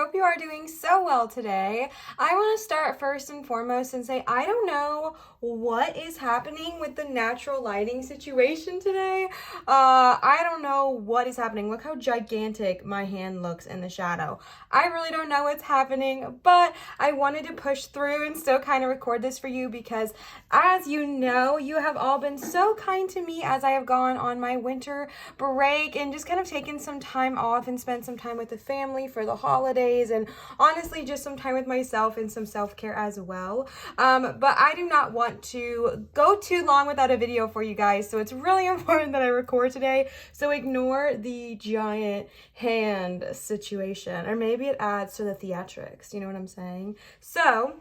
hope you are doing so well today. I want to start first and foremost and say I don't know what is happening with the natural lighting situation today. I don't know what is happening. Look how gigantic my hand looks in the shadow. I really don't know what's happening, but I wanted to push through and still kind of record this for you because, as you know, you have all been so kind to me as I have gone on my winter break and just kind of taken some time off and spent some time with the family for the holidays, and honestly just some time with myself and some self-care as well. But I do not want to go too long without a video for you guys, so it's really important that I record today. So ignore the giant hand situation, or maybe it adds to the theatrics, you know what I'm saying? So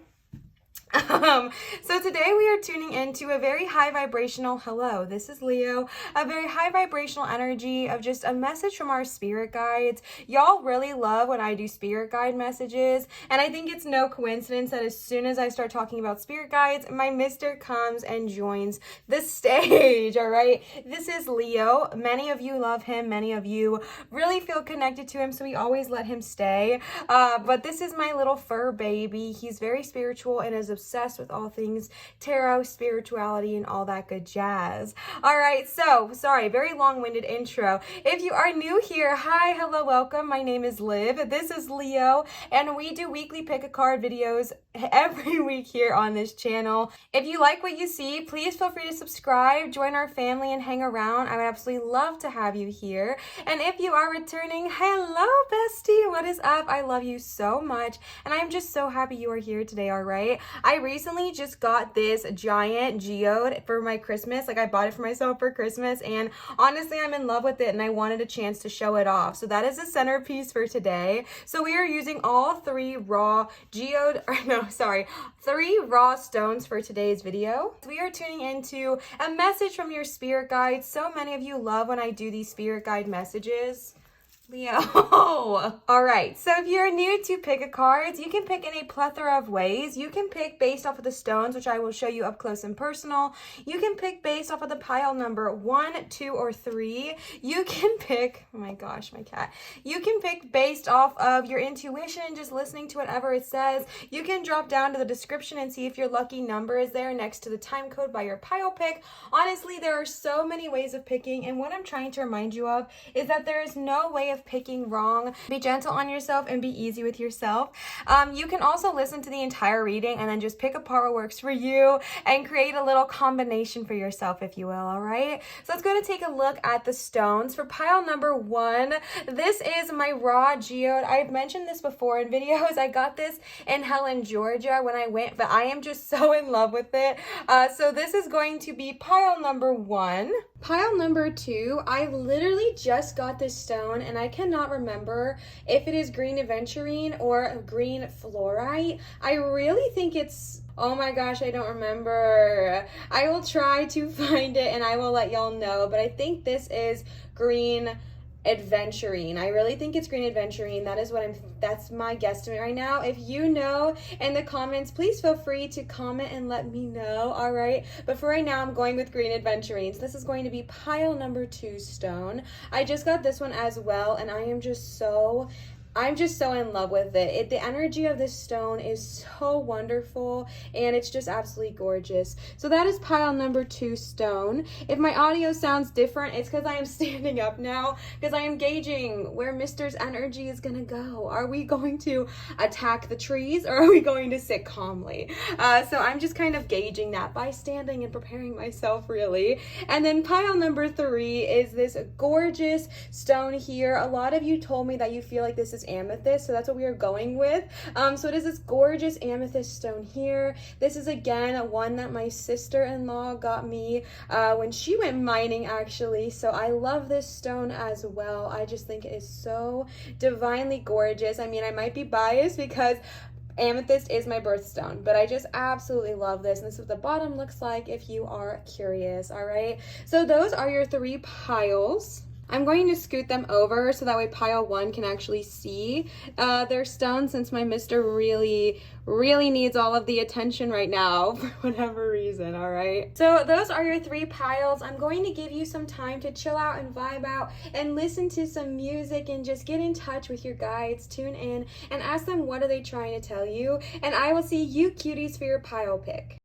today we are tuning into a very high vibrational, hello, this is Leo, a very high vibrational energy of just a message from our spirit guides. Y'all really love when I do spirit guide messages, and I think it's no coincidence that as soon as I start talking about spirit guides, my mister comes and joins the stage, all right? This is Leo. Many of you love him. Many of you really feel connected to him, so we always let him stay. But this is my little fur baby. He's very spiritual and is obsessed with all things tarot, spirituality, and all that good jazz. All right, so sorry, very long-winded intro. If you are new here, hi, hello, welcome. My name is Liv. This is Leo, and we do weekly pick a card videos every week here on this channel. If you like what you see, please feel free to subscribe, join our family, and hang around. I would absolutely love to have you here. And if you are returning, hello, bestie. What is up? I love you so much, and I'm just so happy you are here today, all right? I recently just got this giant geode for my Christmas. Like, I bought it for myself for Christmas, and honestly, I'm in love with it, and I wanted a chance to show it off. So that is the centerpiece for today. So we are using all three raw stones for today's video. We are tuning into a message from your spirit guide. So many of you love when I do these spirit guide messages. Leo. All right, so if you're new to pick a cards, you can pick in a plethora of ways. You can pick based off of the stones, which I will show you up close and personal. You can pick based off of the pile number 1, 2, or 3. You can pick, oh my gosh, my cat. You can pick based off of your intuition, just listening to whatever it says. You can drop down to the description and see if your lucky number is there next to the time code by your pile pick. Honestly, there are so many ways of picking, and what I'm trying to remind you of is that there is no way of picking wrong. Be gentle on yourself and be easy with yourself. You can also listen to the entire reading and then just pick apart what works for you and create a little combination for yourself, if you will, all right? So let's go to take a look at the stones. For pile number 1, this is my raw geode. I've mentioned this before in videos. I got this in Helen, Georgia when I went, but I am just so in love with it. So this is going to be pile number 1. Pile number 2, I literally just got this stone, and I cannot remember if it is green aventurine or green fluorite. I really think it's, oh my gosh, I don't remember. I will try to find it and I will let y'all know, but I think this is green adventurine. I really think it's green adventurine. That's my guesstimate right now. If you know in the comments, please feel free to comment and let me know, all right? But for right now, I'm going with green adventurine. So this is going to be pile number 2 stone. I just got this one as well, and I'm just so in love with it. The energy of this stone is so wonderful, and it's just absolutely gorgeous. So that is pile number 2 stone. If my audio sounds different, it's because I am standing up now, because I am gauging where Mister's energy is gonna go. Are we going to attack the trees, or are we going to sit calmly? So I'm just kind of gauging that by standing and preparing myself, really. And then pile number 3 is this gorgeous stone here. A lot of you told me that you feel like this is amethyst, so that's what we are going with. So it is this gorgeous amethyst stone here. This is again one that my sister-in-law got me when she went mining, actually. So I love this stone as well. I just think it is so divinely gorgeous. I mean, I might be biased because amethyst is my birthstone, but I just absolutely love this, and this is what the bottom looks like if you are curious, all right? So those are your 3 piles. I'm going to scoot them over so that way pile 1 can actually see their stone, since my mister really needs all of the attention right now for whatever reason, all right? So those are your 3 piles. I'm going to give you some time to chill out and vibe out and listen to some music and just get in touch with your guides, tune in, and ask them what are they trying to tell you, and I will see you cuties for your pile pick.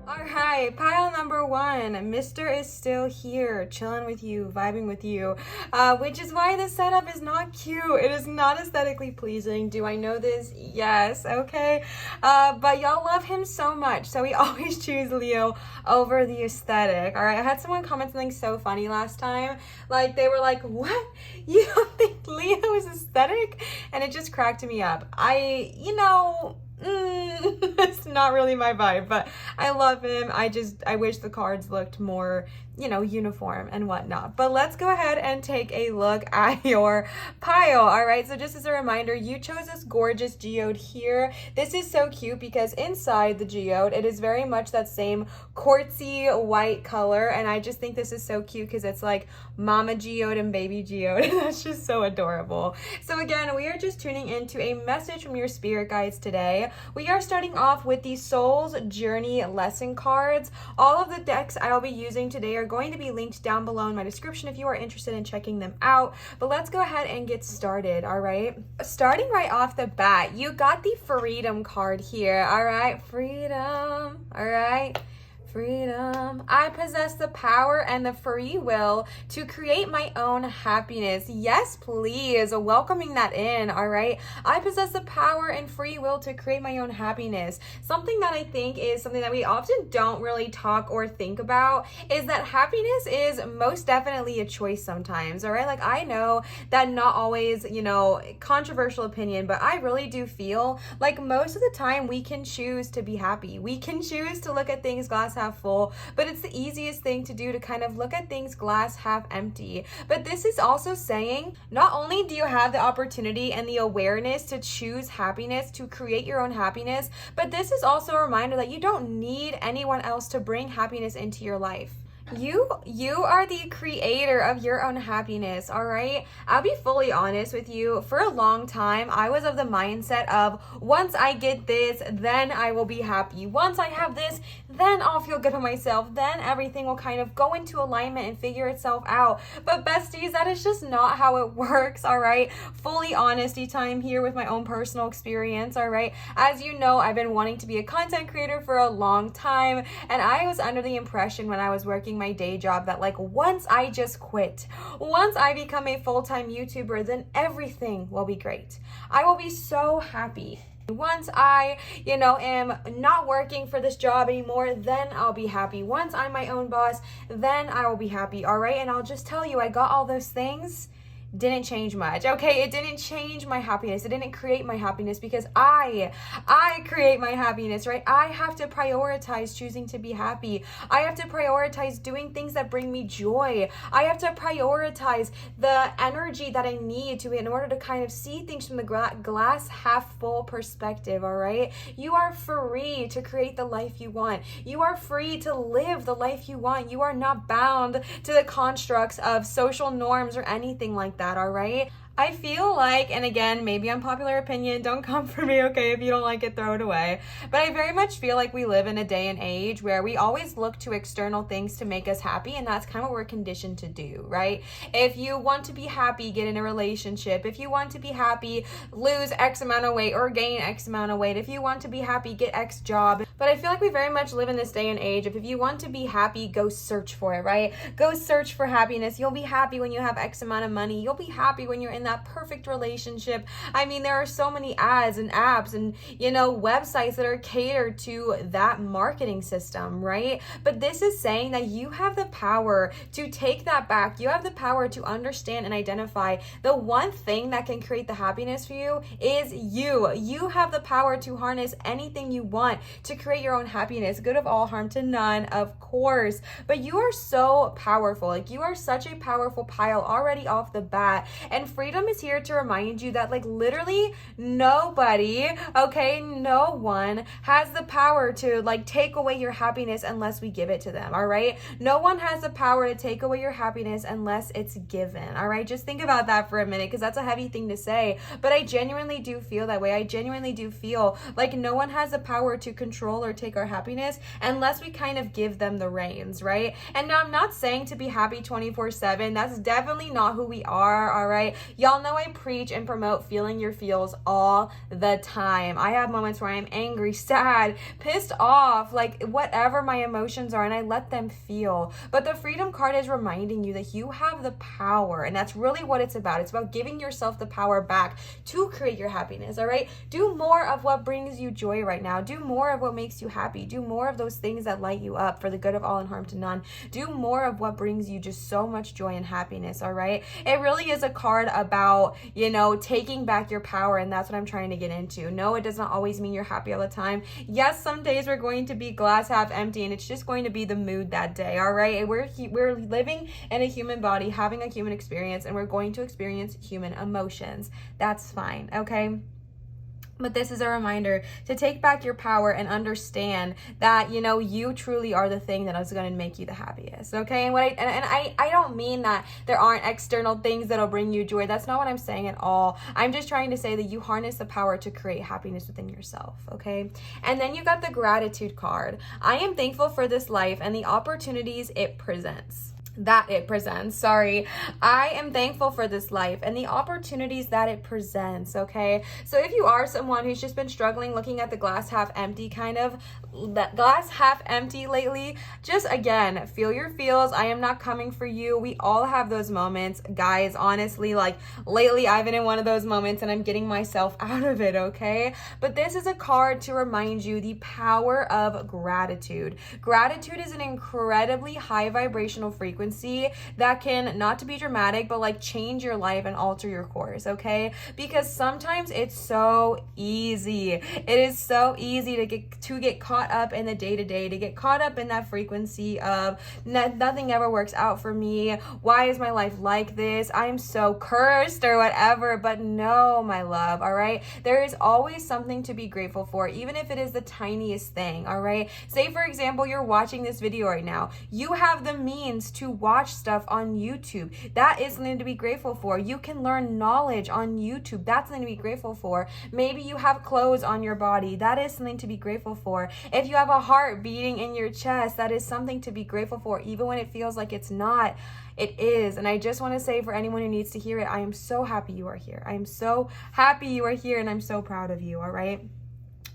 Alright, pile number 1. Mr. is still here, chilling with you, vibing with you, which is why this setup is not cute. It is not aesthetically pleasing. Do I know this? Yes, okay. But y'all love him so much, so we always choose Leo over the aesthetic. Alright, I had someone comment something so funny last time. Like, they were like, what? You don't think Leo is aesthetic? And it just cracked me up. It's not really my vibe, but I love him. I wish the cards looked more, uniform and whatnot. But let's go ahead and take a look at your pile. All right, so just as a reminder, you chose this gorgeous geode here. This is so cute because inside the geode, it is very much that same quartzy white color, and I just think this is so cute because it's like mama geode and baby geode. That's just so adorable. So again, we are just tuning into a message from your spirit guides today. We are starting off with the Soul's Journey lesson cards. All of the decks I'll be using today are going to be linked down below in my description if you are interested in checking them out. But let's go ahead and get started, all right? Starting right off the bat, you got the Freedom card here, all right? Freedom, all right? Freedom. I possess the power and the free will to create my own happiness. Yes, please. Welcoming that in, all right? I possess the power and free will to create my own happiness. Something that I think is something that we often don't really talk or think about is that happiness is most definitely a choice sometimes, all right? Like, I know that not always, controversial opinion, but I really do feel like most of the time we can choose to be happy. We can choose to look at things glass half full, but it's the easiest thing to do to kind of look at things glass half empty. But this is also saying not only do you have the opportunity and the awareness to choose happiness, to create your own happiness, but this is also a reminder that you don't need anyone else to bring happiness into your life. You are the creator of your own happiness, all right? I'll be fully honest with you. For a long time, I was of the mindset of once I get this, then I will be happy. Once I have this, then I'll feel good with myself. Then everything will kind of go into alignment and figure itself out. But besties, that is just not how it works, all right? Fully honesty time here with my own personal experience, all right? As you know, I've been wanting to be a content creator for a long time, and I was under the impression when I was working my day job that like once I just quit, once I become a full-time YouTuber, then everything will be great. I will be so happy. Once I, am not working for this job anymore, then I'll be happy. Once I'm my own boss, then I will be happy, all right? And I'll just tell you, I got all those things. Didn't change much, okay? It didn't change my happiness. It didn't create my happiness because I create my happiness, right? I have to prioritize choosing to be happy. I have to prioritize doing things that bring me joy. I have to prioritize the energy that I need in order to kind of see things from the glass half full perspective, all right? You are free to create the life you want. You are free to live the life you want. You are not bound to the constructs of social norms or anything like that. All right. I feel like, and again, maybe unpopular opinion, don't come for me, okay? If you don't like it, throw it away. But I very much feel like we live in a day and age where we always look to external things to make us happy, and that's kind of what we're conditioned to do, right? If you want to be happy, get in a relationship. If you want to be happy, lose X amount of weight or gain X amount of weight. If you want to be happy, get X job. But I feel like we very much live in this day and age. If you want to be happy, go search for it, right? Go search for happiness. You'll be happy when you have X amount of money. You'll be happy when you're in that perfect relationship. I mean, there are so many ads and apps and, websites that are catered to that marketing system, right? But this is saying that you have the power to take that back. You have the power to understand and identify the one thing that can create the happiness for you is you. You have the power to harness anything you want to create your own happiness. Good of all, harm to none, of course. But you are so powerful. Like, you are such a powerful pile already off the bat. And freedom is here to remind you that, like, literally nobody, okay, no one has the power to, like, take away your happiness unless we give it to them, all right? No one has the power to take away your happiness unless it's given, all right? Just think about that for a minute, because that's a heavy thing to say, but I genuinely do feel that way. I genuinely do feel like no one has the power to control or take our happiness unless we kind of give them the reins, right? And now I'm not saying to be happy 24/7. That's definitely not who we are, all right? Y'all know I preach and promote feeling your feels all the time. I have moments where I'm angry, sad, pissed off, like whatever my emotions are, and I let them feel. But the freedom card is reminding you that you have the power, and that's really what it's about. It's about giving yourself the power back to create your happiness, all right? Do more of what brings you joy right now. Do more of what makes you happy. Do more of those things that light you up for the good of all and harm to none. Do more of what brings you just so much joy and happiness, all right? It really is a card about, taking back your power, and that's what I'm trying to get into. No, it does not always mean you're happy all the time. Yes, some days we're going to be glass half empty, and it's just going to be the mood that day, all right? And we're living in a human body, having a human experience, and we're going to experience human emotions. That's fine, okay? But this is a reminder to take back your power and understand that, you truly are the thing that is going to make you the happiest, okay? And I don't mean that there aren't external things that'll bring you joy. That's not what I'm saying at all. I'm just trying to say that you harness the power to create happiness within yourself, okay? And then you got the gratitude card. I am thankful for this life and the opportunities it presents. I am thankful for this life and the opportunities that it presents, okay? So if you are someone who's just been struggling looking at the glass half empty, that glass half empty lately, just again, feel your feels. I am not coming for you. We all have those moments, guys. Honestly, like lately I've been in one of those moments and I'm getting myself out of it, okay? But this is a card to remind you the power of gratitude. Gratitude is an incredibly high vibrational frequency that can, not to be dramatic, but like change your life and alter your course, okay? Because sometimes it's so easy. It is so easy to get caught up in the day-to-day, to get caught up in that frequency of nothing ever works out for me. Why is my life like this? I'm so cursed or whatever. But no, my love, all right? There is always something to be grateful for, even if it is the tiniest thing, all right? Say, for example, you're watching this video right now. You have the means to watch stuff on YouTube. That is something to be grateful for. You can learn knowledge on YouTube. That's something to be grateful for. Maybe you have clothes on your body. That is something to be grateful for. If you have a heart beating in your chest, that is something to be grateful for, even when it feels like it's not. It is. And I just want to say, for anyone who needs to hear it, I am so happy you are here. I am so happy you are here, and I'm so proud of you, all right?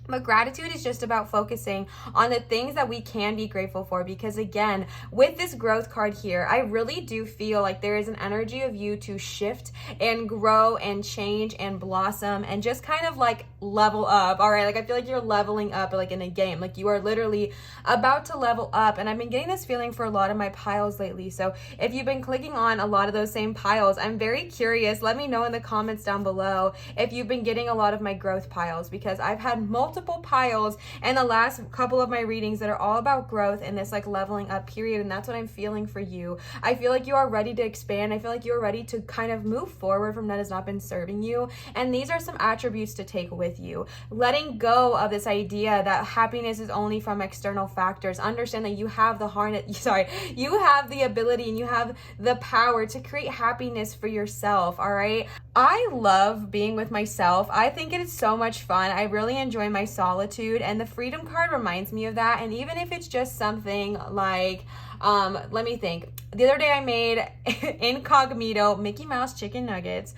But gratitude is just about focusing on the things that we can be grateful for, because again, with this growth card here, I really do feel like there is an energy of you to shift and grow and change and blossom and just kind of like level up. All right, like I feel like you're leveling up like in a game, like you are literally about to level up. And I've been getting this feeling for a lot of my piles lately. So if you've been clicking on a lot of those same piles, I'm very curious. Let me know in the comments down below if you've been getting a lot of my growth piles, because I've had multiple piles in the last couple of my readings that are all about growth and this like leveling up period, and that's what I'm feeling for you. I feel like you are ready to expand. I feel like you're ready to kind of move forward from that has not been serving you, and these are some attributes to take with you. Letting go of this idea that happiness is only from external factors. Understand that you have you have the ability and you have the power to create happiness for yourself. All right, I love being with myself. I think it is so much fun. I really enjoy my solitude, and the freedom card reminds me of that. And even if it's just something like let me think. The other day I made incognito Mickey Mouse chicken nuggets,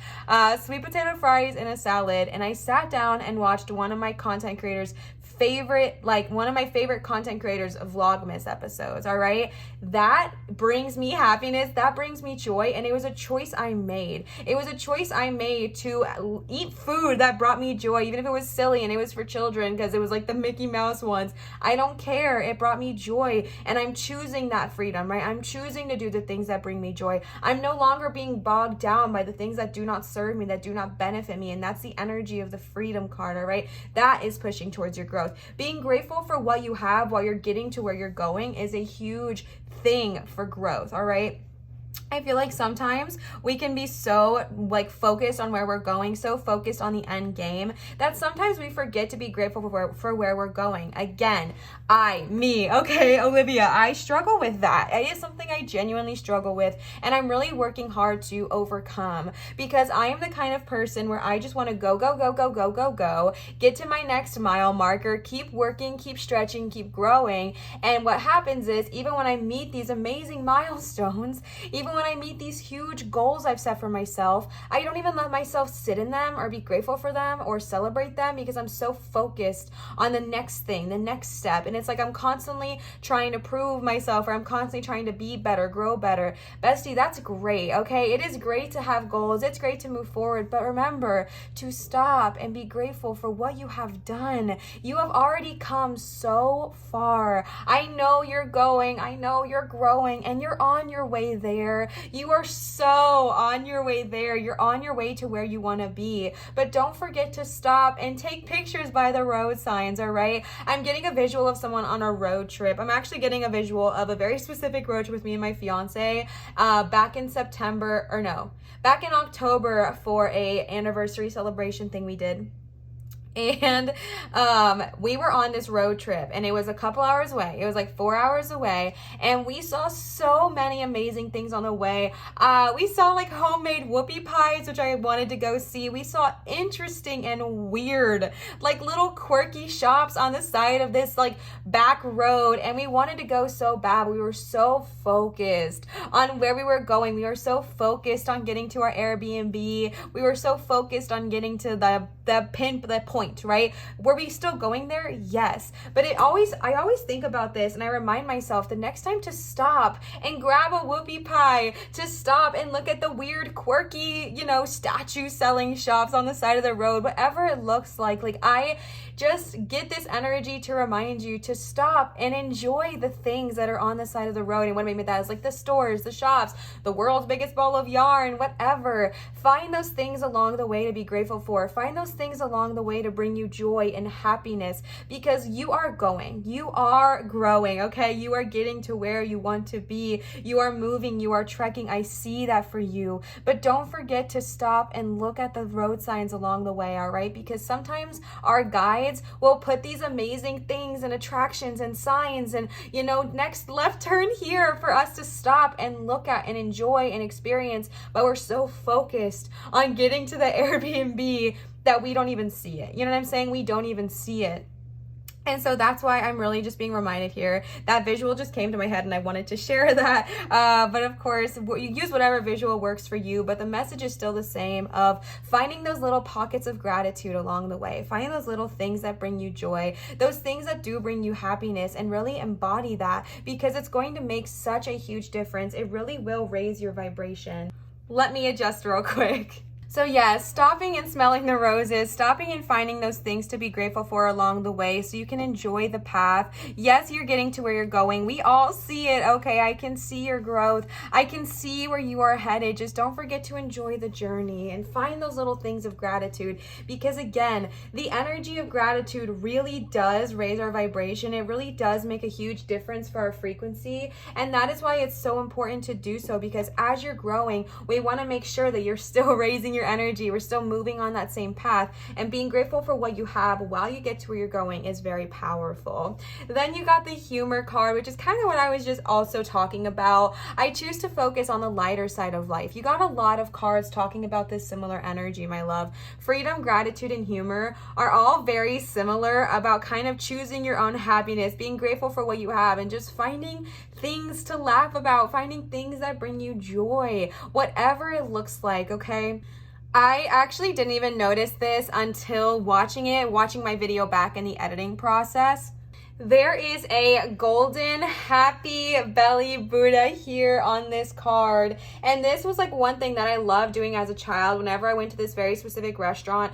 sweet potato fries, and a salad, and I sat down and watched one of my content creators' favorite content creators' Vlogmas episodes. All right, that brings me happiness, that brings me joy, and it was a choice I made. It was a choice I made to eat food that brought me joy, even if it was silly and it was for children, because it was like the Mickey Mouse ones. I don't care. It brought me joy, and I'm choosing that freedom, right? I'm choosing to do the things that bring me joy. I'm no longer being bogged down by the things that do not serve me, that do not benefit me, and that's the energy of the freedom card. All right, that is pushing towards your growth. Being grateful for what you have while you're getting to where you're going is a huge thing for growth. All right, I feel like sometimes we can be so like focused on where we're going, so focused on the end game, that sometimes we forget to be grateful for where we're going. Again, Olivia, I struggle with that. It is something I genuinely struggle with, and I'm really working hard to overcome, because I am the kind of person where I just want to go, get to my next mile marker, keep working, keep stretching, keep growing. And what happens is, even when I meet these amazing milestones, even when I meet these huge goals I've set for myself, I don't even let myself sit in them or be grateful for them or celebrate them, because I'm so focused on the next thing, the next step. And it's like I'm constantly trying to prove myself, or I'm constantly trying to be better, grow better. Bestie, that's great, okay? It is great to have goals. It's great to move forward. But remember to stop and be grateful for what you have done. You have already come so far. I know you're going. I know you're growing, and you're on your way there. You are so on your way there. You're on your way to where you want to be. But don't forget to stop and take pictures by the road signs, all right? I'm getting a visual of someone on a road trip. I'm actually getting a visual of a very specific road trip with me and my fiance back in October for a anniversary celebration thing we did. And we were on this road trip, and it was a couple hours away. It was like 4 hours away, and we saw so many amazing things on the way. We saw like homemade whoopie pies, which I wanted to go see. We saw interesting and weird, like little quirky shops on the side of this like back road, and we wanted to go so bad. We were so focused on where we were going. We were so focused on getting to our Airbnb. We were so focused on getting to the point, right? Were we still going there? Yes. But I always think about this, and I remind myself the next time to stop and grab a whoopie pie, to stop and look at the weird, quirky, statue selling shops on the side of the road, whatever it looks like. Like, I just get this energy to remind you to stop and enjoy the things that are on the side of the road. And what I mean by that is like the stores, the shops, the world's biggest ball of yarn, whatever. Find those things along the way to be grateful for. Find those things along the way to bring you joy and happiness, because you are going, you are growing, okay? You are getting to where you want to be. You are moving, you are trekking. I see that for you. But don't forget to stop and look at the road signs along the way, all right? Because sometimes our guides will put these amazing things and attractions and signs and, next left turn here for us to stop and look at and enjoy and experience. But we're so focused on getting to the Airbnb that we don't even see it. You know what I'm saying? We don't even see it. And so that's why I'm really just being reminded here. That visual just came to my head and I wanted to share that. But of course, you use whatever visual works for you, but the message is still the same of finding those little pockets of gratitude along the way, finding those little things that bring you joy, those things that do bring you happiness, and really embody that, because it's going to make such a huge difference. It really will raise your vibration. Let me adjust real quick. So yes, stopping and smelling the roses, stopping and finding those things to be grateful for along the way so you can enjoy the path. Yes, you're getting to where you're going. We all see it, okay? I can see your growth. I can see where you are headed. Just don't forget to enjoy the journey and find those little things of gratitude, because again, the energy of gratitude really does raise our vibration. It really does make a huge difference for our frequency, and that is why it's so important to do so, because as you're growing, we want to make sure that you're still raising your energy. We're still moving on that same path, and being grateful for what you have while you get to where you're going is very powerful. Then you got the humor card, which is kind of what I was just also talking about. I choose to focus on the lighter side of life. You got a lot of cards talking about this similar energy, my love. Freedom, gratitude, and humor are all very similar about kind of choosing your own happiness, being grateful for what you have, and just finding things to laugh about, finding things that bring you joy, whatever it looks like, okay? I actually didn't even notice this until watching my video back in the editing process. There is a golden happy belly Buddha here on this card. And this was like one thing that I loved doing as a child. Whenever I went to this very specific restaurant,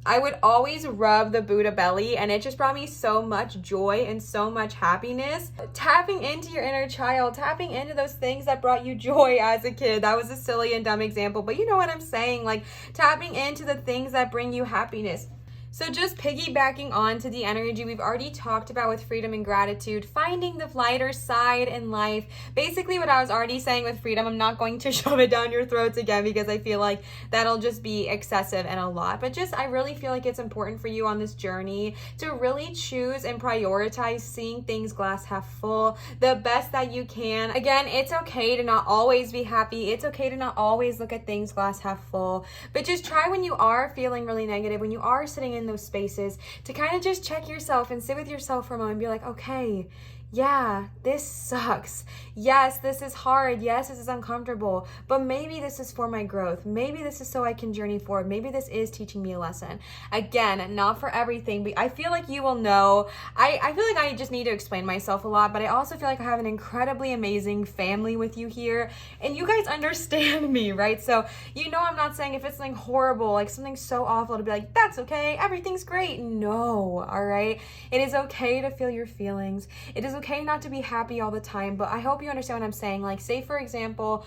I would always rub the Buddha belly, and it just brought me so much joy and so much happiness. Tapping into your inner child, tapping into those things that brought you joy as a kid. That was a silly and dumb example, but you know what I'm saying, like tapping into the things that bring you happiness. So just piggybacking on to the energy we've already talked about with freedom and gratitude, finding the lighter side in life. Basically what I was already saying with freedom, I'm not going to shove it down your throats again, because I feel like that'll just be excessive and a lot. But just, I really feel like it's important for you on this journey to really choose and prioritize seeing things glass half full, the best that you can. Again, it's okay to not always be happy. It's okay to not always look at things glass half full. But just try, when you are feeling really negative, when you are sitting in those spaces, to kind of just check yourself and sit with yourself for a moment and be like, okay, yeah, this sucks. Yes, this is hard. Yes, this is uncomfortable, but maybe this is for my growth. Maybe this is so I can journey forward. Maybe this is teaching me a lesson. Again, not for everything, but I feel like you will know. I feel like I just need to explain myself a lot, but I also feel like I have an incredibly amazing family with you here, and you guys understand me, right? So, you know, I'm not saying if it's something horrible, like something so awful, to be like, that's okay, everything's great. No, all right? It is okay to feel your feelings. It is okay not to be happy all the time, but I hope you understand what I'm saying. Like, say for example,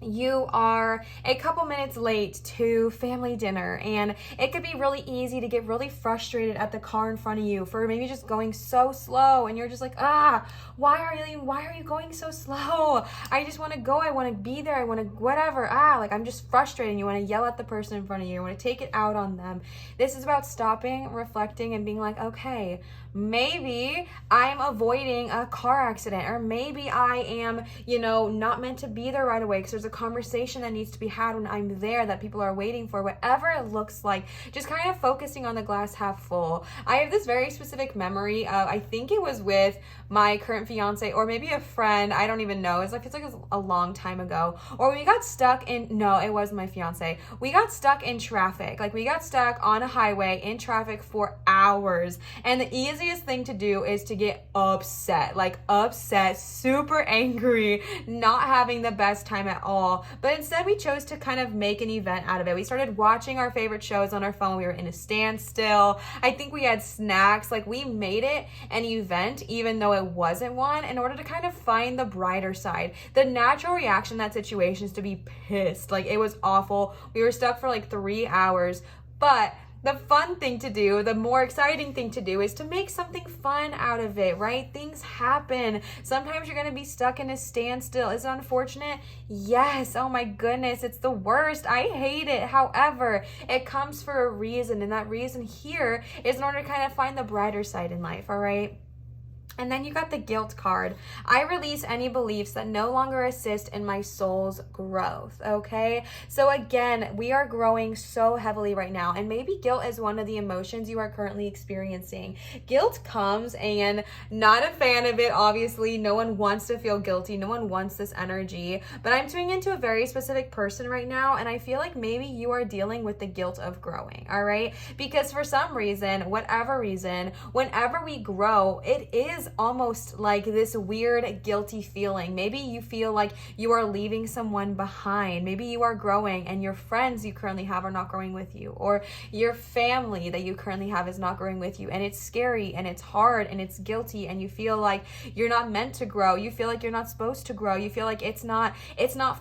you are a couple minutes late to family dinner, and it could be really easy to get really frustrated at the car in front of you for maybe just going so slow, and you're just like, why are you going so slow? I just want to go, I want to be there, I want to whatever, like I'm just frustrated. You want to yell at the person in front of you, you want to take it out on them. This is about stopping, reflecting, and being like, okay, maybe I'm avoiding a car accident, or maybe I am, not meant to be there right away because there's a conversation that needs to be had when I'm there that people are waiting for. Whatever it looks like, just kind of focusing on the glass half full. I have this very specific memory of, I think it was with my current fiance, or maybe a friend, I don't even know. It's like a long time ago. Or we got stuck it was my fiance. We got stuck in traffic. Like, we got stuck on a highway in traffic for hours. And the easiest thing to do is to get upset, super angry, not having the best time at all. But instead we chose to kind of make an event out of it. We started watching our favorite shows on our phone. We were in a standstill. I think we had snacks. Like, we made it an event, even though it wasn't one, in order to kind of find the brighter side. The natural reaction in that situation is to be pissed. Like, it was awful. We were stuck for like 3 hours, but the fun thing to do, the more exciting thing to do, is to make something fun out of it, right? Things happen. Sometimes you're going to be stuck in a standstill. Is it unfortunate? Yes. Oh my goodness. It's the worst. I hate it. However, it comes for a reason, and that reason here is in order to kind of find the brighter side in life, all right? And then you got the guilt card. I release any beliefs that no longer assist in my soul's growth, okay? So again, we are growing so heavily right now, and maybe guilt is one of the emotions you are currently experiencing. Guilt comes, and not a fan of it, obviously. No one wants to feel guilty. No one wants this energy. But I'm tuning into a very specific person right now, and I feel like maybe you are dealing with the guilt of growing, all right? Because for some reason, whatever reason, whenever we grow, it is almost like this weird guilty feeling. Maybe you feel like you are leaving someone behind. Maybe you are growing and your friends you currently have are not growing with you, or your family that you currently have is not growing with you, and it's scary and it's hard and it's guilty, and you feel like you're not meant to grow. You feel like you're not supposed to grow. You feel like it's not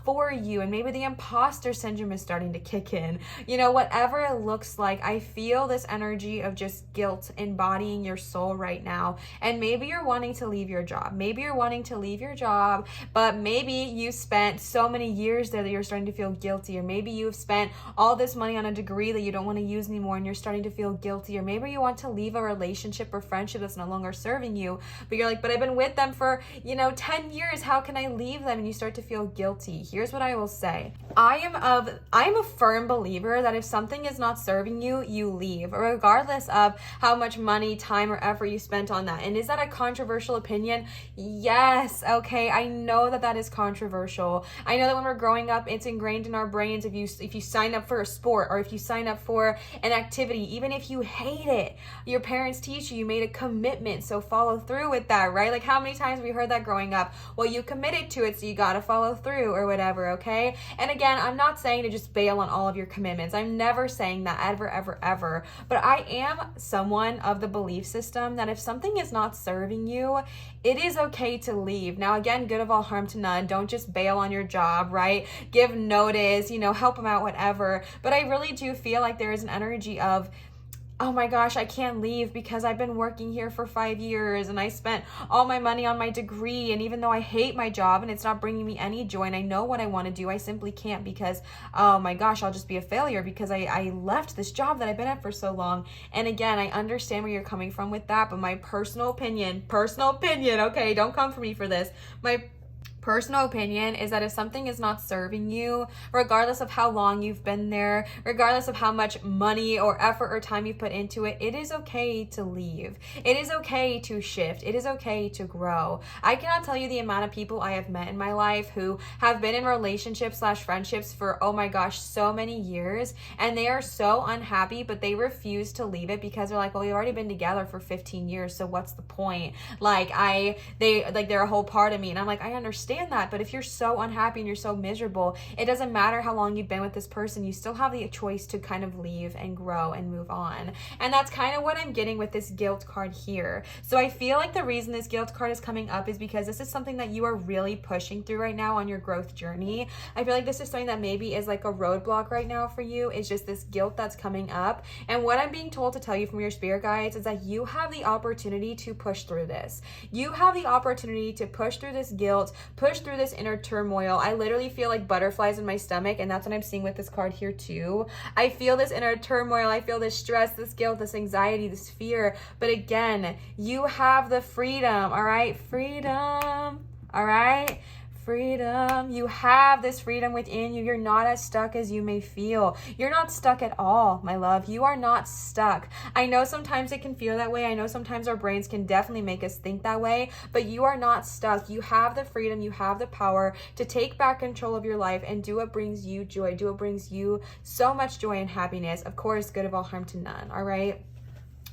for you, and maybe the imposter syndrome is starting to kick in. You know, whatever it looks like, I feel this energy of just guilt embodying your soul right now. And maybe you're wanting to leave your job. Maybe you're wanting to leave your job, but maybe you spent so many years there that you're starting to feel guilty. Or maybe you've spent all this money on a degree that you don't want to use anymore and you're starting to feel guilty. Or maybe you want to leave a relationship or friendship that's no longer serving you, but you're like, but I've been with them for, 10 years. How can I leave them? And you start to feel guilty. Here's what I will say. I'm a firm believer that if something is not serving you, you leave, regardless of how much money, time, or effort you spent on that. And is that a controversial opinion? Yes. Okay. I know that is controversial. I know that when we're growing up, it's ingrained in our brains. If you sign up for a sport, or if you sign up for an activity, even if you hate it, your parents teach you made a commitment, so follow through with that, right? Like, how many times have we heard that growing up? Well, you committed to it, so you got to follow through, or whatever. Okay. And again, I'm not saying to just bail on all of your commitments. I'm never saying that, ever. But I am someone of the belief system that if something is not serving you, it is okay to leave. Now, again, good of all harm to none. Don't just bail on your job, right? Give notice, help them out, whatever. But I really do feel like there is an energy of, oh my gosh, I can't leave because I've been working here for 5 years and I spent all my money on my degree. And even though I hate my job and it's not bringing me any joy and I know what I want to do, I simply can't because, oh my gosh, I'll just be a failure because I left this job that I've been at for so long. And again, I understand where you're coming from with that, but my personal opinion, okay, don't come for me for this. My personal opinion is that if something is not serving you, regardless of how long you've been there, regardless of how much money or effort or time you put into it, it is okay to leave. It is okay to shift. It is okay to grow. I cannot tell you the amount of people I have met in my life who have been in relationships/friendships for, oh my gosh, so many years, and they are so unhappy, but they refuse to leave it because they're like, well, we've already been together for 15 years, so what's the point? They're a whole part of me. And I'm like, I understand that, but if you're so unhappy and you're so miserable, it doesn't matter how long you've been with this person, you still have the choice to kind of leave and grow and move on. And that's kind of what I'm getting with this guilt card here. So I feel like the reason this guilt card is coming up is because this is something that you are really pushing through right now on your growth journey. I feel like this is something that maybe is like a roadblock right now for you. It's just this guilt that's coming up. And what I'm being told to tell you from your spirit guides is that you have the opportunity to push through this. You have the opportunity to push through this guilt, push through this inner turmoil. I literally feel like butterflies in my stomach, and that's what I'm seeing with this card here too. I feel this inner turmoil. I feel this stress, this guilt, this anxiety, this fear. But again, you have the freedom, all right? Freedom, all right? Freedom. You have this freedom within you. You're not as stuck as you may feel. You're not stuck at all, my love. You are not stuck. I know sometimes it can feel that way. I know sometimes our brains can definitely make us think that way, but you are not stuck. You have the freedom. You have the power to take back control of your life and do what brings you joy. Do what brings you so much joy and happiness. Of course, good of all harm to none. All right.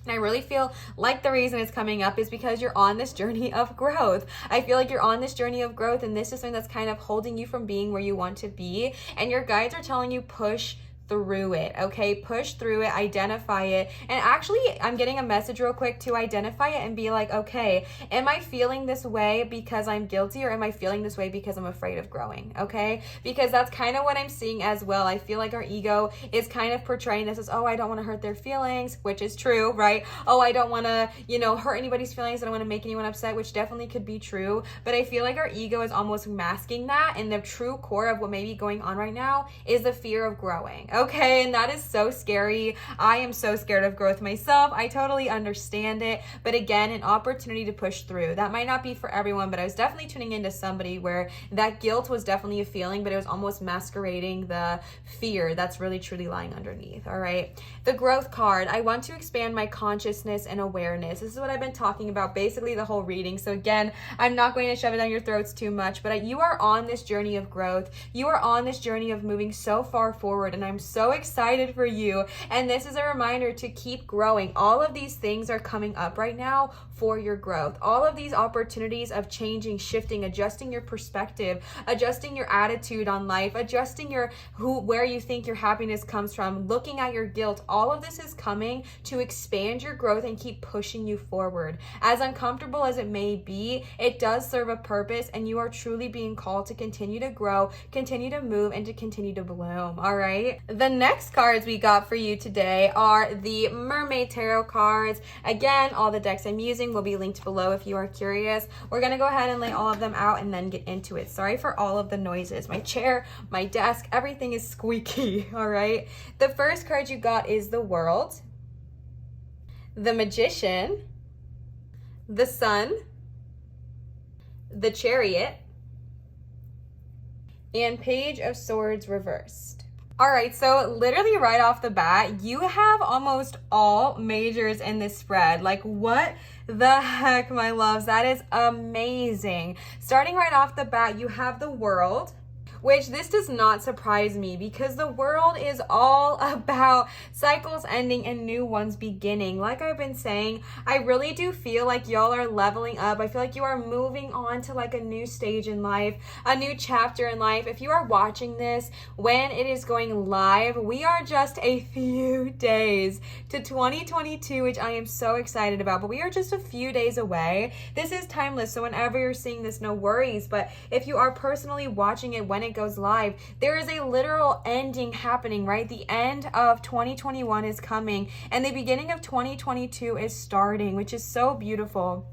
And I really feel like the reason it's coming up is because you're on this journey of growth. I feel like you're on this journey of growth, and this is something that's kind of holding you from being where you want to be. And your guides are telling you push through it, okay? Push through it, identify it. And actually, I'm getting a message real quick to identify it and be like, okay, am I feeling this way because I'm guilty, or am I feeling this way because I'm afraid of growing, okay? Because that's kind of what I'm seeing as well. I feel like our ego is kind of portraying this as, oh, I don't want to hurt their feelings, which is true, right? Oh, I don't want to, hurt anybody's feelings. I don't want to make anyone upset, which definitely could be true. But I feel like our ego is almost masking that, and the true core of what may be going on right now is the fear of growing, okay? And that is so scary. I am so scared of growth myself. I totally understand it. But again, an opportunity to push through. That might not be for everyone, but I was definitely tuning into somebody where that guilt was definitely a feeling, but it was almost masquerading the fear that's really truly lying underneath, all right? The growth card, I want to expand my consciousness and awareness. This is what I've been talking about basically the whole reading. So again, I'm not going to shove it down your throats too much, but you are on this journey of growth. You are on this journey of moving so far forward, and I'm so excited for you. And this is a reminder to keep growing. All of these things are coming up right now for your growth. All of these opportunities of changing, shifting, adjusting your perspective, adjusting your attitude on life, adjusting your where you think your happiness comes from, looking at your guilt. All of this is coming to expand your growth and keep pushing you forward. As uncomfortable as it may be, it does serve a purpose, and you are truly being called to continue to grow, continue to move, and to continue to bloom, all right? The next cards we got for you today are the Mermaid Tarot cards. Again, all the decks I'm using will be linked below if you are curious. We're gonna go ahead and lay all of them out and then get into it. Sorry for all of the noises. My chair, my desk, everything is squeaky, all right? The first card you got is the World, the Magician, the Sun, the Chariot, and Page of Swords reversed. All right, so literally right off the bat, you have almost all majors in this spread. Like, what the heck, my loves? That is amazing. Starting right off the bat, you have the World, which this does not surprise me because the World is all about cycles ending and new ones beginning. Like I've been saying, I really do feel like y'all are leveling up. I feel like you are moving on to like a new stage in life, a new chapter in life. If you are watching this when it is going live, we are just a few days to 2022, which I am so excited about, but we are just a few days away. This is timeless, so whenever you're seeing this, no worries. But if you are personally watching it when it goes live, there is a literal ending happening, right? The end of 2021 is coming and the beginning of 2022 is starting, which is so beautiful.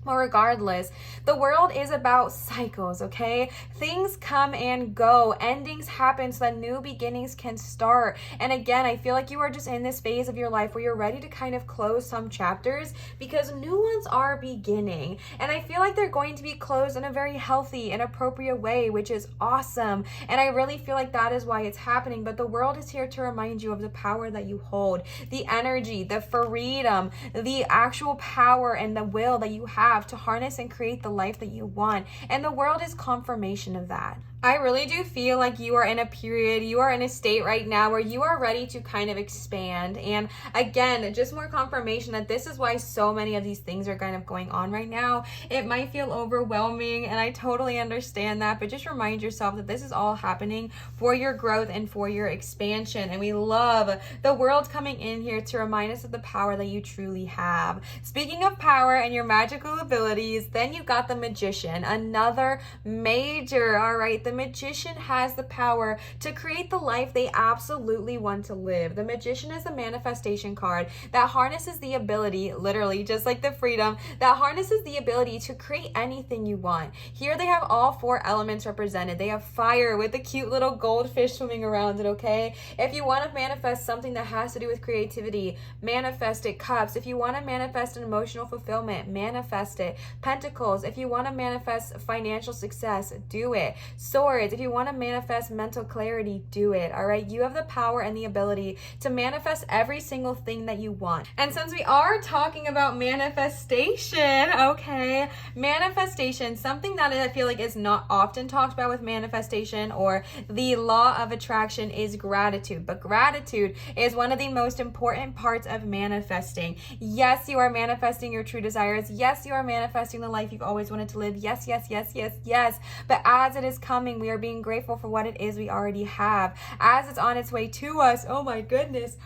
Well, regardless, the World is about cycles, okay? Things come and go. Endings happen so that new beginnings can start. And again, I feel like you are just in this phase of your life where you're ready to kind of close some chapters because new ones are beginning. And I feel like they're going to be closed in a very healthy and appropriate way, which is awesome. And I really feel like that is why it's happening. But the World is here to remind you of the power that you hold, the energy, the freedom, the actual power and the will that you have to harness and create the life that you want. And the World is confirmation of that. I really do feel like you are in a period, you are in a state right now where you are ready to kind of expand. And again, just more confirmation that this is why so many of these things are kind of going on right now. It might feel overwhelming, and I totally understand that, but just remind yourself that this is all happening for your growth and for your expansion. And we love the World coming in here to remind us of the power that you truly have. Speaking of power and your magical abilities, then you got the Magician, another major, all right? The Magician has the power to create the life they absolutely want to live. The Magician is a manifestation card that harnesses the ability, literally just like the freedom, that harnesses the ability to create anything you want. Here they have all four elements represented. They have fire with the cute little goldfish swimming around it, okay? If you want to manifest something that has to do with creativity, manifest it. Cups, if you want to manifest an emotional fulfillment, manifest it. Pentacles, if you want to manifest financial success, do it. Swords, if you want to manifest mental clarity, do it, all right? You have the power and the ability to manifest every single thing that you want. And since we are talking about manifestation, okay, manifestation, something that I feel like is not often talked about with manifestation or the law of attraction is gratitude. But gratitude is one of the most important parts of manifesting. Yes, you are manifesting your true desires. Yes, you are manifesting the life you've always wanted to live. Yes, yes, yes, yes, yes. But as it is coming, we are being grateful for what it is we already have. As it's on its way to us, oh my goodness,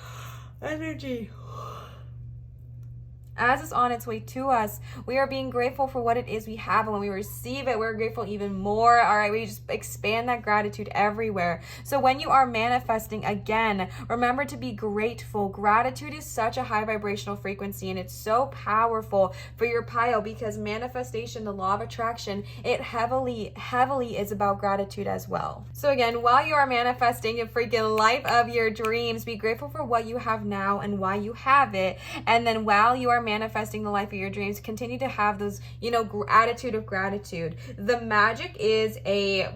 energy. as it's on its way to us, we are being grateful for what it is we have. And when we receive it, we're grateful even more. All right, we just expand that gratitude everywhere. So when you are manifesting, again, remember to be grateful. Gratitude is such a high vibrational frequency, and it's so powerful for your pile, because manifestation, the law of attraction, it heavily is about gratitude as well. So again, while you are manifesting a freaking life of your dreams, be grateful for what you have now and why you have it. And then while you are manifesting the life of your dreams, continue to have those, attitude of gratitude. The Magic is a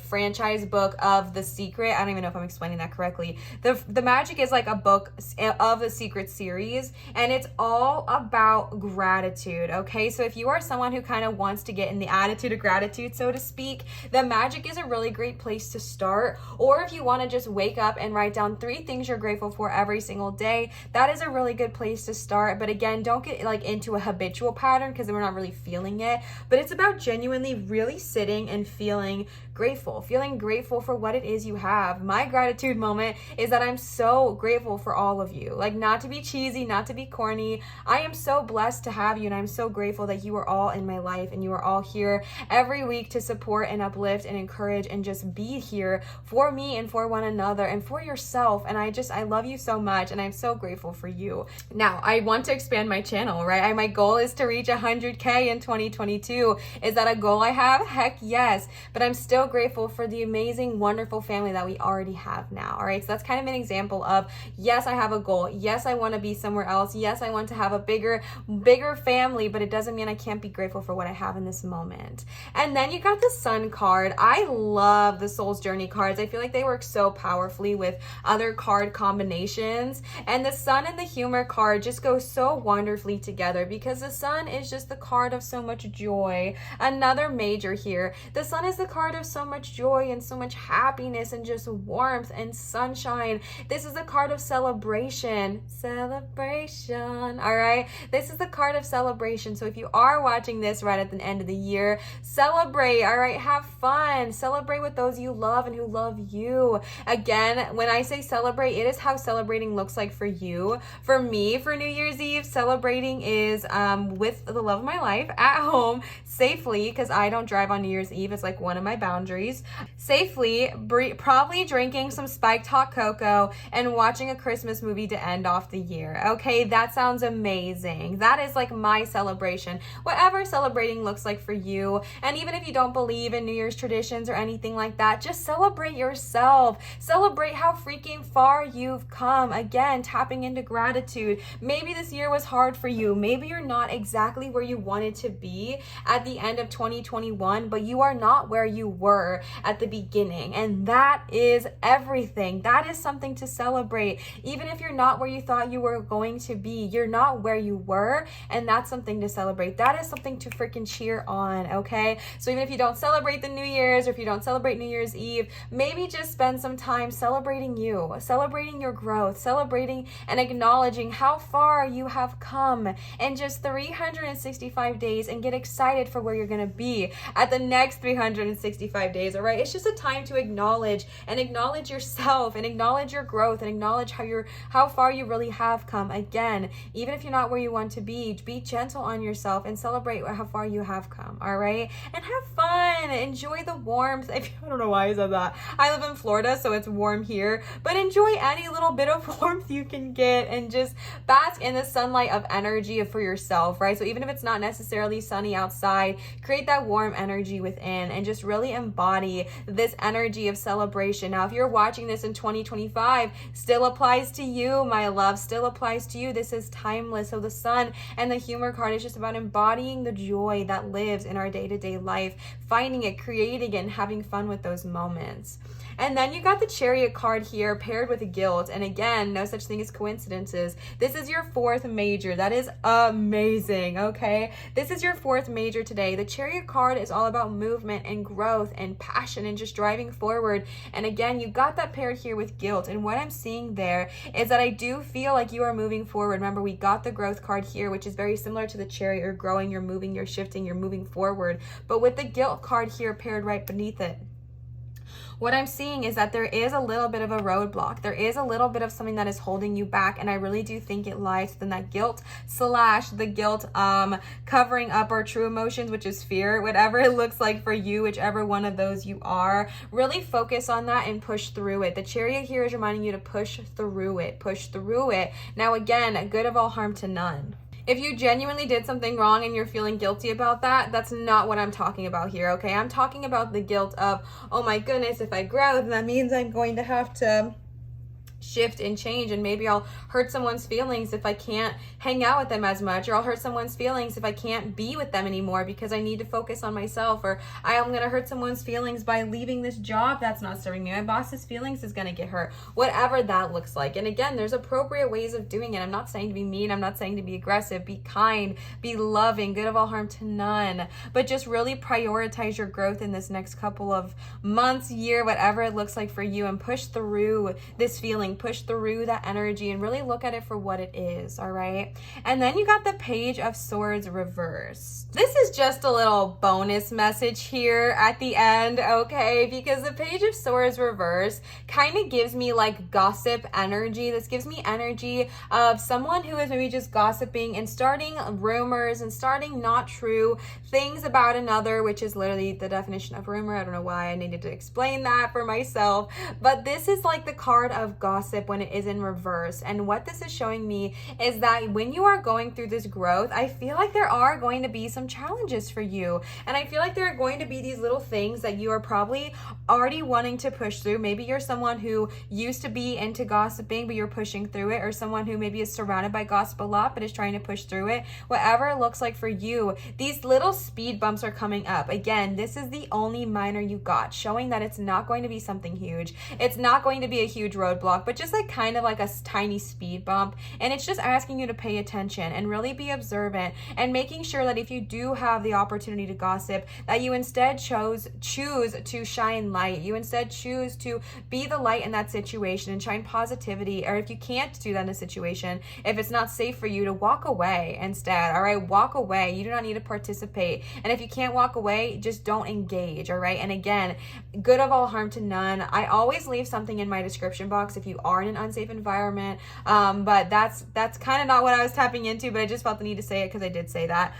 franchise book of The Secret. I don't even know if I'm explaining that correctly. The Magic is like a book of the Secret series, and it's all about gratitude. Okay, so if you are someone who kind of wants to get in the attitude of gratitude, so to speak, The Magic is a really great place to start. Or if you want to just wake up and write down 3 things you're grateful for every single day, that is a really good place to start. But again, don't get into a habitual pattern, because then we're not really feeling it. But it's about genuinely really sitting and feeling grateful for what it is you have. My gratitude moment is that I'm so grateful for all of you. Not to be cheesy, not to be corny, I am so blessed to have you, and I'm so grateful that you are all in my life, and you are all here every week to support and uplift and encourage and just be here for me and for one another and for yourself. And I love you so much, and I'm so grateful for you. Now, I want to expand my channel, right? My goal is to reach 100K in 2022. Is that a goal I have? Heck yes. But I'm still grateful for the amazing, wonderful family that we already have now. All right, so that's kind of an example of, yes, I have a goal. Yes, I want to be somewhere else. Yes, I want to have a bigger family, but it doesn't mean I can't be grateful for what I have in this moment. And then you got the Sun card. I love the Soul's Journey cards. I feel like they work so powerfully with other card combinations. And the Sun and the Humor card just go so wonderfully together, because the Sun is just the card of so much joy. Another major here. The Sun is the card of so much joy and so much happiness and just warmth and sunshine. This is the card of celebration. All right, this is the card of celebration. So if you are watching this right at the end of the year, celebrate. All right, have fun, celebrate with those you love and who love you. Again, when I say celebrate, it is how celebrating looks like for you. For me, for New Year's Eve, celebrating is with the love of my life at home safely, because I don't drive on New Year's Eve. It's one of my boundaries. Safely, probably drinking some spiked hot cocoa and watching a Christmas movie to end off the year. Okay, that sounds amazing. That is my celebration. Whatever celebrating looks like for you. And even if you don't believe in New Year's traditions or anything like that, just celebrate yourself. Celebrate how freaking far you've come. Again, tapping into gratitude. Maybe this year was hard for you. Maybe you're not exactly where you wanted to be at the end of 2021, but you are not where you were at the beginning. And that is everything. That is something to celebrate. Even if you're not where you thought you were going to be, you're not where you were, and that's something to celebrate. That is something to freaking cheer on, okay? So even if you don't celebrate the New Year's, or if you don't celebrate New Year's Eve, maybe just spend some time celebrating you, celebrating your growth, celebrating and acknowledging how far you have come in just 365 days, and get excited for where you're going to be at the next 365 days. All right, it's just a time to acknowledge yourself, and acknowledge your growth, and acknowledge how far you really have come. Again, even if you're not where you want to be gentle on yourself and celebrate how far you have come. All right, and have fun, enjoy the warmth. I don't know why I said that. I live in Florida, so it's warm here, but enjoy any little bit of warmth you can get, and just bask in the sunlight of energy for yourself, right? So even if it's not necessarily sunny outside, create that warm energy within, and just really embody this energy of celebration. Now, if you're watching this in 2025, still applies to you, my love, still applies to you. This is timeless. So the Sun and the Humor card is just about embodying the joy that lives in our day-to-day life, finding it, creating it, and having fun with those moments. And then you got the Chariot card here paired with guilt. And again, no such thing as coincidences. This is your 4th major. That is amazing, okay? This is your 4th major today. The Chariot card is all about movement and growth and passion and just driving forward. And again, you got that paired here with guilt. And what I'm seeing there is that I do feel like you are moving forward. Remember, we got the growth card here, which is very similar to the Chariot. You're growing, you're moving, you're shifting, you're moving forward. But with the guilt card here paired right beneath it, What I'm seeing is that there is a little bit of a roadblock. There is a little bit of something that is holding you back, and I really do think it lies within that guilt slash the guilt covering up our true emotions, which is fear, whatever it looks like for you, whichever one of those you are. Really focus on that and push through it. The Chariot here is reminding you to push through it. Push through it. Now again, good of all harm to none. If you genuinely did something wrong and you're feeling guilty about that, that's not what I'm talking about here, okay? I'm talking about the guilt of, oh my goodness, if I grow, then that means I'm going to have to shift and change, and maybe I'll hurt someone's feelings if I can't hang out with them as much, or I'll hurt someone's feelings if I can't be with them anymore because I need to focus on myself, or I'm gonna hurt someone's feelings by leaving this job that's not serving me. My boss's feelings is gonna get hurt, whatever that looks like. And again, there's appropriate ways of doing it. I'm not saying to be mean, I'm not saying to be aggressive. Be kind, be loving, good of all harm to none, but just really prioritize your growth in this next couple of months, year, whatever it looks like for you, and push through this feeling, push through that energy, and really look at it for what it is. All right. And then you got the Page of Swords reversed. This is just a little bonus message here at the end, okay? Because the Page of Swords reverse kind of gives me like gossip energy. This gives me energy of someone who is maybe just gossiping and starting rumors and starting not true things about another, which is literally the definition of rumor. I don't know why I needed to explain that for myself, but this is like the card of gossip when it is in reverse. And what this is showing me is that when you are going through this growth, I feel like there are going to be some challenges for you, and I feel like there are going to be these little things that you are probably already wanting to push through. Maybe you're someone who used to be into gossiping but you're pushing through it, or someone who maybe is surrounded by gossip a lot but is trying to push through it. Whatever it looks like for you, these little speed bumps are coming up. Again, this is the only minor you got, showing that it's not going to be something huge. It's not going to be a huge roadblock, but just like kind of like a tiny speed bump. And it's just asking you to pay attention and really be observant, and making sure that if you do have the opportunity to gossip, that you instead choose to shine light. You instead choose to be the light in that situation and shine positivity. Or if you can't do that in a situation, if it's not safe for you, to walk away instead. All right, walk away. You do not need to participate. And if you can't walk away, just don't engage. All right. And again, good of all harm to none. I always leave something in my description box if you are in an unsafe environment, but that's kind of not what I was tapping into, but I just felt the need to say it because I did say that.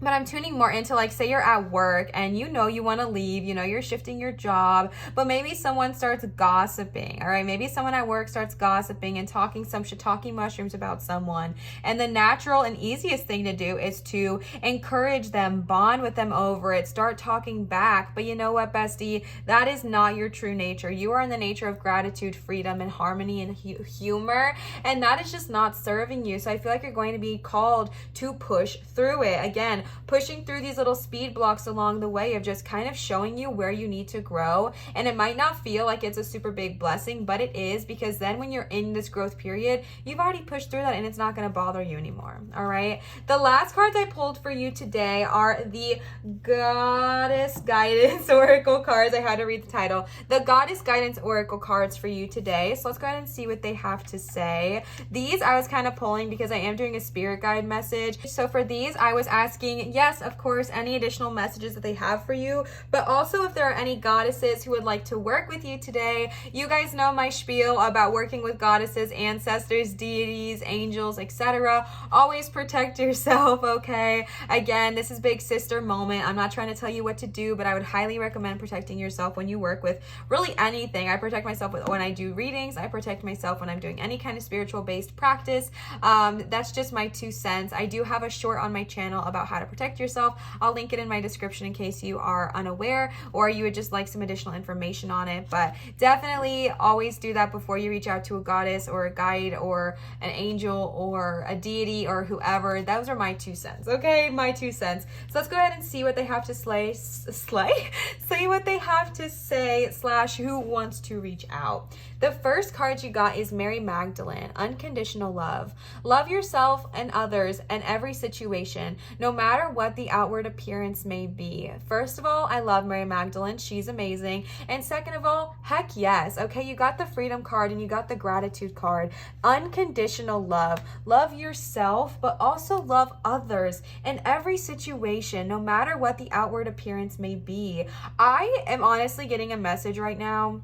But I'm tuning more into, like, say you're at work and you know you want to leave, you know you're shifting your job, but maybe someone starts gossiping, all right? Maybe someone at work starts gossiping and talking some shiitake mushrooms about someone. And the natural and easiest thing to do is to encourage them, bond with them over it, start talking back. But you know what, bestie? That is not your true nature. You are in the nature of gratitude, freedom, and harmony and humor, and that is just not serving you. So I feel like you're going to be called to push through it. Again, pushing through these little speed blocks along the way of just kind of showing you where you need to grow. And it might not feel like it's a super big blessing, but it is, because then when you're in this growth period, you've already pushed through that and it's not going to bother you anymore. All right. The last cards I pulled for you today are the Goddess Guidance Oracle cards. I had to read the title. The Goddess Guidance Oracle cards for you today. So let's go ahead and see what they have to say. These I was kind of pulling because I am doing a spirit guide message. So for these, I was asking, yes, of course, any additional messages that they have for you, but also if there are any goddesses who would like to work with you today. You guys know my spiel about working with goddesses, ancestors, deities, angels, etc. Always protect yourself, okay? Again, this is big sister moment. I'm not trying to tell you what to do, but I would highly recommend protecting yourself when you work with really anything. I protect myself when I do readings. I protect myself when I'm doing any kind of spiritual based practice. That's just my 2 cents. I do have a short on my channel about how to protect yourself. I'll link it in my description in case you are unaware or you would just like some additional information on it. But definitely always do that before you reach out to a goddess or a guide or an angel or a deity or whoever. Those are my 2 cents, okay? My 2 cents. So let's go ahead and see what they have to say what they have to say / who wants to reach out. The first card you got is Mary Magdalene, unconditional love. Love yourself and others in every situation, no matter what the outward appearance may be. First of all, I love Mary Magdalene. She's amazing. And second of all, heck yes. Okay, you got the freedom card and you got the gratitude card. Unconditional love. Love yourself, but also love others in every situation, no matter what the outward appearance may be. I am honestly getting a message right now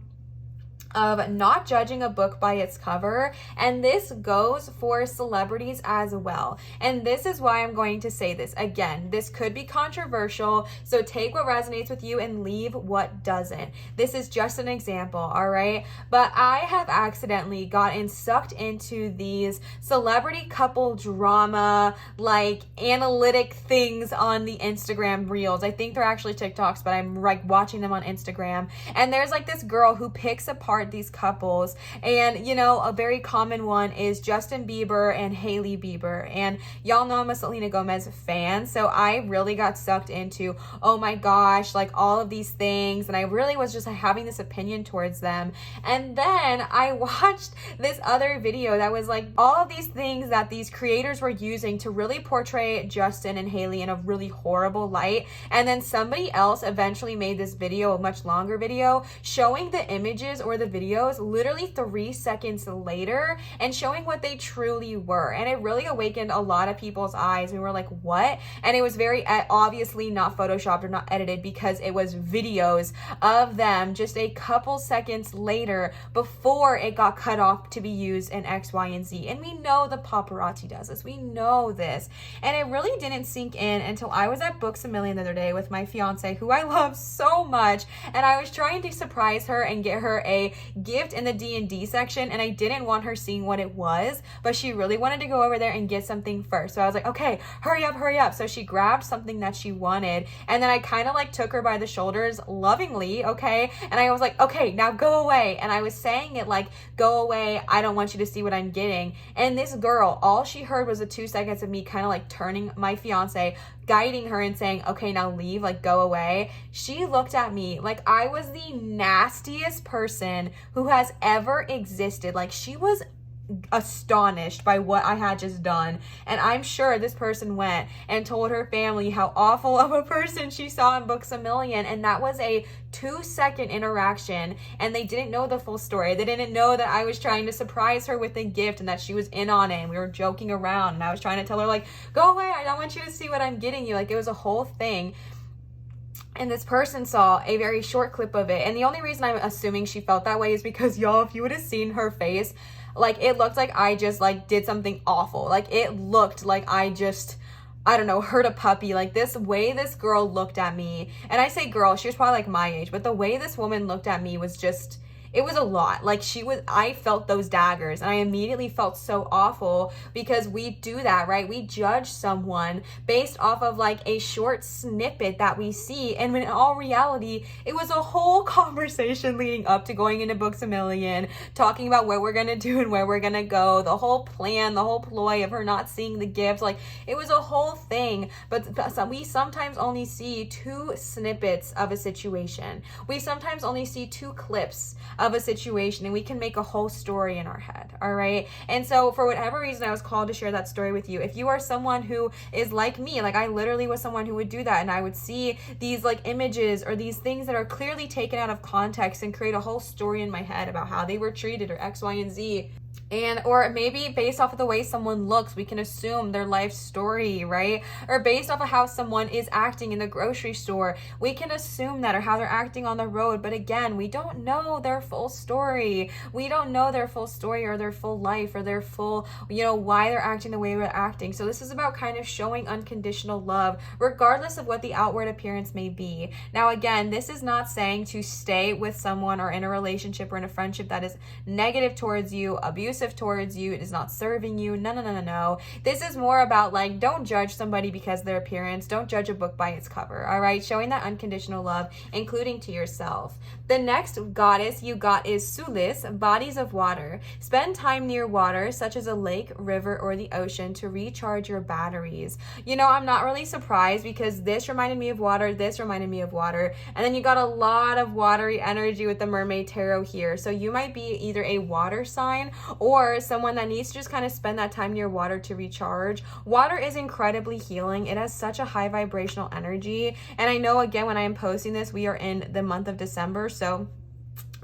of not judging a book by its cover, and this goes for celebrities as well. And this is why I'm going to say this again. This could be controversial, so take what resonates with you and leave what doesn't. This is just an example, all right? But I have accidentally gotten sucked into these celebrity couple drama, like analytic things on the Instagram reels. I think they're actually TikToks, but I'm like watching them on Instagram. And there's like this girl who picks apart these couples, and you know, a very common one is Justin Bieber and Hailey Bieber, and y'all know I'm a Selena Gomez fan, so I really got sucked into, oh my gosh, like all of these things, and I really was just having this opinion towards them. And then I watched this other video that was like all of these things that these creators were using to really portray Justin and Hailey in a really horrible light, and then somebody else eventually made this video, a much longer video, showing the images or the videos literally 3 seconds later and showing what they truly were. And it really awakened a lot of people's eyes. We were like, what? And it was very obviously not photoshopped or not edited, because it was videos of them just a couple seconds later before it got cut off to be used in X, Y, and Z. And we know the paparazzi does this. We know this. And it really didn't sink in until I was at Books A Million the other day with my fiance, who I love so much. And I was trying to surprise her and get her a gift in the D&D section, and I didn't want her seeing what it was, but she really wanted to go over there and get something first. So I was like, okay, hurry up. So she grabbed something that she wanted, and then I kind of like took her by the shoulders lovingly, okay, and I was like, okay, now go away. And I was saying it like, go away, I don't want you to see what I'm getting. And this girl, all she heard was the 2 seconds of me kind of like turning my fiance, guiding her and saying, okay, now leave, like go away. She looked at me like I was the nastiest person who has ever existed. Like, she was astonished by what I had just done. And I'm sure this person went and told her family how awful of a person she saw in Books A Million. And that was a 2-second interaction, and they didn't know the full story. They didn't know that I was trying to surprise her with a gift and that she was in on it, and we were joking around, and I was trying to tell her like, go away, I don't want you to see what I'm getting you. Like, it was a whole thing. And this person saw a very short clip of it. And the only reason I'm assuming she felt that way is because, y'all, if you would have seen her face, like, it looked like I just, like, did something awful. Like, it looked like I just, I don't know, hurt a puppy. Like, this way this girl looked at me, and I say girl, she was probably, like, my age, but the way this woman looked at me was just, it was a lot. Like, I felt those daggers, and I immediately felt so awful, because we do that, right? We judge someone based off of like a short snippet that we see, and when in all reality, it was a whole conversation leading up to going into Books A Million, talking about what we're gonna do and where we're gonna go, the whole plan, the whole ploy of her not seeing the gift. Like, it was a whole thing. But we sometimes only see 2 snippets of a situation. We sometimes only see 2 clips of a situation, and we can make a whole story in our head, all right? And so for whatever reason, I was called to share that story with you. If you are someone who is like me, like I literally was someone who would do that, and I would see these like images or these things that are clearly taken out of context and create a whole story in my head about how they were treated or X, Y, and Z. And or maybe based off of the way someone looks, we can assume their life story, right? Or based off of how someone is acting in the grocery store, we can assume that, or how they're acting on the road. But again, we don't know their full story. We don't know their full story or their full life or their full, you know, why they're acting the way they're acting. So this is about kind of showing unconditional love, regardless of what the outward appearance may be. Now, again, this is not saying to stay with someone or in a relationship or in a friendship that is negative towards you, abusive abusive towards you. It is not serving you. No, no, no, no, no. This is more about like, don't judge somebody because of their appearance. Don't judge a book by its cover. All right. Showing that unconditional love, including to yourself. The next goddess you got is Sulis, bodies of water. Spend time near water, such as a lake, river, or the ocean, to recharge your batteries. You know, I'm not really surprised because this reminded me of water, this reminded me of water, and then you got a lot of watery energy with the Mermaid Tarot here. So you might be either a water sign or someone that needs to just kind of spend that time near water to recharge. Water is incredibly healing. It has such a high vibrational energy. And I know, again, when I am posting this, we are in the month of December, so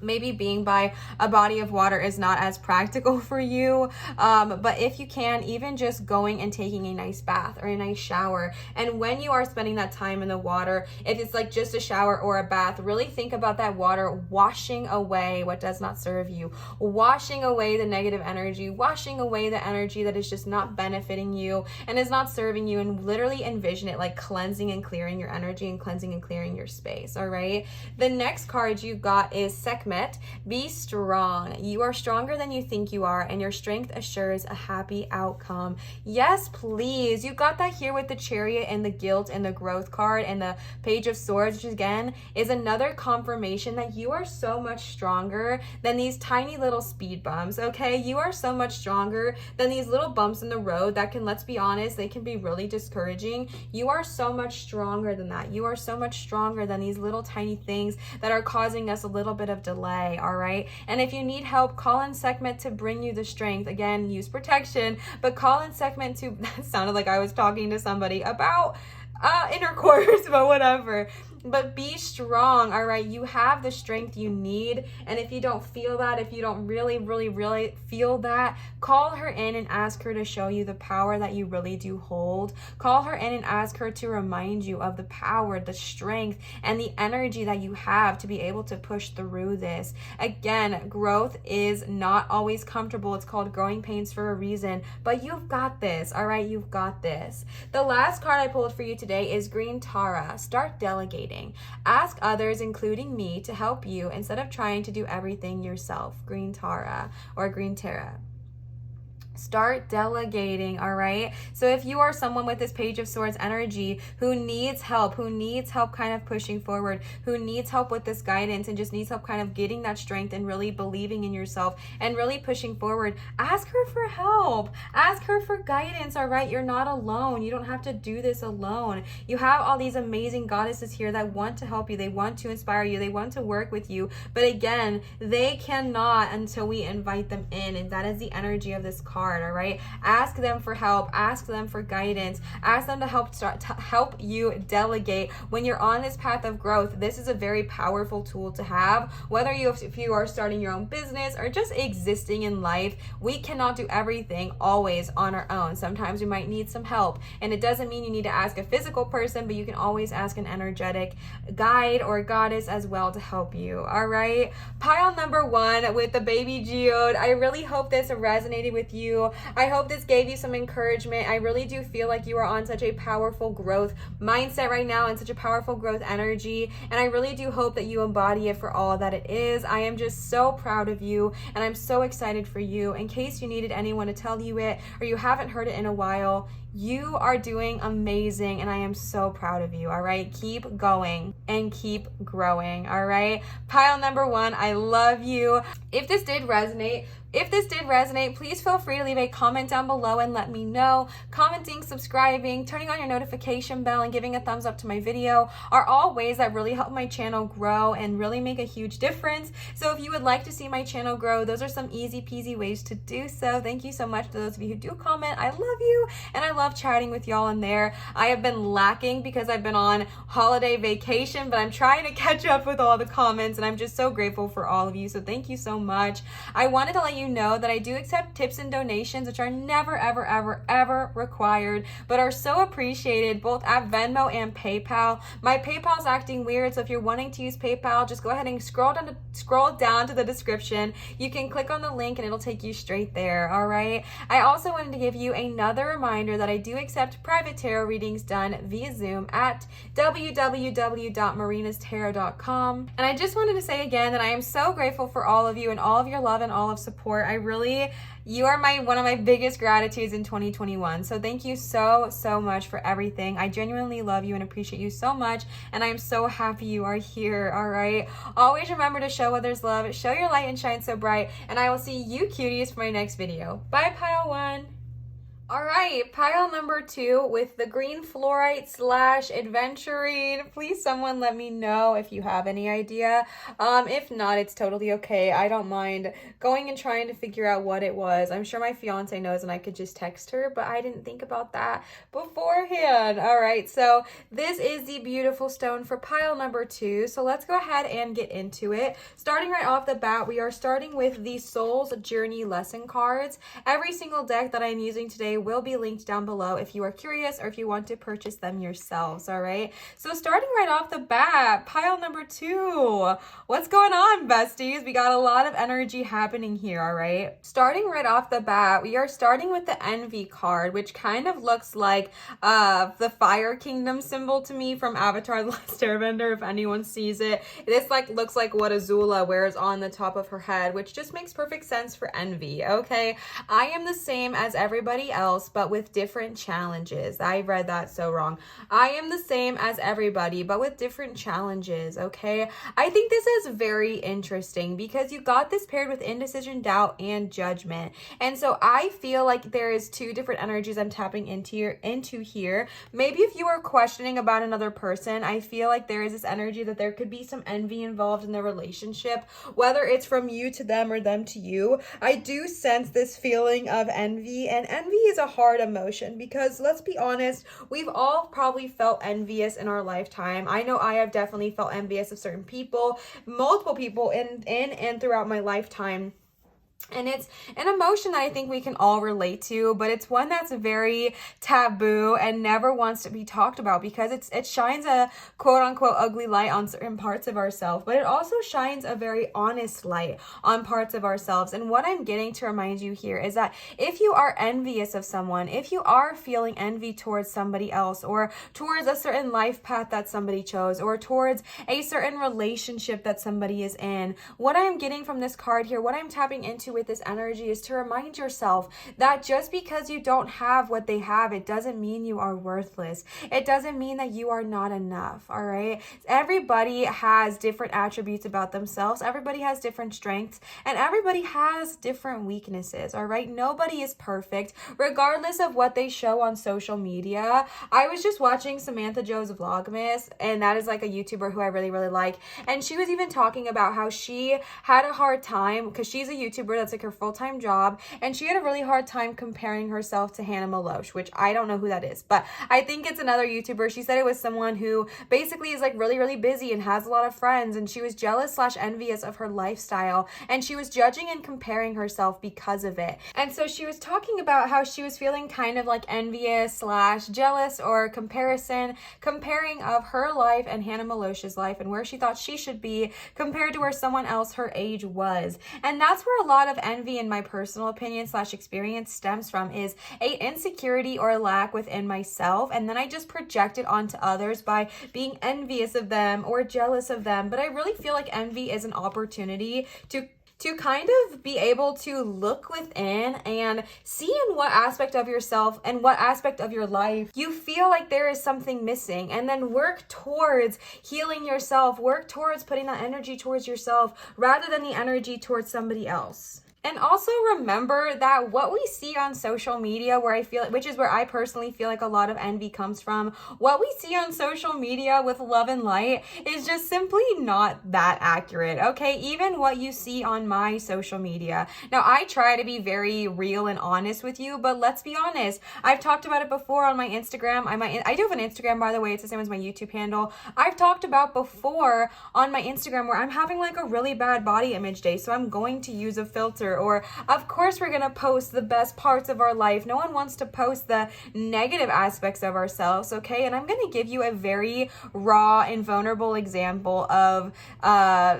maybe being by a body of water is not as practical for you, but if you can, even just going and taking a nice bath or a nice shower, and when you are spending that time in the water, if it's like just a shower or a bath, really think about that water washing away what does not serve you, washing away the negative energy, washing away the energy that is just not benefiting you and is not serving you, and literally envision it like cleansing and clearing your energy and cleansing and clearing your space. All right, the next card you got is Sekhmet. Be strong. You are stronger than you think you are, and your strength assures a happy outcome. Yes, please. You got that here with the Chariot and the Guilt and the Growth card and the Page of Swords, which again is another confirmation that you are so much stronger than these tiny little speed bumps, okay? You are so much stronger than these little bumps in the road that can, let's be honest, they can be really discouraging. You are so much stronger than that. You are so much stronger than these little tiny things that are causing us a little bit of delay. All right, and if you need help, call in Sekhmet to bring you the strength. Again, use protection, but call in Sekhmet to that sounded like I was talking to somebody about intercourse, but whatever. But be strong, all right? You have the strength you need. And if you don't feel that, if you don't really feel that, call her in and ask her to show you the power that you really do hold. Call her in and ask her to remind you of the power, the strength, and the energy that you have to be able to push through this. Again, growth is not always comfortable. It's called growing pains for a reason, but you've got this, all right? You've got this. The last card I pulled for you today is Green Tara. Start delegating. Ask others, including me, to help you instead of trying to do everything yourself. Green Tara or Green Tara. Start delegating, all right? So if you are someone with this Page of Swords energy who needs help kind of pushing forward, who needs help with this guidance and just needs help kind of getting that strength and really believing in yourself and really pushing forward, ask her for help. Ask her for guidance, all right? You're not alone. You don't have to do this alone. You have all these amazing goddesses here that want to help you. They want to inspire you. They want to work with you. But again, they cannot until we invite them in, and that is the energy of this card. All right, ask them for help, ask them for guidance, ask them to help you delegate. When you're on this path of growth, this is a very powerful tool to have. Whether if you are starting your own business or just existing in life, we cannot do everything always on our own. Sometimes we might need some help, and it doesn't mean you need to ask a physical person, but you can always ask an energetic guide or goddess as well to help you. All right, pile number 1 with the baby geode. I really hope this resonated with you. I hope this gave you some encouragement. I really do feel like you are on such a powerful growth mindset right now and such a powerful growth energy, and I really do hope that you embody it for all that it is. I am just so proud of you, and I'm so excited for you. In case you needed anyone to tell you it or you haven't heard it in a while, you are doing amazing, and I am so proud of you, all right? Keep going and keep growing, all right? Pile number 1, I love you. If this did resonate, please feel free to leave a comment down below and let me know. Commenting, subscribing, turning on your notification bell, and giving a thumbs up to my video are all ways that really help my channel grow and really make a huge difference. So if you would like to see my channel grow, those are some easy peasy ways to do so. Thank you so much to those of you who do comment. I love you, and I love chatting with y'all in there. I have been lacking because I've been on holiday vacation, but I'm trying to catch up with all the comments, and I'm just so grateful for all of you. So thank you so much. I wanted to let you know that I do accept tips and donations, which are never, ever, ever, ever required, but are so appreciated both at Venmo and PayPal. My PayPal's acting weird, so if you're wanting to use PayPal, just go ahead and scroll down to the description. You can click on the link and it'll take you straight there, all right? I also wanted to give you another reminder that I do accept private tarot readings done via Zoom at www.marinastarot.com. And I just wanted to say again that I am so grateful for all of you and all of your love and all of support. support. You are one of my biggest gratitudes in 2021. So thank you so much for everything. I genuinely love you and appreciate you so much. And I am so happy you are here. All right. Always remember to show others love, show your light and shine so bright. And I will see you cuties for my next video. Bye, pile 1. All right, pile number 2 with the green fluorite / adventurine. Please someone let me know if you have any idea. If not, it's totally okay. I don't mind going and trying to figure out what it was. I'm sure my fiance knows and I could just text her, but I didn't think about that beforehand. All right, so this is the beautiful stone for pile number 2. So let's go ahead and get into it. Starting right off the bat, we are starting with the Soul's Journey lesson cards. Every single deck that I'm using today will be linked down below if you are curious or if you want to purchase them yourselves. All right, so starting right off the bat, pile number 2. What's going on, besties? We got a lot of energy happening here. All right, starting right off the bat, we are starting with the Envy card, which kind of looks like the Fire Kingdom symbol to me from Avatar: The Last Airbender. If anyone sees it, this looks like what Azula wears on the top of her head, which just makes perfect sense for Envy. Okay, I am the same as everybody else, but with different challenges. I read that so wrong. I am the same as everybody, but with different challenges. Okay, I think this is very interesting because you got this paired with indecision, doubt, and judgment. And so I feel like there is 2 different energies I'm tapping into here. Maybe if you are questioning about another person, I feel like there is this energy that there could be some envy involved in the relationship, whether it's from you to them or them to you. I do sense this feeling of envy, and envy is a hard emotion because, let's be honest, we've all probably felt envious in our lifetime. I know I have definitely felt envious of certain people, multiple people in and throughout my lifetime. And it's an emotion that I think we can all relate to, but it's one that's very taboo and never wants to be talked about because it shines a quote-unquote ugly light on certain parts of ourselves, but it also shines a very honest light on parts of ourselves. And what I'm getting to remind you here is that if you are envious of someone, if you are feeling envy towards somebody else or towards a certain life path that somebody chose or towards a certain relationship that somebody is in, what I'm getting from this card here, what I'm tapping into with this energy is to remind yourself that just because you don't have what they have, it doesn't mean you are worthless. It doesn't mean that you are not enough. All right, everybody has different attributes about themselves, everybody has different strengths, and everybody has different weaknesses. All right, nobody is perfect regardless of what they show on social media. I was just watching Samantha Joe's Vlogmas, and that is like a YouTuber who I really like, and she was even talking about how she had a hard time because she's a YouTuber, that's like her full-time job, and she had a really hard time comparing herself to Hannah Maloche, which I don't know who that is, but I think it's another YouTuber. She said it was someone who basically is like really busy and has a lot of friends, and she was jealous / envious of her lifestyle, and she was judging and comparing herself because of it. And so she was talking about how she was feeling kind of like envious / jealous or comparing of her life and Hannah Maloche's life and where she thought she should be compared to where someone else her age was. And that's where a lot of envy, in my personal opinion / experience, stems from, is a insecurity or a lack within myself, and then I just project it onto others by being envious of them or jealous of them. But I really feel like envy is an opportunity to kind of be able to look within and see in what aspect of yourself and what aspect of your life you feel like there is something missing, and then work towards healing yourself, work towards putting that energy towards yourself rather than the energy towards somebody else. And also remember that what we see on social media, which is where I personally feel like a lot of envy comes from, what we see on social media with love and light is just simply not that accurate, okay? Even what you see on my social media. Now, I try to be very real and honest with you, but let's be honest. I've talked about it before on my Instagram. I do have an Instagram, by the way. It's the same as my YouTube handle. I've talked about before on my Instagram where I'm having like a really bad body image day, so I'm going to use a filter, or of course we're going to post the best parts of our life. No one wants to post the negative aspects of ourselves, okay? And I'm going to give you a very raw and vulnerable example of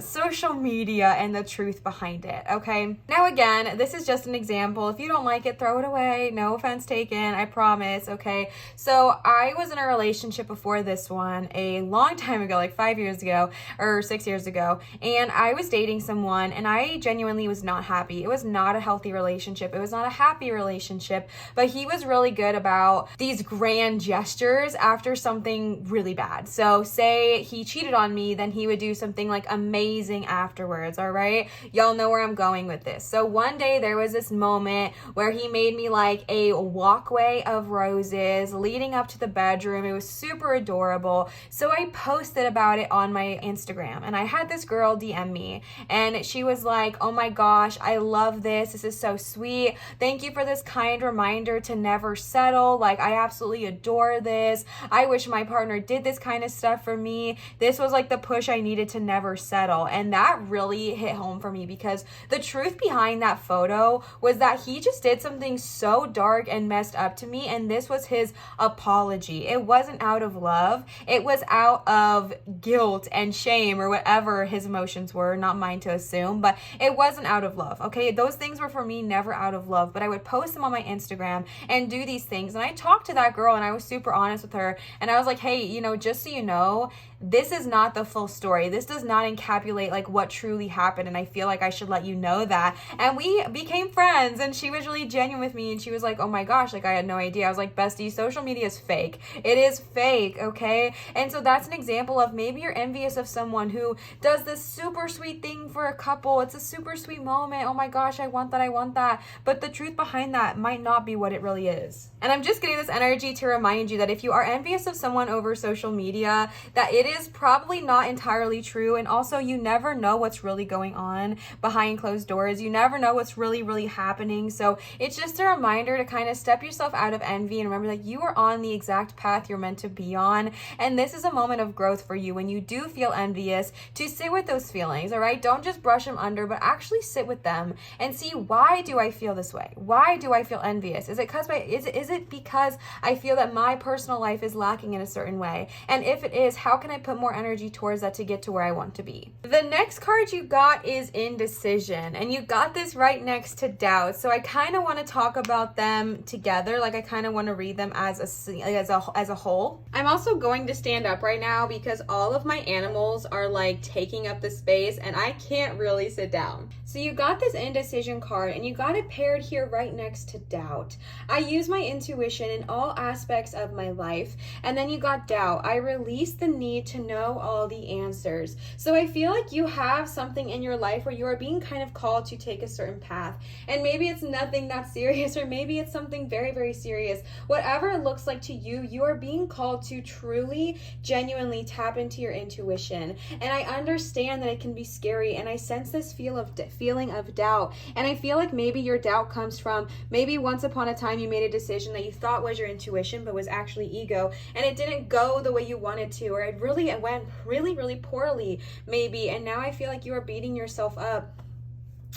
social media and the truth behind it, okay? Now again, this is just an example. If you don't like it, throw it away. No offense taken, I promise, okay? So I was in a relationship before this one a long time ago, like 5 years ago or 6 years ago, and I was dating someone and I genuinely was not happy. It was not a healthy relationship. It was not a happy relationship, but he was really good about these grand gestures after something really bad. So say he cheated on me, then he would do something like amazing afterwards, all right? Y'all know where I'm going with this. So one day there was this moment where he made me like a walkway of roses leading up to the bedroom. It was super adorable. So I posted about it on my Instagram, and I had this girl DM me, and she was like, oh my gosh, I love this. This is so sweet. Thank you for this kind reminder to never settle. Like, I absolutely adore this. I wish my partner did this kind of stuff for me. This was like the push I needed to never settle. And that really hit home for me, because the truth behind that photo was that he just did something so dark and messed up to me, and this was his apology. It wasn't out of love. It was out of guilt and shame, or whatever his emotions were, not mine to assume, but it wasn't out of love, okay? Those things were for me never out of love, but I would post them on my Instagram and do these things. And I talked to that girl, and I was super honest with her, and I was like, hey, you know, just so you know, this is not the full story. This does not encapsulate like what truly happened, and I feel like I should let you know that. And we became friends, and she was really genuine with me, and she was like, oh my gosh, like I had no idea. I was like, bestie, social media is fake. It is fake, okay? And so that's an example of maybe you're envious of someone who does this super sweet thing for a couple. It's a super sweet moment. Oh my gosh, I want that, I want that. But the truth behind that might not be what it really is. And I'm just getting this energy to remind you that if you are envious of someone over social media, that it is probably not entirely true. And also, you never know what's really going on behind closed doors. You never know what's really happening. So it's just a reminder to kind of step yourself out of envy and remember that you are on the exact path you're meant to be on. And this is a moment of growth for you when you do feel envious, to sit with those feelings, all right? Don't just brush them under, but actually sit with them and see, why do I feel this way? Why do I feel envious? Is it because I feel that my personal life is lacking in a certain way? And if it is, how can I put more energy towards that to get to where I want to be? The next card you got is indecision, and you got this right next to doubt. So I kind of want to talk about them together. Like, I kind of want to read them as a whole. I'm also going to stand up right now because all of my animals are like taking up the space, and I can't really sit down. So you got this indecision card, and you got it paired here right next to doubt. I use my intuition in all aspects of my life. And then you got doubt. I release the need to know all the answers. So I feel like you have something in your life where you are being kind of called to take a certain path. And maybe it's nothing that serious, or maybe it's something very serious. Whatever it looks like to you, you are being called to truly, genuinely tap into your intuition. And I understand that it can be scary, and I sense this feeling of doubt. And I feel like maybe your doubt comes from maybe once upon a time you made a decision that you thought was your intuition, but was actually ego, and it didn't go the way you wanted to, or it went really poorly maybe, and now I feel like you are beating yourself up,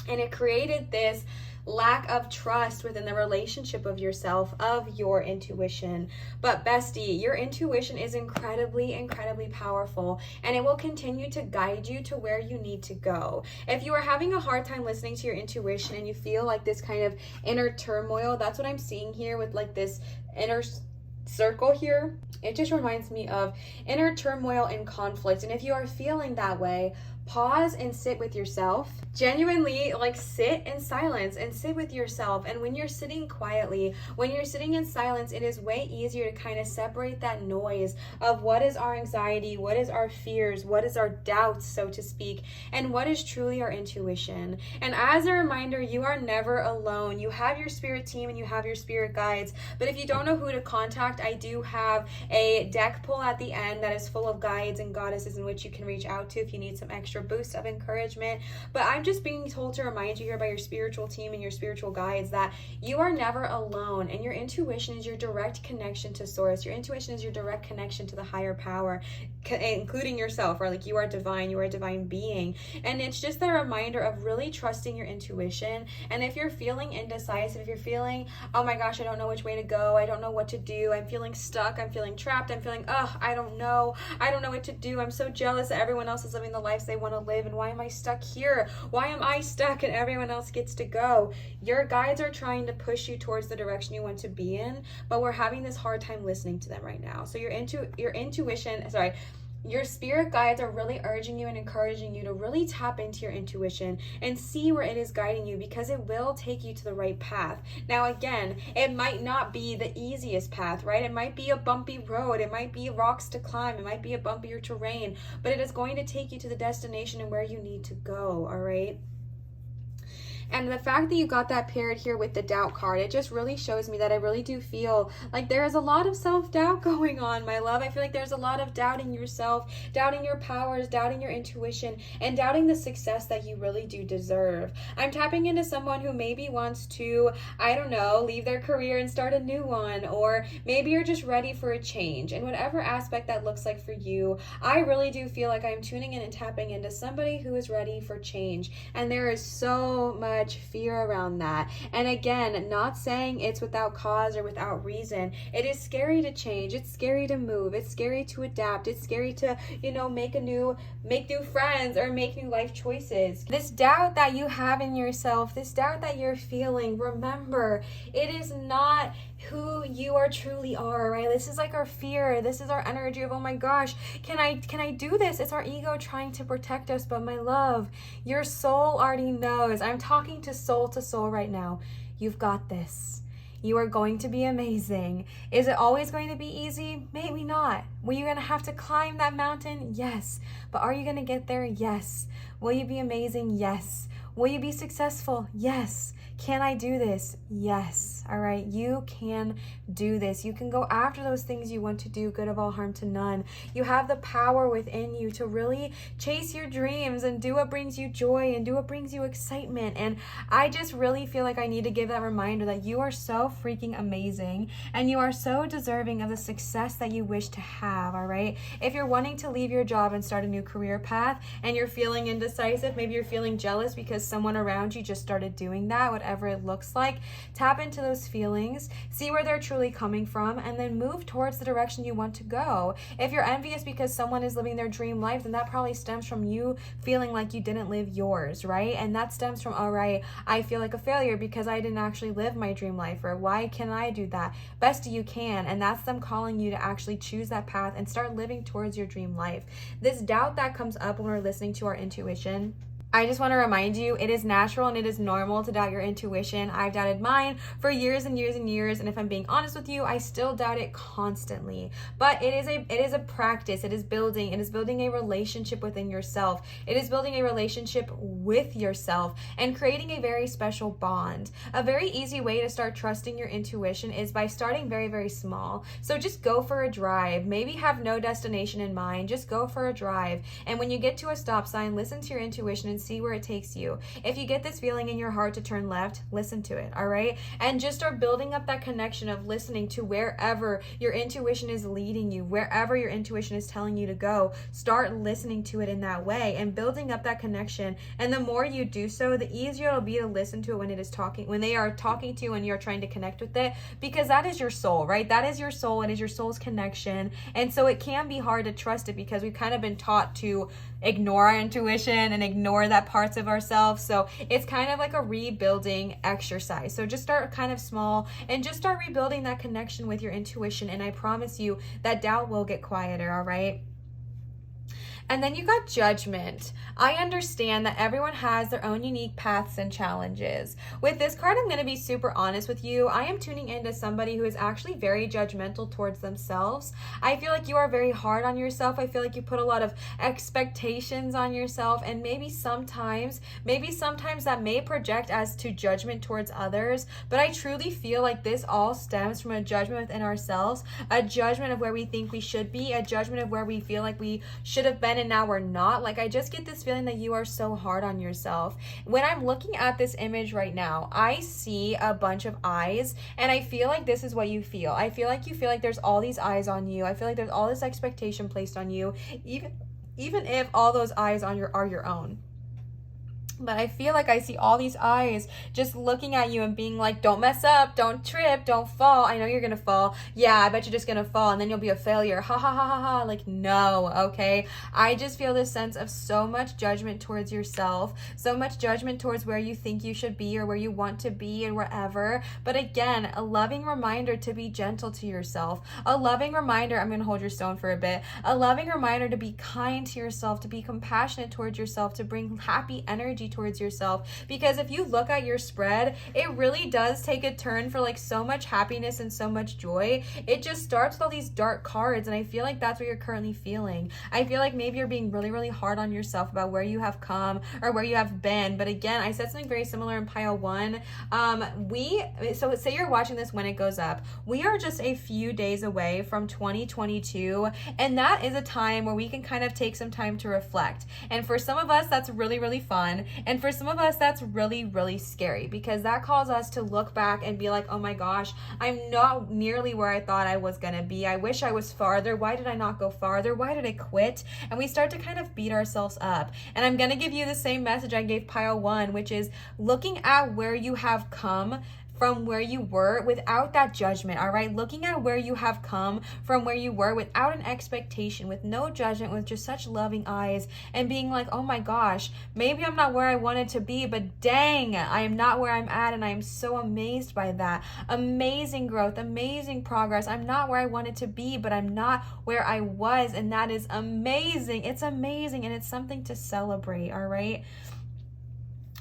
and it created this lack of trust within the relationship of yourself, of your intuition. But bestie, your intuition is incredibly powerful, and it will continue to guide you to where you need to go. If you are having a hard time listening to your intuition and you feel like this kind of inner turmoil, that's what I'm seeing here with like this inner circle here. It just reminds me of inner turmoil and conflict. And if you are feeling that way, pause and sit with yourself. Genuinely, like, sit in silence and sit with yourself. And when you're sitting quietly, when you're sitting in silence, it is way easier to kind of separate that noise of what is our anxiety, what is our fears, what is our doubts, so to speak, and what is truly our intuition. And as a reminder, you are never alone. You have your spirit team and you have your spirit guides. But if you don't know who to contact, I do have a deck pull at the end that is full of guides and goddesses in which you can reach out to if you need some extra boost of encouragement. But I'm just being told to remind you here by your spiritual team and your spiritual guides that you are never alone, and your intuition is your direct connection to source. Your intuition is your direct connection to the higher power, including yourself, or like you are divine, you are a divine being. And it's just a reminder of really trusting your intuition. And if you're feeling indecisive, if you're feeling, oh my gosh, I don't know which way to go, I don't know what to do, I'm feeling stuck, I'm feeling trapped, I'm feeling, I don't know what to do, I'm so jealous that everyone else is living the lives they want to live, and why am I stuck here? Why am I stuck and everyone else gets to go? Your guides are trying to push you towards the direction you want to be in, but we're having this hard time listening to them right now. So your intuition, Your spirit guides are really urging you and encouraging you to really tap into your intuition and see where it is guiding you, because it will take you to the right path. Now, again, it might not be the easiest path, right? It might be a bumpy road. It might be rocks to climb. It might be a bumpier terrain, but it is going to take you to the destination and where you need to go, all right? And the fact that you got that paired here with the doubt card, it just really shows me that I really do feel like there is a lot of self-doubt going on, my love. I feel like there's a lot of doubting yourself, doubting your powers, doubting your intuition, and doubting the success that you really do deserve. I'm tapping into someone who maybe wants to, I don't know, leave their career and start a new one, or maybe you're just ready for a change. And whatever aspect that looks like for you, I really do feel like I'm tuning in and tapping into somebody who is ready for change. And there is so much fear around that. And again, not saying it's without cause or without reason. It is scary to change. It's scary to move. It's scary to adapt. It's scary to, make new friends or make new life choices. This doubt that you have in yourself, this doubt that you're feeling, remember, it is not who you are truly are, right? This is like our fear. This is our energy of, oh my gosh, can I do this? It's our ego trying to protect us. But my love, your soul already knows. I'm talking to soul right now. You've got this. You are going to be amazing. Is it always going to be easy? Maybe not. Were you going to have to climb that mountain? Yes. But are you going to get there? Yes. Will you be amazing? Yes. Will you be successful? Yes. Can I do this? Yes. All right. You can do this. You can go after those things you want to do, good of all, harm to none. You have the power within you to really chase your dreams and do what brings you joy and do what brings you excitement. And I just really feel like I need to give that reminder that you are so freaking amazing and you are so deserving of the success that you wish to have. All right. If you're wanting to leave your job and start a new career path and you're feeling indecisive, maybe you're feeling jealous because someone around you just started doing that, whatever it looks like, tap into those feelings, see where they're truly coming from, and then move towards the direction you want to go. If you're envious because someone is living their dream life, then that probably stems from you feeling like you didn't live yours, right? And that stems from, all right, I feel like a failure because I didn't actually live my dream life, or why can I do that? Best you can. And that's them calling you to actually choose that path and start living towards your dream life. This doubt that comes up when we're listening to our intuition, I just want to remind you, it is natural and it is normal to doubt your intuition. I've doubted mine for years and years and years, and if I'm being honest with you, I still doubt it constantly. But it is a practice. It is building a relationship within yourself. It is building a relationship with yourself and creating a very special bond. A very easy way to start trusting your intuition is by starting very, very small. So just go for a drive. Maybe have no destination in mind. Just go for a drive. And when you get to a stop sign, listen to your intuition and see where it takes you. If you get this feeling in your heart to turn left, listen to it, all right? And just start building up that connection of listening to wherever your intuition is leading you, wherever your intuition is telling you to go. Start listening to it in that way and building up that connection. And the more you do so, the easier it'll be to listen to it when they are talking to you and you're trying to connect with it, because that is your soul, right? That is your soul. It is your soul's connection. And so it can be hard to trust it because we've kind of been taught to ignore our intuition and ignore that parts of ourselves. So it's kind of like a rebuilding exercise. So just start kind of small and just start rebuilding that connection with your intuition. And I promise you that doubt will get quieter, all right? And then you got judgment. I understand that everyone has their own unique paths and challenges. With this card, I'm going to be super honest with you. I am tuning into somebody who is actually very judgmental towards themselves. I feel like you are very hard on yourself. I feel like you put a lot of expectations on yourself, and maybe sometimes that may project as to judgment towards others. But I truly feel like this all stems from a judgment within ourselves, a judgment of where we think we should be, a judgment of where we feel like we should have been and now we're not. Like, I just get this feeling that you are so hard on yourself. When I'm looking at this image right now, I see a bunch of eyes, and I feel like this is what you feel. I feel like you feel like there's all these eyes on you. I feel like there's all this expectation placed on you, even if all those eyes are your own. But I feel like I see all these eyes just looking at you and being like, don't mess up, don't trip, don't fall. I know you're going to fall. Yeah, I bet you're just going to fall and then you'll be a failure. Ha ha ha ha ha. Like, no, okay? I just feel this sense of so much judgment towards yourself, so much judgment towards where you think you should be or where you want to be and wherever. But again, a loving reminder to be gentle to yourself. A loving reminder, I'm going to hold your stone for a bit. A loving reminder to be kind to yourself, to be compassionate towards yourself, to bring happy energy towards yourself. Because if you look at your spread, it really does take a turn for like so much happiness and so much joy. It just starts with all these dark cards, and I feel like that's what you're currently feeling. I feel like maybe you're being really, really hard on yourself about where you have come or where you have been. But again, I said something very similar in pile 1. So say you're watching this when it goes up. We are just a few days away from 2022, and that is a time where we can kind of take some time to reflect. And for some of us, that's really, really fun. And for some of us, that's really, really scary, because that calls us to look back and be like, oh my gosh, I'm not nearly where I thought I was going to be. I wish I was farther. Why did I not go farther? Why did I quit? And we start to kind of beat ourselves up. And I'm going to give you the same message I gave pile 1, which is looking at where you have come from where you were without that judgment, all right? Looking at where you have come from where you were without an expectation, with no judgment, with just such loving eyes, and being like, oh my gosh, maybe I'm not where I wanted to be, but dang, I am not where I'm at, and I am so amazed by that. Amazing growth, amazing progress. I'm not where I wanted to be, but I'm not where I was, and that is amazing. It's amazing, and it's something to celebrate, all right?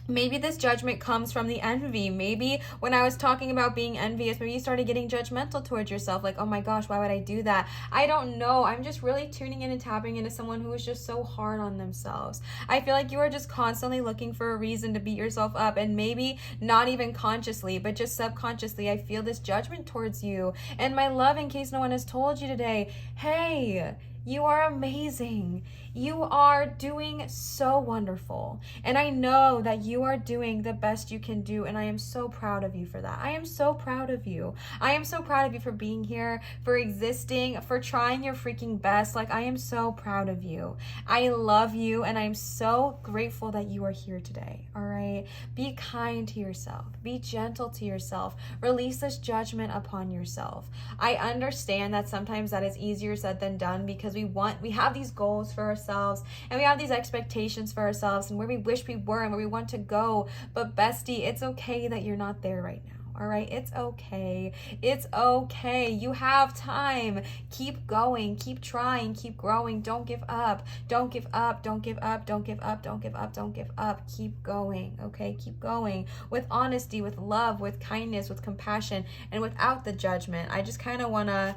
Maybe this judgment comes from the envy. Maybe when I was talking about being envious, maybe you started getting judgmental towards yourself. Like, oh my gosh, why would I do that? I don't know. I'm just really tuning in and tapping into someone who is just so hard on themselves. I feel like you are just constantly looking for a reason to beat yourself up, and maybe not even consciously, but just subconsciously, I feel this judgment towards you. And my love, in case no one has told you today, hey, you are amazing. You are doing so wonderful. And I know that you are doing the best you can do. And I am so proud of you for that. I am so proud of you. I am so proud of you for being here, for existing, for trying your freaking best. Like, I am so proud of you. I love you. And I'm so grateful that you are here today. All right. Be kind to yourself. Be gentle to yourself. Release this judgment upon yourself. I understand that sometimes that is easier said than done, because we have these goals for ourselves, and we have these expectations for ourselves, and where we wish we were and where we want to go. But bestie, it's okay that you're not there right now. All right, it's okay. It's okay. You have time. Keep going. Keep trying. Keep growing. Don't give up. Don't give up. Don't give up. Don't give up. Don't give up. Don't give up. Keep going. Okay, keep going with honesty, with love, with kindness, with compassion, and without the judgment. I just kind of want to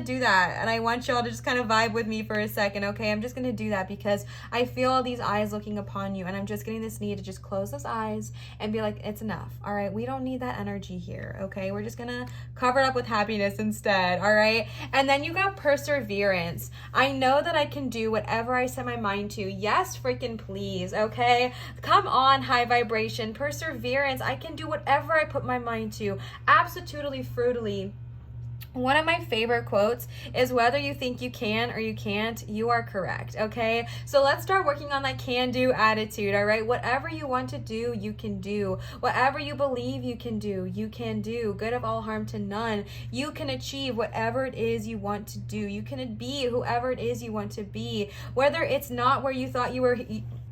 do that, and I want y'all to just kind of vibe with me for a second, okay? I'm just going to do that because I feel all these eyes looking upon you, and I'm just getting this need to just close those eyes and be like, it's enough, all right? We don't need that energy here, okay? We're just going to cover it up with happiness instead, all right? And then you got perseverance. I know that I can do whatever I set my mind to. Yes, freaking please, okay? Come on, high vibration. Perseverance. I can do whatever I put my mind to. Absolutely, frutally. One of my favorite quotes is, whether you think you can or you can't, you are correct, okay? So let's start working on that can-do attitude, all right? Whatever you want to do, you can do. Whatever you believe you can do, you can do. Good of all, harm to none. You can achieve whatever it is you want to do. You can be whoever it is you want to be. Whether it's not where you thought you were...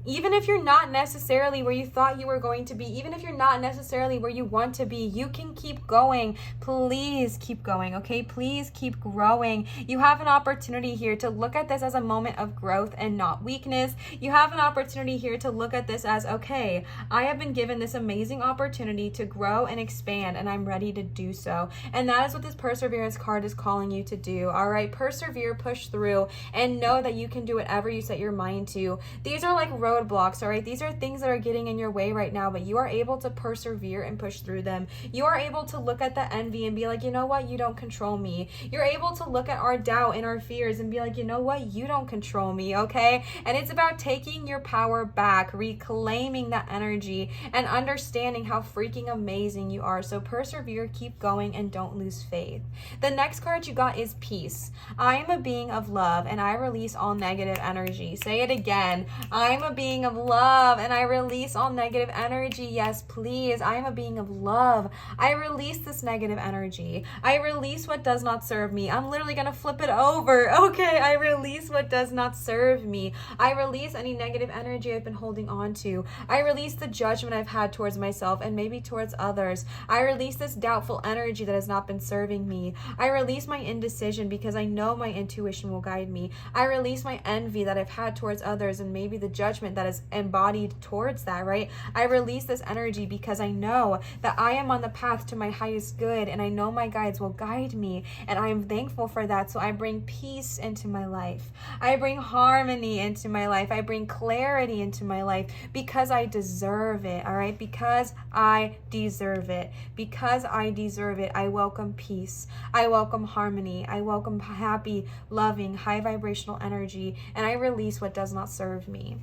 Even if you're not necessarily where you thought you were going to be, even if you're not necessarily where you want to be, you can keep going. Please keep going, okay? Please keep growing. You have an opportunity here to look at this as a moment of growth and not weakness. You have an opportunity here to look at this as, okay, I have been given this amazing opportunity to grow and expand, and I'm ready to do so. And that is what this perseverance card is calling you to do, all right? Persevere, push through, and know that you can do whatever you set your mind to. These are like roadblocks, all right? These are things that are getting in your way right now, but you are able to persevere and push through them. You are able to look at the envy and be like, you know what? You don't control me. You're able to look at our doubt and our fears and be like, you know what? You don't control me, okay? And it's about taking your power back, reclaiming that energy, and understanding how freaking amazing you are. So persevere, keep going, and don't lose faith. The next card you got is peace. I am a being of love, and I release all negative energy. Say it again. I am a being being of love, and I release all negative energy. Yes, please. I am a being of love. I release this negative energy. I release what does not serve me. I'm literally going to flip it over. Okay, I release what does not serve me. I release any negative energy I've been holding on to. I release the judgment I've had towards myself and maybe towards others. I release this doubtful energy that has not been serving me. I release my indecision because I know my intuition will guide me. I release my envy that I've had towards others and maybe the judgment that is embodied towards that, right? I release this energy because I know that I am on the path to my highest good, and I know my guides will guide me, and I am thankful for that. So I bring peace into my life. I bring harmony into my life. I bring clarity into my life because I deserve it, all right? Because I deserve it. Because I deserve it, I welcome peace. I welcome harmony. I welcome happy, loving, high vibrational energy, and I release what does not serve me.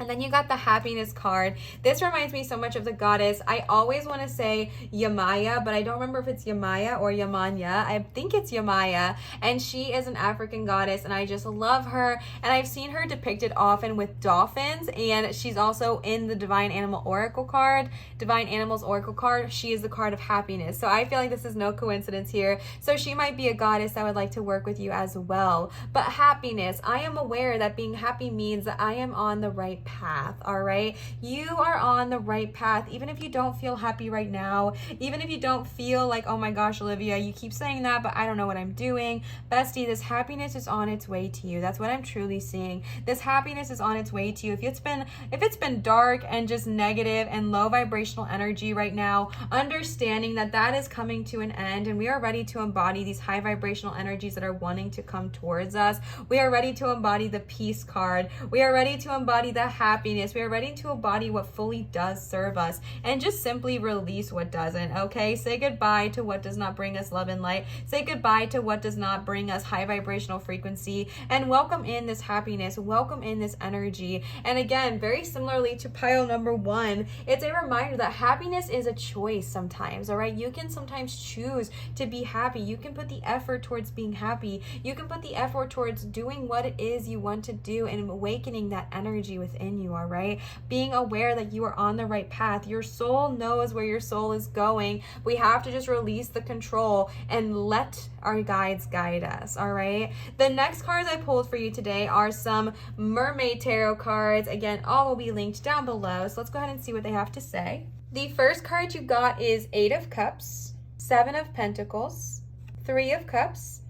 And then you got the happiness card. This reminds me so much of the goddess. I always want to say Yamaya, but I don't remember if it's Yamaya or Yamanya. I think it's Yamaya. And she is an African goddess, and I just love her. And I've seen her depicted often with dolphins, and she's also in the Divine Animal Oracle card. Divine Animals Oracle card. She is the card of happiness. So I feel like this is no coincidence here. So she might be a goddess that would like to work with you as well. But happiness, I am aware that being happy means that I am on the right path, all right? You are on the right path, even if you don't feel happy right now, even if you don't feel like, oh my gosh, Olivia, you keep saying that, but I don't know what I'm doing. Bestie, this happiness is on its way to you. That's what I'm truly seeing. This happiness is on its way to you. If it's been dark and just negative and low vibrational energy right now, understanding that that is coming to an end, and we are ready to embody these high vibrational energies that are wanting to come towards us. We are ready to embody the peace card. We are ready to embody the happiness. We are ready to embody what fully does serve us, and just simply release what doesn't, okay? Say goodbye to what does not bring us love and light. Say goodbye to what does not bring us high vibrational frequency, and welcome in this happiness, welcome in this energy. And again, very similarly to pile number 1, it's a reminder that happiness is a choice sometimes, all right? You can sometimes choose to be happy. You can put the effort towards being happy. You can put the effort towards doing what it is you want to do and awakening that energy within you, all right? Being aware that you are on the right path. Your soul knows where your soul is going. We have to just release the control and let our guides guide us, all right? The next cards I pulled for you today are some mermaid tarot cards. Again, all will be linked down below. So let's go ahead and see what they have to say. The first card you got is 8 of Cups, 7 of Pentacles, 3 of Cups,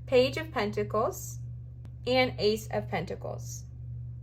Page of Pentacles, and Ace of Pentacles.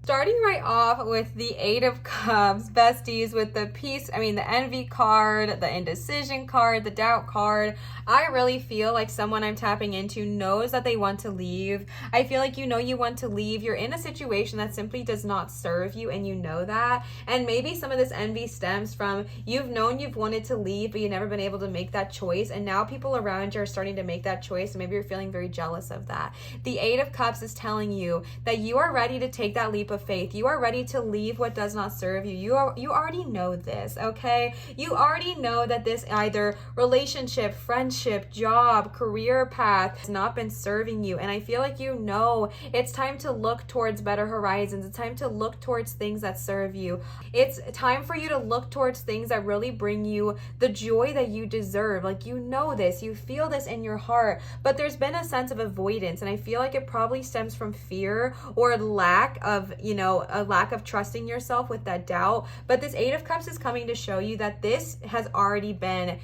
Starting right off with the 8 of Cups, besties, with the the envy card, the indecision card, the doubt card. I really feel like someone I'm tapping into knows that they want to leave. I feel like you know you want to leave. You're in a situation that simply does not serve you, and you know that. And maybe some of this envy stems from you've known you've wanted to leave, but you've never been able to make that choice. And now people around you are starting to make that choice, and maybe you're feeling very jealous of that. The 8 of Cups is telling you that you are ready to take that leap of faith. You are ready to leave what does not serve you. You already know this, okay? You already know that this either relationship, friendship, job, career path has not been serving you. And I feel like you know it's time to look towards better horizons. It's time to look towards things that serve you. It's time for you to look towards things that really bring you the joy that you deserve. Like, you know this, you feel this in your heart, but there's been a sense of avoidance. And I feel like it probably stems from fear or lack of, a lack of trusting yourself with that doubt. But this 8 of Cups is coming to show you that this has already been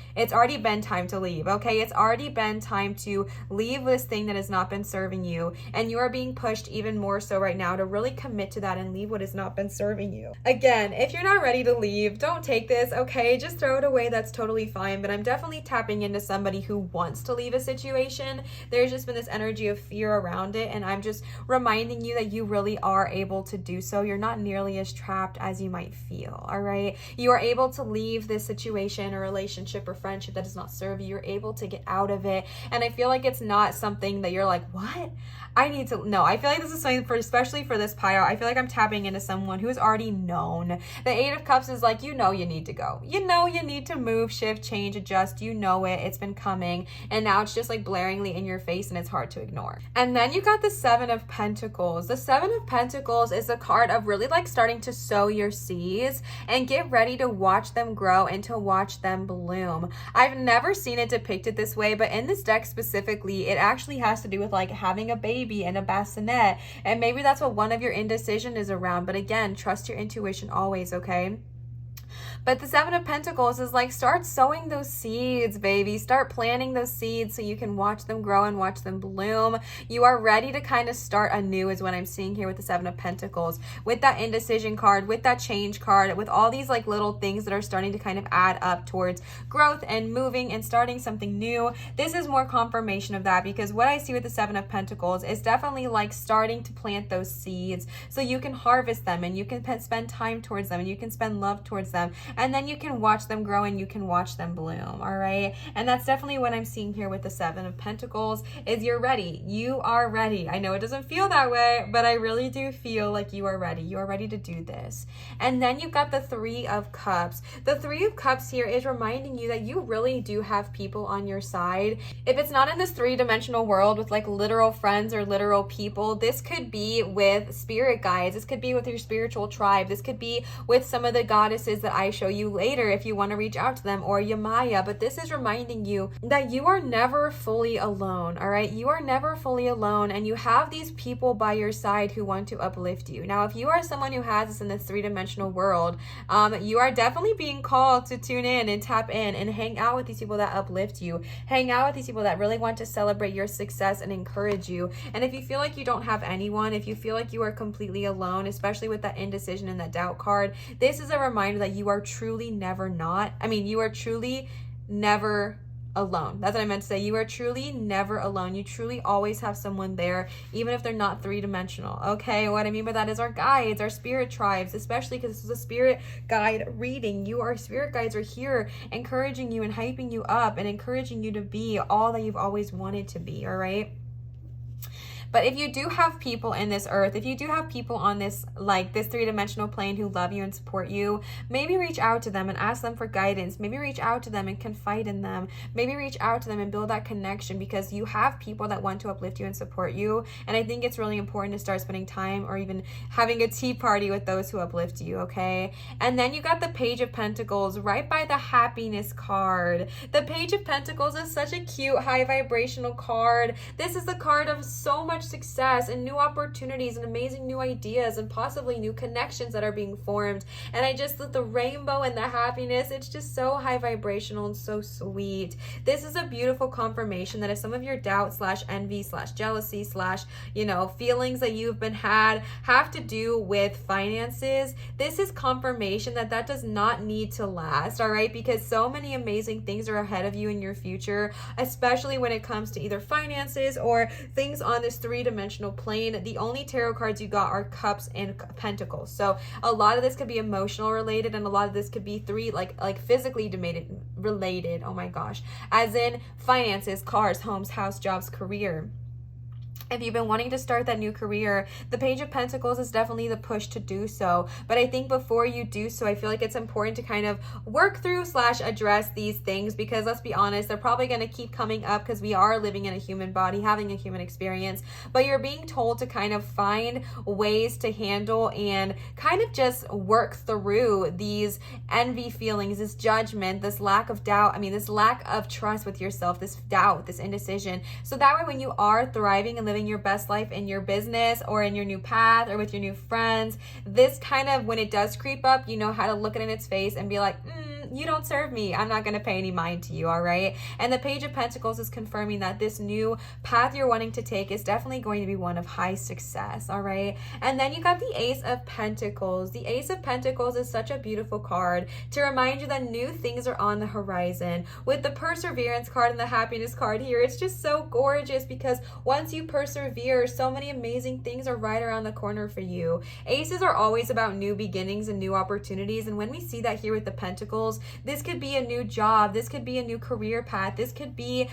time to leave, okay? It's already been time to leave this thing that has not been serving you, and you are being pushed even more so right now to really commit to that and leave what has not been serving you. Again, if you're not ready to leave, don't take this, okay? Just throw it away. That's totally fine. But I'm definitely tapping into somebody who wants to leave a situation. There's just been this energy of fear around it, and I'm just reminding you that you really are able to do so. You're not nearly as trapped as you might feel, all right? You are able to leave this situation or relationship or friendship that does not serve you. You're able to get out of it. And I feel like it's not something that you're like, what? I need to know. I feel like this is something for, especially for this pile, I feel like I'm tapping into someone who's already known. The Eight of Cups is like, you know you need to go. You know you need to move, shift, change, adjust. You know it. It's been coming. And now it's just like blaringly in your face and it's hard to ignore. And then you got the Seven of Pentacles. The Seven of Pentacles is a card of really like starting to sow your seeds and get ready to watch them grow and to watch them bloom. I've never seen it depicted this way, but in this deck specifically, it actually has to do with like having a baby and a bassinet, and maybe that's what one of your indecision is around. But again, trust your intuition always, okay? But the Seven of Pentacles is like, start sowing those seeds, baby. Start planting those seeds so you can watch them grow and watch them bloom. You are ready to kind of start anew is what I'm seeing here with the Seven of Pentacles. With that indecision card, with that change card, with all these like little things that are starting to kind of add up towards growth and moving and starting something new. This is more confirmation of that, because what I see with the Seven of Pentacles is definitely like starting to plant those seeds so you can harvest them and you can spend time towards them and you can spend love towards them. And then you can watch them grow and you can watch them bloom, all right? And that's definitely what I'm seeing here with the Seven of Pentacles is you're ready. You are ready. I know it doesn't feel that way, but I really do feel like you are ready. You are ready to do this. And then you've got the Three of Cups. The Three of Cups here is reminding you that you really do have people on your side. If it's not in this three-dimensional world with like literal friends or literal people, this could be with spirit guides. This could be with your spiritual tribe. This could be with some of the goddesses that I show you later if you want to reach out to them, or Yamaya. But this is reminding you that you are never fully alone, all right? You are never fully alone, and you have these people by your side who want to uplift you. Now, if you are someone who has this in this three-dimensional world, you are definitely being called to tune in and tap in and hang out with these people that uplift you. Hang out with these people that really want to celebrate your success and encourage you. And if you feel like you don't have anyone, if you feel like you are completely alone, especially with that indecision and that doubt card, this is a reminder that you are truly never not. I mean, you are truly never alone. That's what I meant to say. You are truly never alone. You truly always have someone there, even if they're not three-dimensional. Okay, what I mean by that is our guides, our spirit tribes, especially because this is a spirit guide reading. Our spirit guides are here encouraging you and hyping you up and encouraging you to be all that you've always wanted to be, all right? But if you do have people in this earth, if you do have people on this, like this three-dimensional plane who love you and support you, maybe reach out to them and ask them for guidance. Maybe reach out to them and confide in them. Maybe reach out to them and build that connection, because you have people that want to uplift you and support you. And I think it's really important to start spending time or even having a tea party with those who uplift you, okay? And then you got the Page of Pentacles right by the happiness card. The Page of Pentacles is such a cute, high vibrational card. This is the card of so much success and new opportunities and amazing new ideas and possibly new connections that are being formed. And I just the rainbow and the happiness, it's just so high vibrational and so sweet. This is a beautiful confirmation that if some of your doubt slash envy slash jealousy slash feelings that you've been have to do with finances, this is confirmation that that does not need to last, all right? Because so many amazing things are ahead of you in your future, especially when it comes to either finances or things on this three-dimensional plane. The only tarot cards you got are Cups and Pentacles. So a lot of this could be emotional related, and a lot of this could be like physically related. Oh my gosh. As in finances, cars, homes, house, jobs, career. If you've been wanting to start that new career, the Page of Pentacles is definitely the push to do so. But I think before you do so, I feel like it's important to kind of work through / address these things, because let's be honest, they're probably going to keep coming up because we are living in a human body, having a human experience. But you're being told to kind of find ways to handle and kind of just work through these envy feelings, this judgment, this lack of doubt, this lack of trust with yourself, this doubt, this indecision. So that way when you are thriving and living your best life in your business or in your new path or with your new friends, this kind of, when it does creep up, you know how to look it in its face and be like, you don't serve me. I'm not going to pay any mind to you, all right? And the Page of Pentacles is confirming that this new path you're wanting to take is definitely going to be one of high success, all right? And then you got the Ace of Pentacles. The Ace of Pentacles is such a beautiful card to remind you that new things are on the horizon. With the Perseverance card and the Happiness card here, it's just so gorgeous, because once you persevere, so many amazing things are right around the corner for you. Aces are always about new beginnings and new opportunities, and when we see that here with the Pentacles, Pentacles, this could be a new job. This could be a new career path. This could be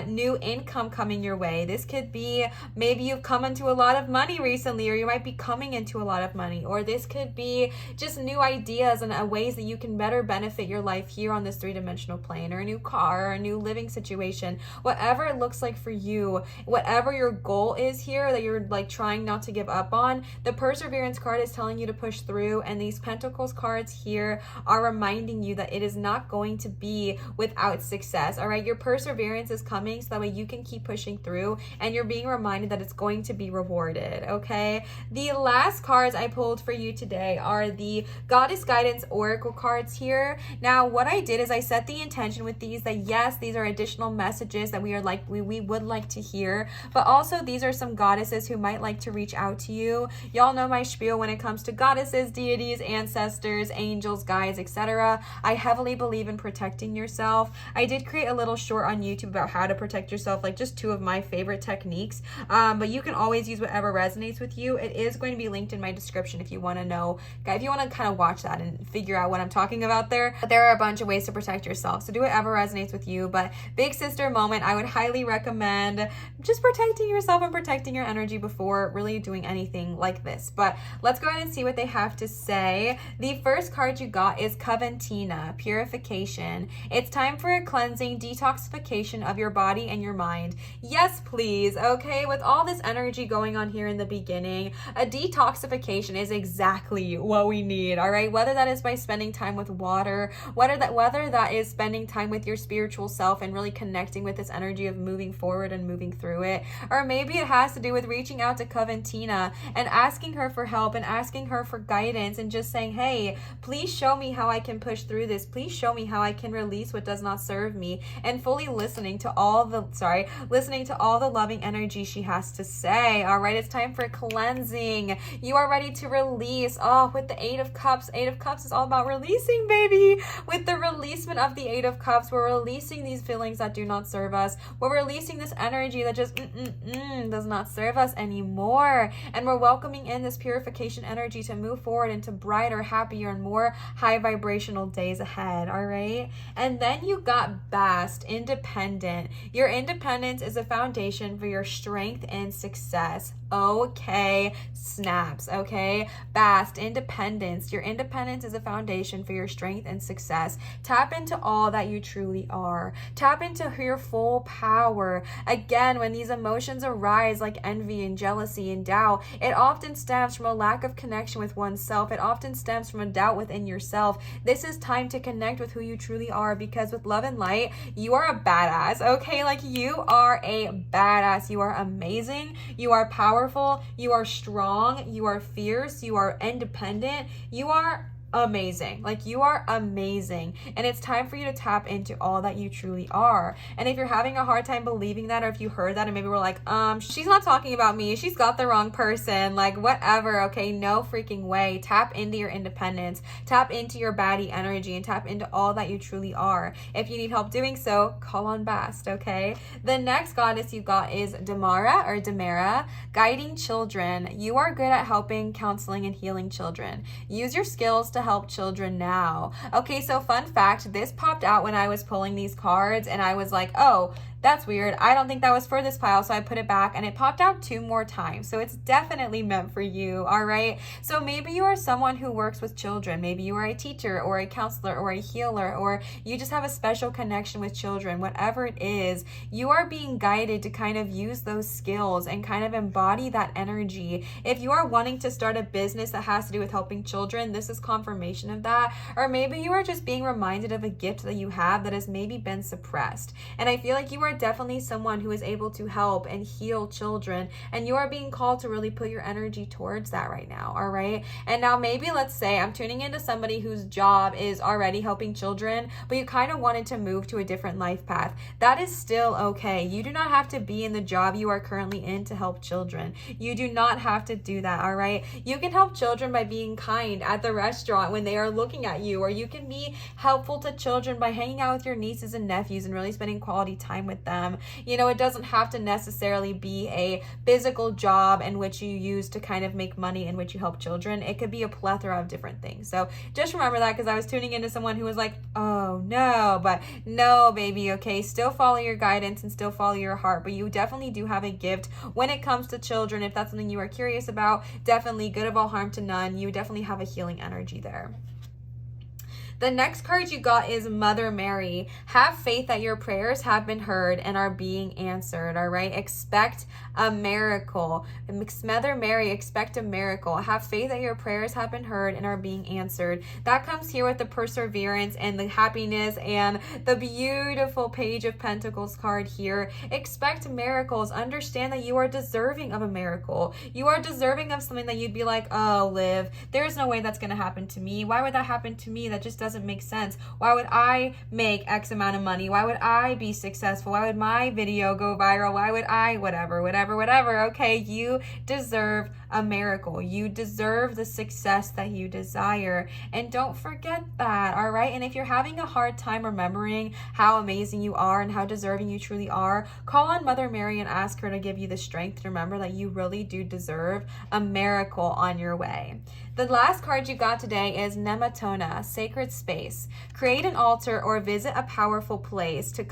new income coming your way. This could be maybe you've come into a lot of money recently, or you might be coming into a lot of money, or this could be just new ideas and ways that you can better benefit your life here on this three-dimensional plane, or a new car, or a new living situation, whatever it looks like for you, whatever your goal is here that you're like trying not to give up on. The Perseverance card is telling you to push through, and these Pentacles cards here are reminding you that it is not going to be without success. All right, your perseverance is coming so that way you can keep pushing through, and you're being reminded that it's going to be rewarded. Okay, the last cards I pulled for you today are the Goddess Guidance Oracle cards here. Now what I did is I set the intention with these that yes, these are additional messages that we would like to hear, but also these are some goddesses who might like to reach out to you. Y'all know my spiel when it comes to goddesses, deities, ancestors, angels, guides, etc. I heavily believe in protecting yourself. I did create a little short on YouTube about how to protect yourself, like just 2 of my favorite techniques, but you can always use whatever resonates with you. It is going to be linked in my description if you want to know, if you want to kind of watch that and figure out what I'm talking about there. But there are a bunch of ways to protect yourself, so do whatever resonates with you. But big sister moment, I would highly recommend just protecting yourself and protecting your energy before really doing anything like this. But let's go ahead and see what they have to say. The first card you got is Coventina, Purification. It's time for a cleansing, detoxification of your body and your mind. Yes, please. Okay, with all this energy going on here in the beginning, a detoxification is exactly what we need. All right, whether that is by spending time with water, whether that is spending time with your spiritual self and really connecting with this energy of moving forward and moving through it, or maybe it has to do with reaching out to Coventina and asking her for help and asking her for guidance and just saying, hey, please show me how I can push through this. Please show me how I can release what does not serve me, and fully listening to all the loving energy she has to say. All right, it's time for cleansing. You are ready to release. Oh, with the 8 of Cups. 8 of Cups is all about releasing, baby. With the releasement of the 8 of Cups, we're releasing these feelings that do not serve us. We're releasing this energy that just does not serve us anymore. And we're welcoming in this purification energy to move forward into brighter, happier, and more high vibrational days ahead. All right. And then you got Bast, Independent. Your independence is a foundation for your strength and success. Okay, snaps. Okay, Bast, Independence. Your independence is a foundation for your strength and success. Tap into all that you truly are. Tap into your full power. Again, when these emotions arise like envy and jealousy and doubt, it often stems from a lack of connection with oneself. It often stems from a doubt within yourself. This is time to connect with who you truly are, because with love and light, you are a badass. Okay, like you are a badass. You are amazing. You are powerful. You are strong. You are fierce. You are independent. You are amazing. Like, you are amazing, and it's time for you to tap into all that you truly are. And if you're having a hard time believing that, or if you heard that and maybe we're like, she's not talking about me, she's got the wrong person, like whatever, okay, no freaking way. Tap into your independence, tap into your baddie energy, and tap into all that you truly are. If you need help doing so, call on Bast. Okay, the next goddess you got is Demara, guiding children. You are good at helping, counseling, and healing children. Use your skills to help children now. Okay, so fun fact, this popped out when I was pulling these cards, and I was like, oh, that's weird. I don't think that was for this pile, so I put it back, and it popped out 2 more times. So it's definitely meant for you, all right? So maybe you are someone who works with children. Maybe you are a teacher or a counselor or a healer, or you just have a special connection with children. Whatever it is, you are being guided to kind of use those skills and kind of embody that energy. If you are wanting to start a business that has to do with helping children, this is confirmation of that. Or maybe you are just being reminded of a gift that you have that has maybe been suppressed. And I feel like you are definitely someone who is able to help and heal children, and you are being called to really put your energy towards that right now. All right, and now maybe let's say I'm tuning into somebody whose job is already helping children, but you kind of wanted to move to a different life path. That is still okay. You do not have to be in the job you are currently in to help children. You do not have to do that. All right, you can help children by being kind at the restaurant when they are looking at you, or you can be helpful to children by hanging out with your nieces and nephews and really spending quality time with with them. You know, it doesn't have to necessarily be a physical job in which you use to kind of make money, in which you help children. It could be a plethora of different things. So just remember that, because I was tuning into someone who was like, oh no, but no, baby, okay, still follow your guidance and still follow your heart, but you definitely do have a gift when it comes to children. If that's something you are curious about, definitely good of all harm to none. You definitely have a healing energy there. The next card you got is Mother Mary. Have faith that your prayers have been heard and are being answered, all right? Expect a miracle. Mother Mary, expect a miracle. Have faith that your prayers have been heard and are being answered. That comes here with the perseverance and the happiness and the beautiful Page of Pentacles card here. Expect miracles. Understand that you are deserving of a miracle. You are deserving of something that you'd be like, oh, Liv, there's no way that's going to happen to me. Why would that happen to me? That just doesn't make sense. Why would I make X amount of money? Why would I be successful? Why would my video go viral? Why would I whatever. Okay, you deserve a miracle. You deserve the success that you desire, and don't forget that, all right? And if you're having a hard time remembering how amazing you are and how deserving you truly are, call on Mother Mary and ask her to give you the strength to remember that you really do deserve a miracle on your way. The last card you got today is Nematona, Sacred Space. Create an altar or visit a powerful place to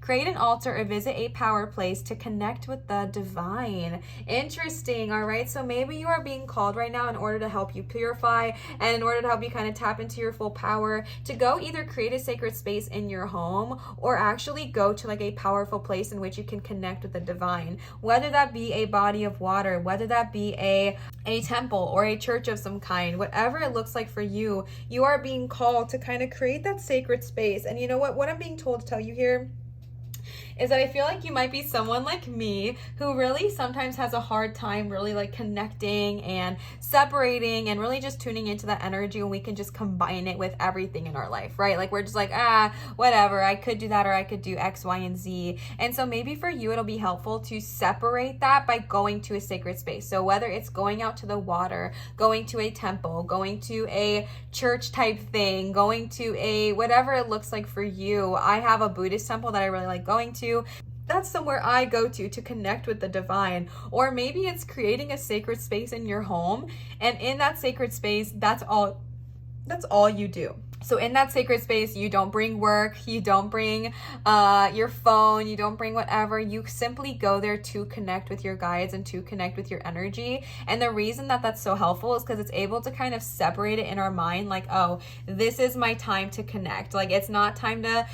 create an altar or visit a power place to connect with the divine. Interesting, all right? So maybe you are being called right now in order to help you purify and in order to help you kind of tap into your full power to go either create a sacred space in your home or actually go to like a powerful place in which you can connect with the divine. Whether that be a body of water, whether that be a temple or a church of some kind, whatever it looks like for you, you are being called to kind of create that sacred space. And you know what I'm being told to tell you here is that I feel like you might be someone like me who really sometimes has a hard time really like connecting and separating and really just tuning into that energy when we can just combine it with everything in our life, right? Like we're just like, whatever, I could do that or I could do X, Y, and Z. And so maybe for you, it'll be helpful to separate that by going to a sacred space. So whether it's going out to the water, going to a temple, going to a church type thing, going to a whatever it looks like for you. I have a Buddhist temple that I really like going to. That's somewhere I go to connect with the divine. Or maybe it's creating a sacred space in your home, and in that sacred space, that's all you do. So in that sacred space, you don't bring work, you don't bring your phone, you don't bring whatever. You simply go there to connect with your guides and to connect with your energy. And the reason that that's so helpful is because it's able to kind of separate it in our mind, like, oh, this is my time to connect. Like, it's not time to,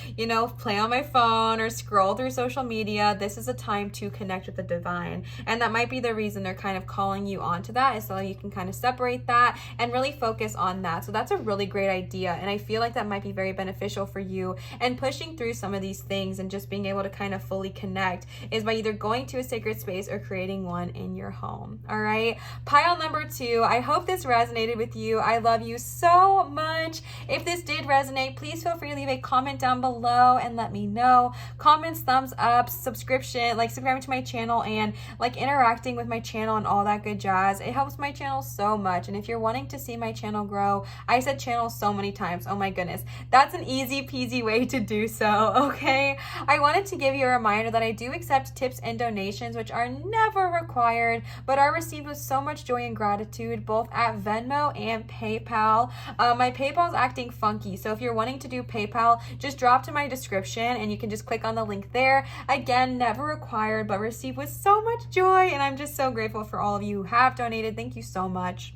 play on my phone or scroll through social media. This is a time to connect with the divine. And that might be the reason they're kind of calling you onto that, is so you can kind of separate that and really focus on that. So that's a really great idea. And I feel like that might be very beneficial for you, and pushing through some of these things and just being able to kind of fully connect is by either going to a sacred space or creating one in your home. All right, pile number 2. I hope this resonated with you. I love you so much. If this did resonate, please feel free to leave a comment down below and let me know. Comments, thumbs up, subscribing to my channel, and like interacting with my channel and all that good jazz. It helps my channel so much. And if you're wanting to see my channel grow, I said channel so many times, oh my goodness, that's an easy peasy way to do so. Okay, I wanted to give you a reminder that I do accept tips and donations, which are never required but are received with so much joy and gratitude, both at Venmo and PayPal. My PayPal is acting funky, so if you're wanting to do PayPal, just drop to my description and you can just click on the link there. Again, never required but received with so much joy, and I'm just so grateful for all of you who have donated. Thank you so much.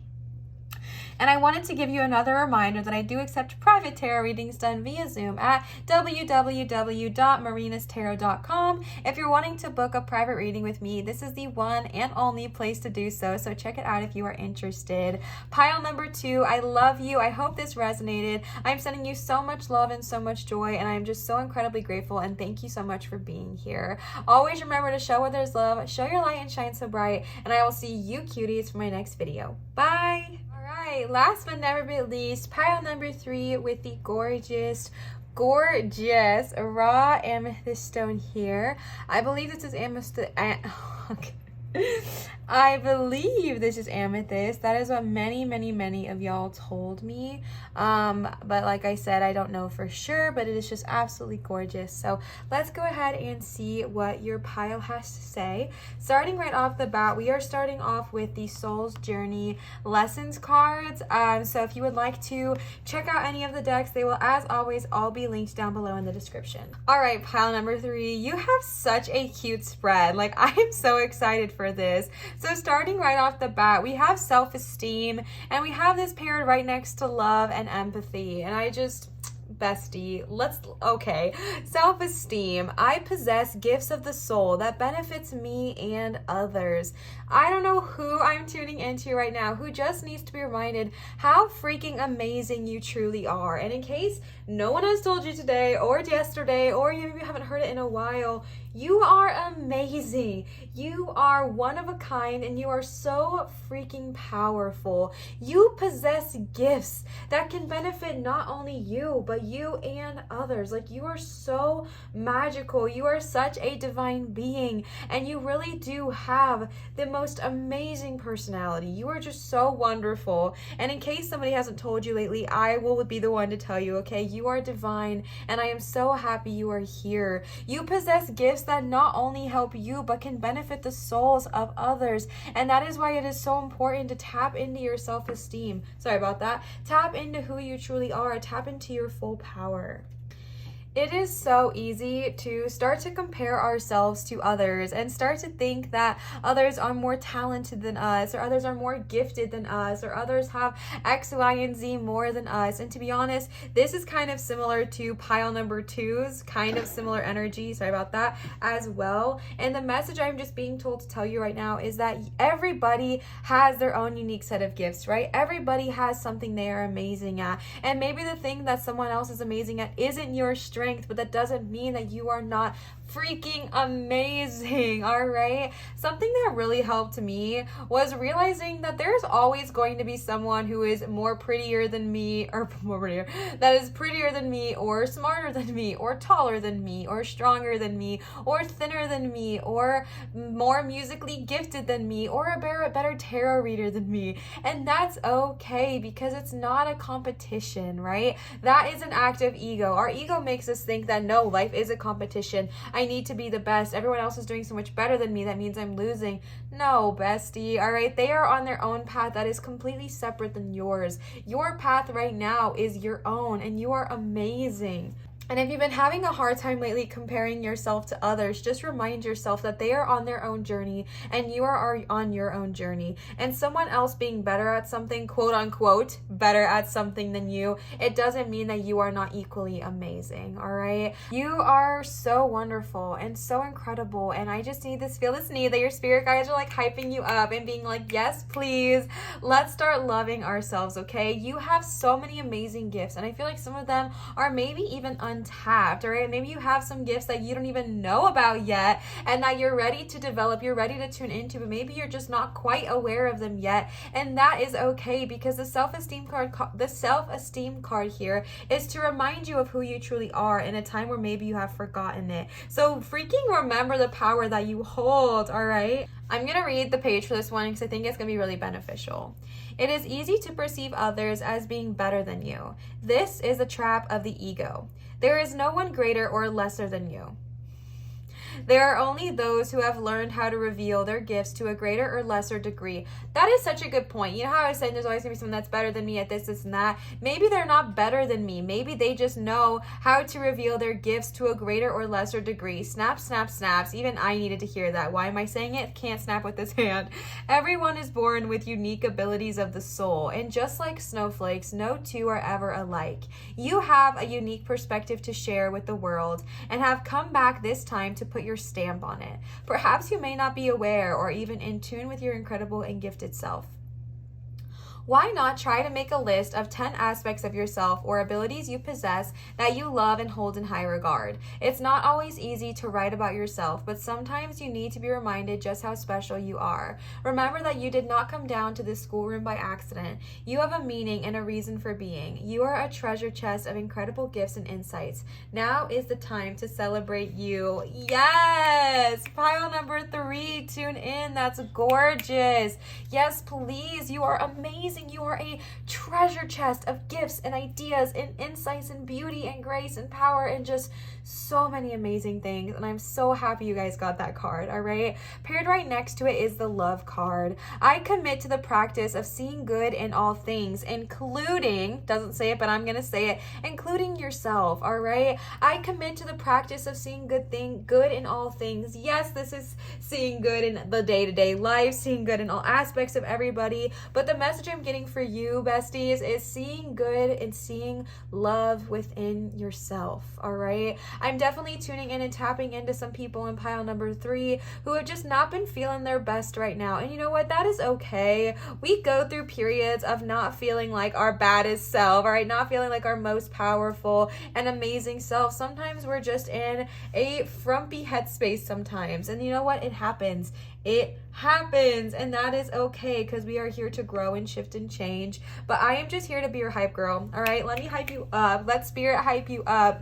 And I wanted to give you another reminder that I do accept private tarot readings done via Zoom at www.marinatarot.com. If you're wanting to book a private reading with me, this is the one and only place to do so. So check it out if you are interested. Pile number 2, I love you. I hope this resonated. I'm sending you so much love and so much joy, and I'm just so incredibly grateful, and thank you so much for being here. Always remember to show where there's love, show your light and shine so bright, and I will see you cuties for my next video. Bye! Alright, last but never be least, pile number 3 with the gorgeous raw amethyst stone here. I believe this is amethyst. Okay. I believe this is amethyst. That is what many of y'all told me. But like I said, I don't know for sure, but it is just absolutely gorgeous. So let's go ahead and see what your pile has to say. Starting right off the bat, we are starting off with the Soul's Journey Lessons cards. So if you would like to check out any of the decks, they will, as always, all be linked down below in the description. All right, pile number 3, you have such a cute spread. Like, I am so excited for this. So starting right off the bat, we have self-esteem, and we have this paired right next to love and empathy. And I just, bestie, okay. Self-esteem. I possess gifts of the soul that benefits me and others. I don't know who I'm tuning into right now who just needs to be reminded how freaking amazing you truly are. And in case no one has told you today or yesterday, or you maybe haven't heard it in a while, you are amazing. You are one of a kind, and you are so freaking powerful. You possess gifts that can benefit not only you, but you and others. Like, you are so magical. You are such a divine being, and you really do have the most amazing personality. You are just so wonderful. And in case somebody hasn't told you lately, I will be the one to tell you, okay? You are divine, and I am so happy you are here. You possess gifts that not only help you, but can benefit the souls of others. And that is why it is so important to tap into your self-esteem. Sorry about that. Tap into who you truly are. Tap into your full power. It is so easy to start to compare ourselves to others and start to think that others are more talented than us, or others are more gifted than us, or others have X, Y, and Z more than us. And to be honest, this is kind of similar to pile number 2's kind of similar energy, sorry about that, as well. And the message I'm just being told to tell you right now is that everybody has their own unique set of gifts, right? Everybody has something they are amazing at. And maybe the thing that someone else is amazing at isn't your strength, but that doesn't mean that you are not freaking amazing. All right, something that really helped me was realizing that there's always going to be someone who is more prettier than me, or more prettier, that is prettier than me, or smarter than me, or taller than me, or stronger than me, or thinner than me, or more musically gifted than me, or a better tarot reader than me. And that's okay, because it's not a competition, right? That is an act of ego. Our ego makes us think that no, life is a competition. I need to be the best. Everyone else is doing so much better than me. That means I'm losing. No, bestie. All right. They are on their own path that is completely separate than yours. Your path right now is your own, and you are amazing. And if you've been having a hard time lately comparing yourself to others, just remind yourself that they are on their own journey and you are on your own journey. And someone else being better at something, quote unquote, better at something than you, it doesn't mean that you are not equally amazing, all right? You are so wonderful and so incredible. And I just feel this need that your spirit guides are like hyping you up and being like, yes, please, let's start loving ourselves, okay? You have so many amazing gifts, and I feel like some of them are maybe even untapped, all right? Maybe you have some gifts that you don't even know about yet and that you're ready to develop, you're ready to tune into, but maybe you're just not quite aware of them yet. And that is okay, because the self-esteem card here is to remind you of who you truly are in a time where maybe you have forgotten it. So freaking remember the power that you hold, all right? I'm going to read the page for this one because I think it's going to be really beneficial. It is easy to perceive others as being better than you. This is a trap of the ego. There is no one greater or lesser than you. There are only those who have learned how to reveal their gifts to a greater or lesser degree. That is such a good point. You know how I was saying there's always going to be someone that's better than me at this, and that? Maybe they're not better than me. Maybe they just know how to reveal their gifts to a greater or lesser degree. Snap, snap, snaps. Even I needed to hear that. Why am I saying it? Can't snap with this hand. Everyone is born with unique abilities of the soul, and just like snowflakes, no two are ever alike. You have a unique perspective to share with the world and have come back this time to put your stamp on it. Perhaps you may not be aware or even in tune with your incredible and gifted self. Why not try to make a list of 10 aspects of yourself or abilities you possess that you love and hold in high regard? It's not always easy to write about yourself, but sometimes you need to be reminded just how special you are. Remember that you did not come down to this schoolroom by accident. You have a meaning and a reason for being. You are a treasure chest of incredible gifts and insights. Now is the time to celebrate you. Yes! Pile number 3, tune in. That's gorgeous. Yes, please. You are amazing. You are a treasure chest of gifts and ideas and insights and beauty and grace and power and just so many amazing things. And I'm so happy you guys got that card, all right? Paired right next to it is the love card. I commit to the practice of seeing good in all things, including, doesn't say it, but I'm going to say it, including yourself, all right? I commit to the practice of seeing good in all things. Yes, this is seeing good in the day-to-day life, seeing good in all aspects of everybody, but the message I'm getting for you, besties, is seeing good and seeing love within yourself, all right? I'm definitely tuning in and tapping into some people in pile number 3 who have just not been feeling their best right now. And you know what? That is okay. We go through periods of not feeling like our baddest self, all right? Not feeling like our most powerful and amazing self. Sometimes we're just in a frumpy headspace sometimes. And you know what? It happens. It happens, and that is okay because we are here to grow and shift and change. But I am just here to be your hype girl, all right? Let me hype you up. Let spirit hype you up.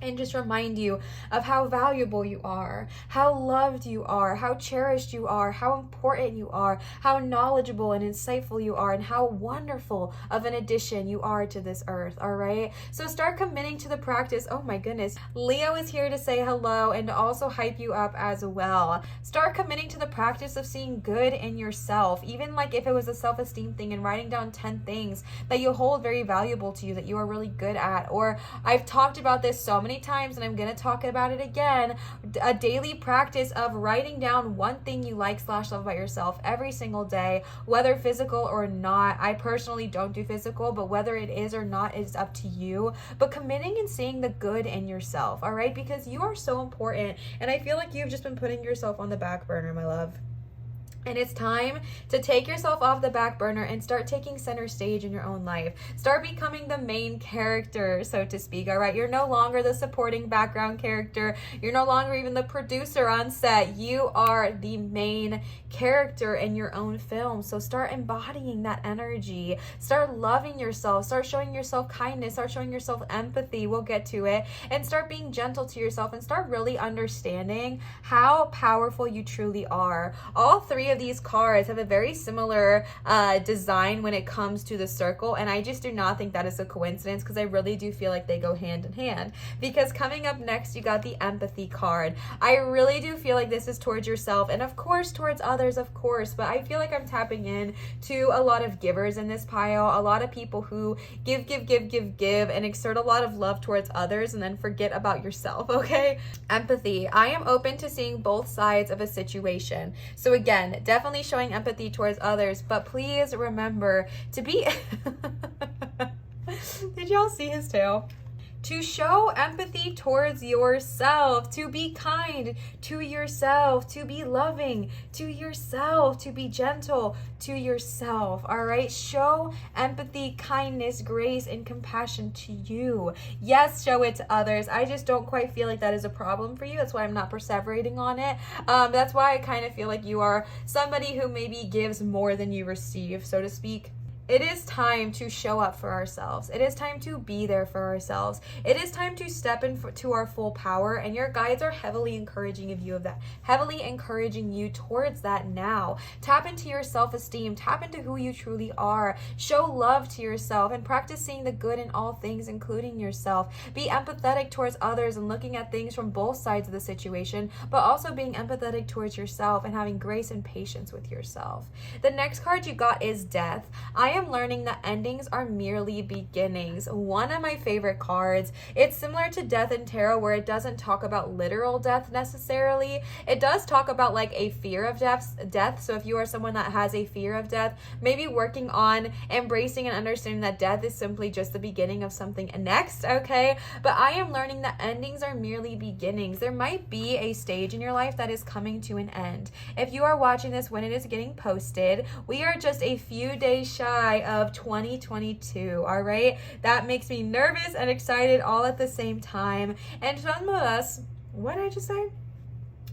And just remind you of how valuable you are, how loved you are, how cherished you are, how important you are, how knowledgeable and insightful you are, and how wonderful of an addition you are to this earth, all right? So start committing to the practice. Oh my goodness. Leo is here to say hello and to also hype you up as well. Start committing to the practice of seeing good in yourself, even like if it was a self-esteem thing, and writing down 10 things that you hold very valuable to you that you are really good at. Or I've talked about this so many times and I'm going to talk about it again, a daily practice of writing down one thing you like / love about yourself every single day, whether physical or not. I personally don't do physical, but whether it is or not is up to you. But committing and seeing the good in yourself, all right? Because you are so important, and I feel like you've just been putting yourself on the back burner, my love. And it's time to take yourself off the back burner and start taking center stage in your own life. Start becoming the main character, so to speak, all right? You're no longer the supporting background character. You're no longer even the producer on set. You are the main character in your own film. So start embodying that energy. Start loving yourself. Start showing yourself kindness. Start showing yourself empathy. We'll get to it. And start being gentle to yourself and start really understanding how powerful you truly are. All 3 of these cards have a very similar design when it comes to the circle, and I just do not think that is a coincidence because I really do feel like they go hand in hand. Because coming up next, you got the empathy card. I really do feel like this is towards yourself and of course towards others, of course, but I feel like I'm tapping in to a lot of givers in this pile, a lot of people who give and exert a lot of love towards others and then forget about yourself, okay? Empathy. I am open to seeing both sides of a situation. So again, definitely showing empathy towards others, but please remember to be did y'all see his tail? To show empathy towards yourself, to be kind to yourself, to be loving to yourself, to be gentle to yourself, all right? Show empathy, kindness, grace, and compassion to you. Yes, show it to others. I just don't quite feel like that is a problem for you. That's why I'm not perseverating on it. That's why I kind of feel like you are somebody who maybe gives more than you receive, so to speak. It is time to show up for ourselves. It is time to be there for ourselves. It is time to step into our full power, and your guides are heavily encouraging you towards that now. Tap into your self-esteem. Tap into who you truly are. Show love to yourself and practice seeing the good in all things, including yourself. Be empathetic towards others and looking at things from both sides of the situation, but also being empathetic towards yourself and having grace and patience with yourself. The next card you got is Death. I am learning that endings are merely beginnings. One of my favorite cards. It's similar to Death in Tarot, where it doesn't talk about literal death necessarily. It does talk about like a fear of death. So if you are someone that has a fear of death, maybe working on embracing and understanding that death is simply just the beginning of something next, okay? But I am learning that endings are merely beginnings. There might be a stage in your life that is coming to an end. If you are watching this when it is getting posted, we are just a few days shy goodbye of 2022, all right? That makes me nervous and excited all at the same time. And some of us, what did I just say?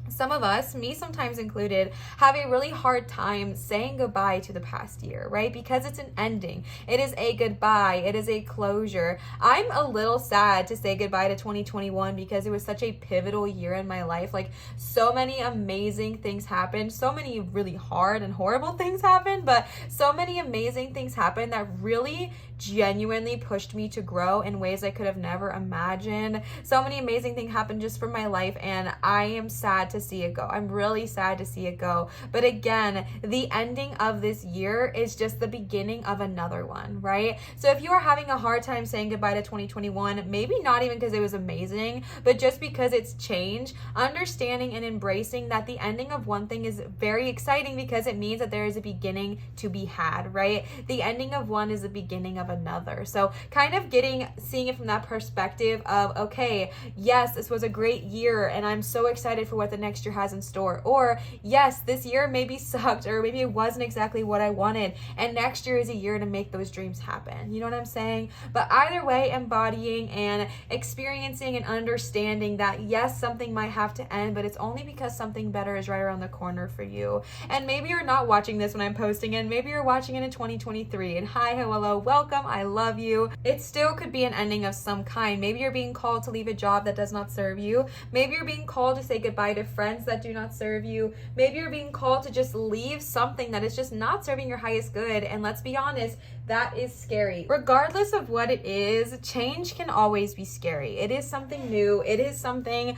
Some of us, me sometimes included, have a really hard time saying goodbye to the past year, right? Because it's an ending. It is a goodbye. It is a closure. I'm a little sad to say goodbye to 2021 because it was such a pivotal year in my life. Like, so many amazing things happened. So many really hard and horrible things happened, but so many amazing things happened that really genuinely pushed me to grow in ways I could have never imagined. So many amazing things happened just from my life, and I am sad to see it go. I'm really sad to see it go. But again, the ending of this year is just the beginning of another one, right? So if you are having a hard time saying goodbye to 2021, maybe not even because it was amazing, but just because it's change, understanding and embracing that the ending of one thing is very exciting because it means that there is a beginning to be had, right? The ending of one is the beginning of another. So kind of seeing it from that perspective of, okay, yes, this was a great year and I'm so excited for what the next year has in store. Or yes, this year maybe sucked, or maybe it wasn't exactly what I wanted, and next year is a year to make those dreams happen. You know what I'm saying? But either way, embodying and experiencing and understanding that yes, something might have to end, but it's only because something better is right around the corner for you. And maybe you're not watching this when I'm posting it, maybe you're watching it in 2023, and hi, hello, welcome, I love you. It still could be an ending of some kind. Maybe you're being called to leave a job that does not serve you. Maybe you're being called to say goodbye to friends that do not serve you. Maybe you're being called to just leave something that is just not serving your highest good. And let's be honest, that is scary. Regardless of what it is, change can always be scary. It is something new. It is something,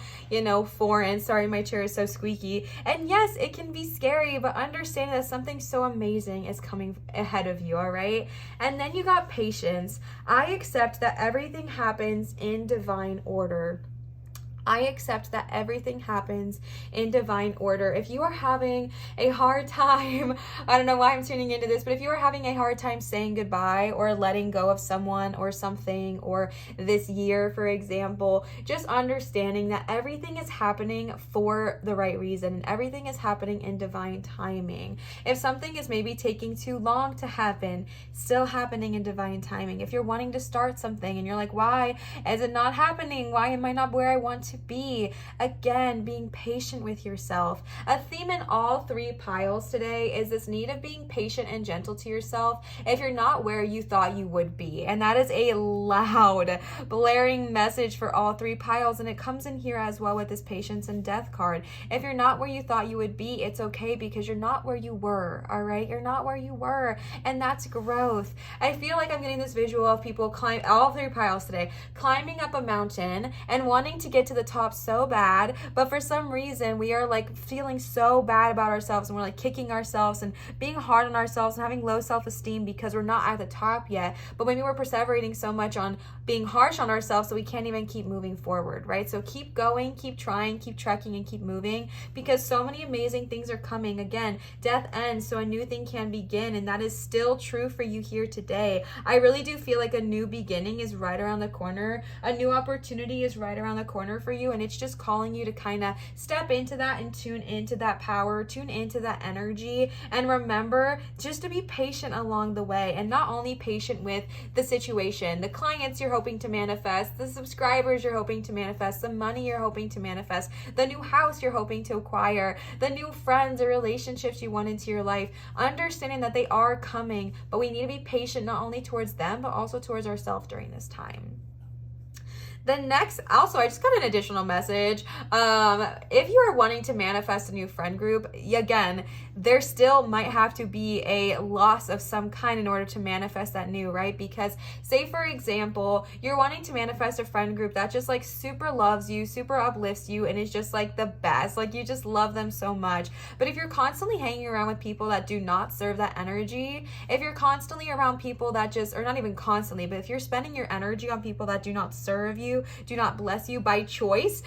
foreign. Sorry, my chair is so squeaky. And yes, it can be scary, but understand that something so amazing is coming ahead of you, all right? And then you got patience. I accept that everything happens in divine order. I accept that everything happens in divine order. If you are having a hard time, I don't know why I'm tuning into this, but if you are having a hard time saying goodbye or letting go of someone or something, or this year, for example, just understanding that everything is happening for the right reason and everything is happening in divine timing. If something is maybe taking too long to happen, still happening in divine timing. If you're wanting to start something and you're like, why is it not happening? Why am I not where I want to be? Again, being patient with yourself. A theme in all three piles today is this need of being patient and gentle to yourself if you're not where you thought you would be. And that is a loud, blaring message for all three piles. And it comes in here as well with this patience and death card. If you're not where you thought you would be, it's okay, because you're not where you were, all right? You're not where you were, and that's growth. I feel like I'm getting this visual of people climb all three piles today, climbing up a mountain and wanting to get to the top so bad, but for some reason we are like feeling so bad about ourselves, and we're like kicking ourselves and being hard on ourselves and having low self-esteem because we're not at the top yet. But maybe we're perseverating so much on being harsh on ourselves so we can't even keep moving forward, right? So keep going, keep trying, keep trekking, and keep moving, because so many amazing things are coming. Again, death ends so a new thing can begin, and that is still true for you here today. I really do feel like a new beginning is right around the corner. A new opportunity is right around the corner for you, and it's just calling you to kind of step into that and tune into that power, tune into that energy, and remember just to be patient along the way. And not only patient with the situation, the clients you're hoping to manifest, the subscribers you're hoping to manifest, the money you're hoping to manifest, the new house you're hoping to acquire, the new friends or relationships you want into your life, understanding that they are coming, but we need to be patient not only towards them but also towards ourselves during this time. The next, also, I just got an additional message. If you are wanting to manifest a new friend group, again, there still might have to be a loss of some kind in order to manifest that new, right? Because say, for example, you're wanting to manifest a friend group that just like super loves you, super uplifts you, and is just like the best. Like you just love them so much. But if you're constantly hanging around with people that do not serve that energy, if you're constantly around people that just, or not even constantly, but if you're spending your energy on people that do not serve you, you, do not bless you by choice,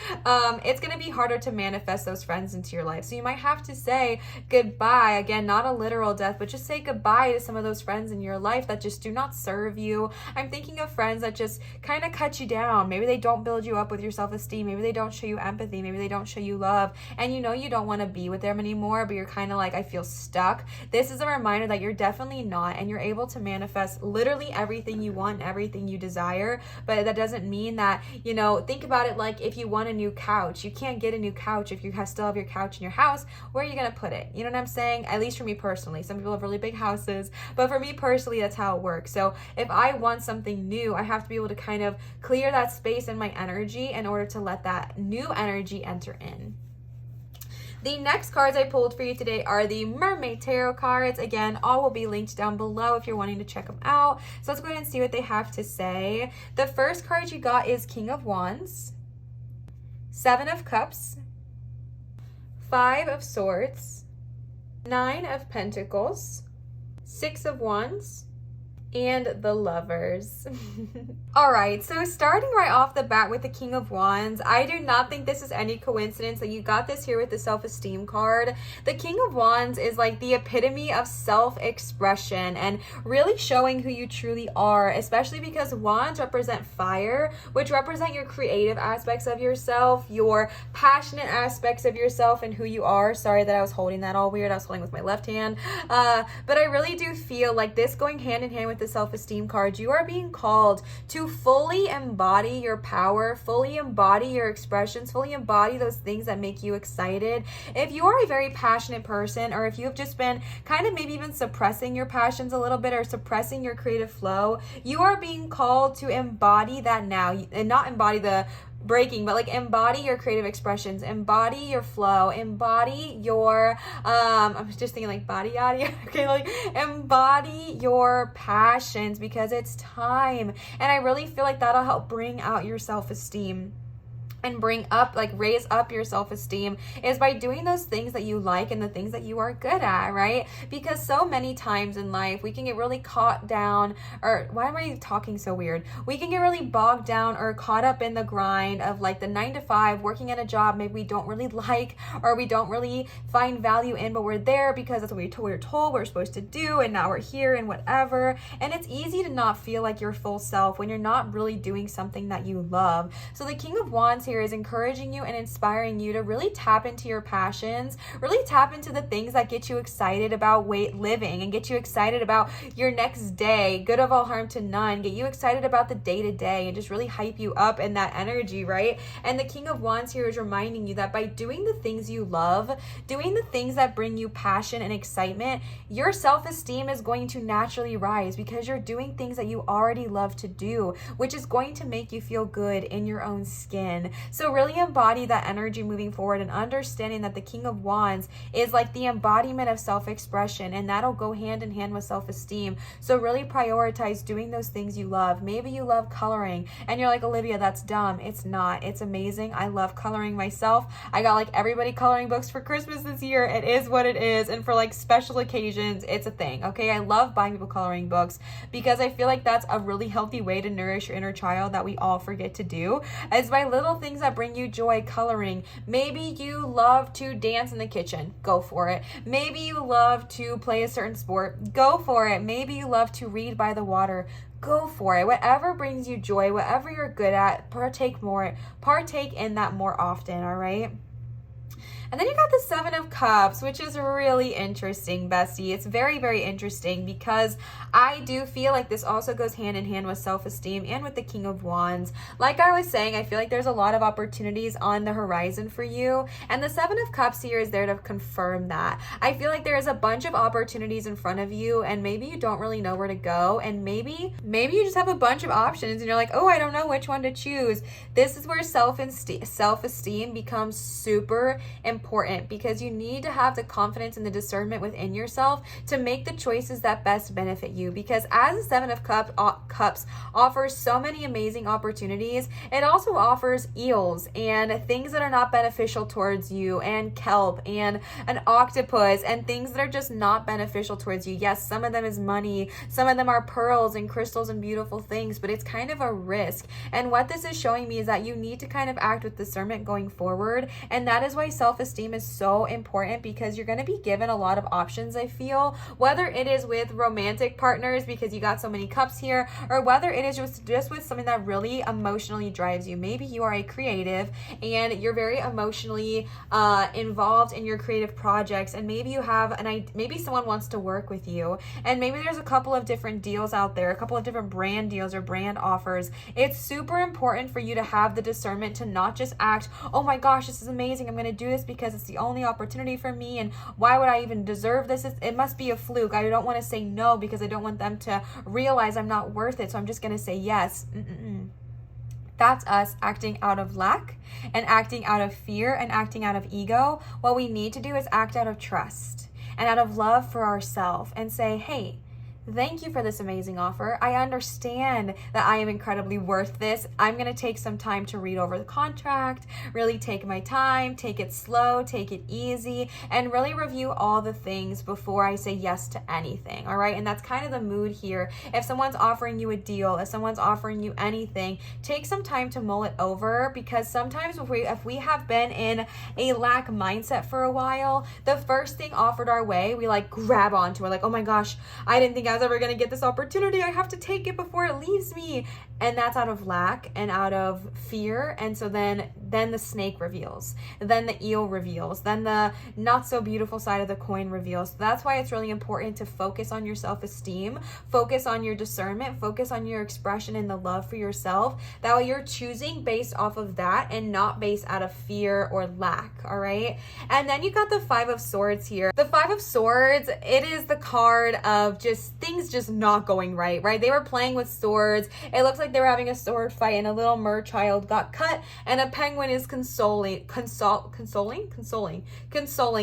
it's going to be harder to manifest those friends into your life. So you might have to say goodbye. Again, not a literal death, but just say goodbye to some of those friends in your life that just do not serve you. I'm thinking of friends that just kind of cut you down. Maybe they don't build you up with your self-esteem. Maybe they don't show you empathy. Maybe they don't show you love. And you know you don't want to be with them anymore, but you're kind of like, I feel stuck. This is a reminder that you're definitely not, and you're able to manifest literally everything you want, everything you desire. But that doesn't mean that, you know, think about it like if you want a new couch, you can't get a new couch if you still have your couch in your house. Where are you going to put it? You know what I'm saying? At least for me personally. Some people have really big houses, but for me personally, that's how it works. So if I want something new, I have to be able to kind of clear that space in my energy in order to let that new energy enter in. The next cards I pulled for you today are the Mermaid Tarot cards. Again, all will be linked down below if you're wanting to check them out. So let's go ahead and see what they have to say. The first card you got is King of Wands, Seven of Cups, Five of Swords, Nine of Pentacles, Six of Wands, and the Lovers. All right, so starting right off the bat with the King of Wands, I do not think this is any coincidence that you got this here with the self-esteem card. The King of Wands is like the epitome of self-expression and really showing who you truly are, especially because wands represent fire, which represent your creative aspects of yourself, your passionate aspects of yourself and who you are. Sorry that I was holding that all weird. I was holding with my left hand. But I really do feel like this going hand in hand with the self-esteem card, you are being called to fully embody your power, fully embody your expressions, fully embody those things that make you excited. If you are a very passionate person, or if you've just been kind of maybe even suppressing your passions a little bit or suppressing your creative flow, you are being called to embody that now, and not embody the breaking, but like embody your creative expressions, embody your flow, embody your I'm just thinking like body yada. Okay, like embody your passions, because it's time. And I really feel like that'll help bring out your self-esteem and bring up, like raise up your self-esteem, is by doing those things that you like and the things that you are good at, right? Because so many times in life we can get really caught down, or why am I talking so weird? We can get really bogged down or caught up in the grind of like the 9 to 5, working at a job maybe we don't really like, or we don't really find value in, but we're there because that's what we're told we're supposed to do, and now we're here and whatever. And it's easy to not feel like your full self when you're not really doing something that you love. So the King of Wands here is encouraging you and inspiring you to really tap into your passions, really tap into the things that get you excited about living and get you excited about your next day, good of all harm to none, get you excited about the day to day and just really hype you up in that energy, right? And the King of Wands here is reminding you that by doing the things you love, doing the things that bring you passion and excitement, your self-esteem is going to naturally rise because you're doing things that you already love to do, which is going to make you feel good in your own skin. So really embody that energy moving forward, and understanding that the King of Wands is like the embodiment of self-expression, and that'll go hand in hand with self-esteem. So really prioritize doing those things you love. Maybe you love coloring and you're like, Olivia, that's dumb. It's not. It's amazing. I love coloring myself. I got like everybody coloring books for Christmas this year. It is what it is. And for like special occasions, it's a thing. Okay. I love buying people coloring books because I feel like that's a really healthy way to nourish your inner child that we all forget to do, is by little things that bring you joy. Coloring. Maybe you love to dance in the kitchen. Go for it. Maybe you love to play a certain sport. Go for it. Maybe you love to read by the water. Go for it. Whatever brings you joy, whatever you're good at, partake in that more often, all right? And then you got the Seven of Cups, which is really interesting, bestie. It's very, very interesting because I do feel like this also goes hand in hand with self-esteem and with the King of Wands. Like I was saying, I feel like there's a lot of opportunities on the horizon for you. And the Seven of Cups here is there to confirm that. I feel like there's a bunch of opportunities in front of you, and maybe you don't really know where to go. And maybe you just have a bunch of options and you're like, oh, I don't know which one to choose. This is where self-esteem becomes super important important because you need to have the confidence and the discernment within yourself to make the choices that best benefit you. Because as the Seven of Cups offers so many amazing opportunities, it also offers eels and things that are not beneficial towards you, and kelp and an octopus and things that are just not beneficial towards you. Yes, some of them is money, some of them are pearls and crystals and beautiful things, but it's kind of a risk. And what this is showing me is that you need to kind of act with discernment going forward. And that is why self-esteem is so important, because you're going to be given a lot of options, I feel, whether it is with romantic partners because you got so many cups here, or whether it is just with something that really emotionally drives you. Maybe you are a creative and you're very emotionally involved in your creative projects, and maybe you have maybe someone wants to work with you, and maybe there's a couple of different deals out there, a couple of different brand deals or brand offers. It's super important for you to have the discernment to not just act, oh my gosh, this is amazing, I'm going to do this because it's the only opportunity for me, and why would I even deserve this? It must be a fluke. I don't want to say no because I don't want them to realize I'm not worth it, so I'm just going to say yes. That's us acting out of lack and acting out of fear and acting out of ego. What we need to do is act out of trust and out of love for ourselves and say, hey, thank you for this amazing offer. I understand that I am incredibly worth this. I'm going to take some time to read over the contract, really take my time, take it slow, take it easy, and really review all the things before I say yes to anything. All right. And that's kind of the mood here. If someone's offering you a deal, if someone's offering you anything, take some time to mull it over, because sometimes if we have been in a lack mindset for a while, the first thing offered our way, we like grab onto. We're like, oh my gosh, I didn't think I was ever going to get this opportunity. I have to take it before it leaves me. And that's out of lack and out of fear. And so then the snake reveals, then the eel reveals, then the not so beautiful side of the coin reveals. So that's why it's really important to focus on your self-esteem, focus on your discernment, focus on your expression and the love for yourself. That way you're choosing based off of that and not based out of fear or lack. All right. And then you got the Five of Swords here. The Five of Swords, it is the card of just things just not going right? They were playing with swords. It looks like they were having a sword fight, and a little mer child got cut, and a penguin is consoling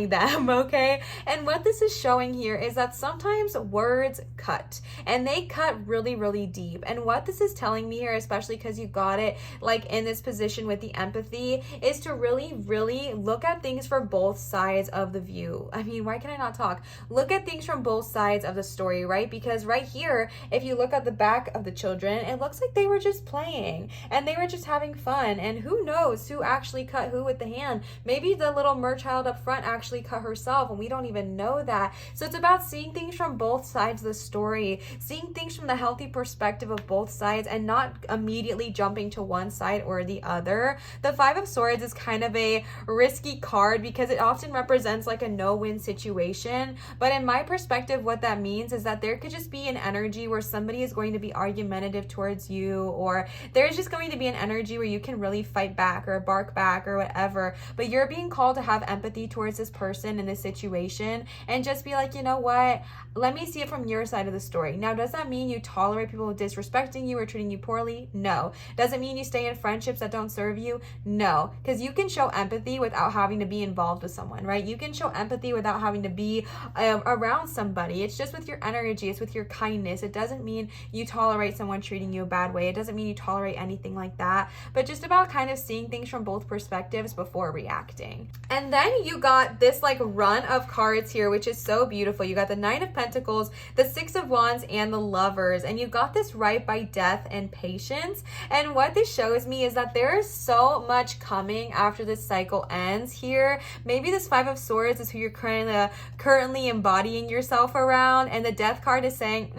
them, okay? And what this is showing here is that sometimes words cut, and they cut really, really deep. And what this is telling me here, especially because you got it like in this position with the empathy, is to really, really look at things from both sides of the view. I mean, why can I not talk? Look at things from both sides of the story, right? Because right here, if you look at the back of the children, it looks like they were just playing and they were just having fun. And who knows who actually cut who with the hand? Maybe the little mer child up front actually cut herself, and we don't even know that. So it's about seeing things from both sides of the story, seeing things from the healthy perspective of both sides, and not immediately jumping to one side or the other. The Five of Swords is kind of a risky card because it often represents like a no-win situation. But in my perspective, what that means is that there could just be an energy where somebody is going to be argumentative towards you, or there's just going to be an energy where you can really fight back or bark back or whatever, but you're being called to have empathy towards this person in this situation and just be like, you know what, let me see it from your side of the story. Now, does that mean you tolerate people disrespecting you or treating you poorly? No. Does it mean you stay in friendships that don't serve you? No. Because you can show empathy without having to be involved with someone, right? You can show empathy without having to be around somebody. It's just with your energy. It's with your kindness. It doesn't mean you tolerate someone treating you a bad way. It doesn't mean you tolerate anything like that, but just about kind of seeing things from both perspectives before reacting. And then you got this like run of cards here, which is so beautiful. You got the Nine of Pentacles, the Six of Wands, and the Lovers, and you got this right by death and patience. And what this shows me is that there is so much coming after this cycle ends here. Maybe this Five of Swords is who you're currently embodying yourself around, and the Death card is saying,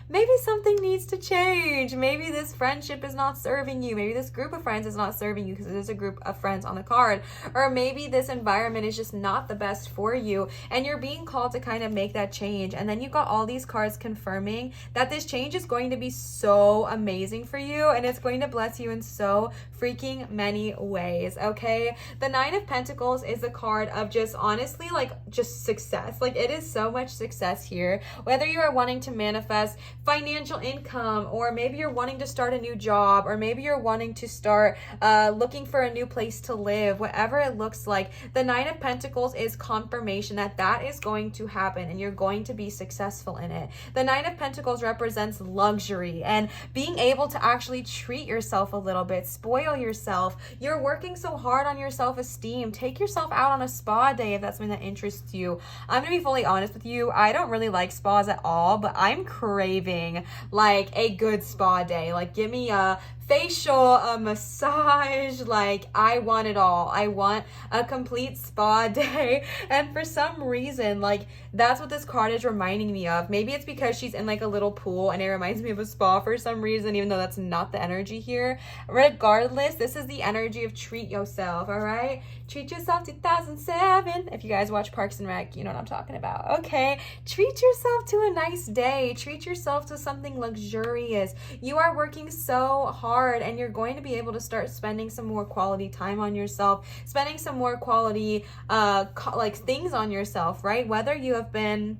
maybe something needs to change. Maybe this friendship is not serving you. Maybe this group of friends is not serving you, because there's a group of friends on the card. Or maybe this environment is just not the best for you, and you're being called to kind of make that change. And then you've got all these cards confirming that this change is going to be so amazing for you, and it's going to bless you in so freaking many ways, okay? The Nine of Pentacles is the card of just honestly like just success. Like, it is so much success here. Whether you are wanting to manifest financial income, or maybe you're wanting to start a new job, or maybe you're wanting to start looking for a new place to live, whatever it looks like. The Nine of Pentacles is confirmation that that is going to happen and you're going to be successful in it. The Nine of Pentacles represents luxury and being able to actually treat yourself a little bit, spoil yourself. You're working so hard on your self-esteem. Take yourself out on a spa day if that's something that interests you. I'm gonna be fully honest with you. I don't really like spas at all, but I'm craving like a good spa day. Like, give me a facial, a massage, like I want it all. I want a complete spa day. And for some reason, like, that's what this card is reminding me of. Maybe it's because she's in like a little pool and it reminds me of a spa for some reason, even though that's not the energy here. Regardless, this is the energy of treat yourself, all right? Treat yourself 2007. If you guys watch Parks and Rec, you know what I'm talking about. Okay, treat yourself to a nice day. Treat yourself to something luxurious. You are working so hard, and you're going to be able to start spending some more quality time on yourself, spending some more quality like things on yourself, right? Whether you have been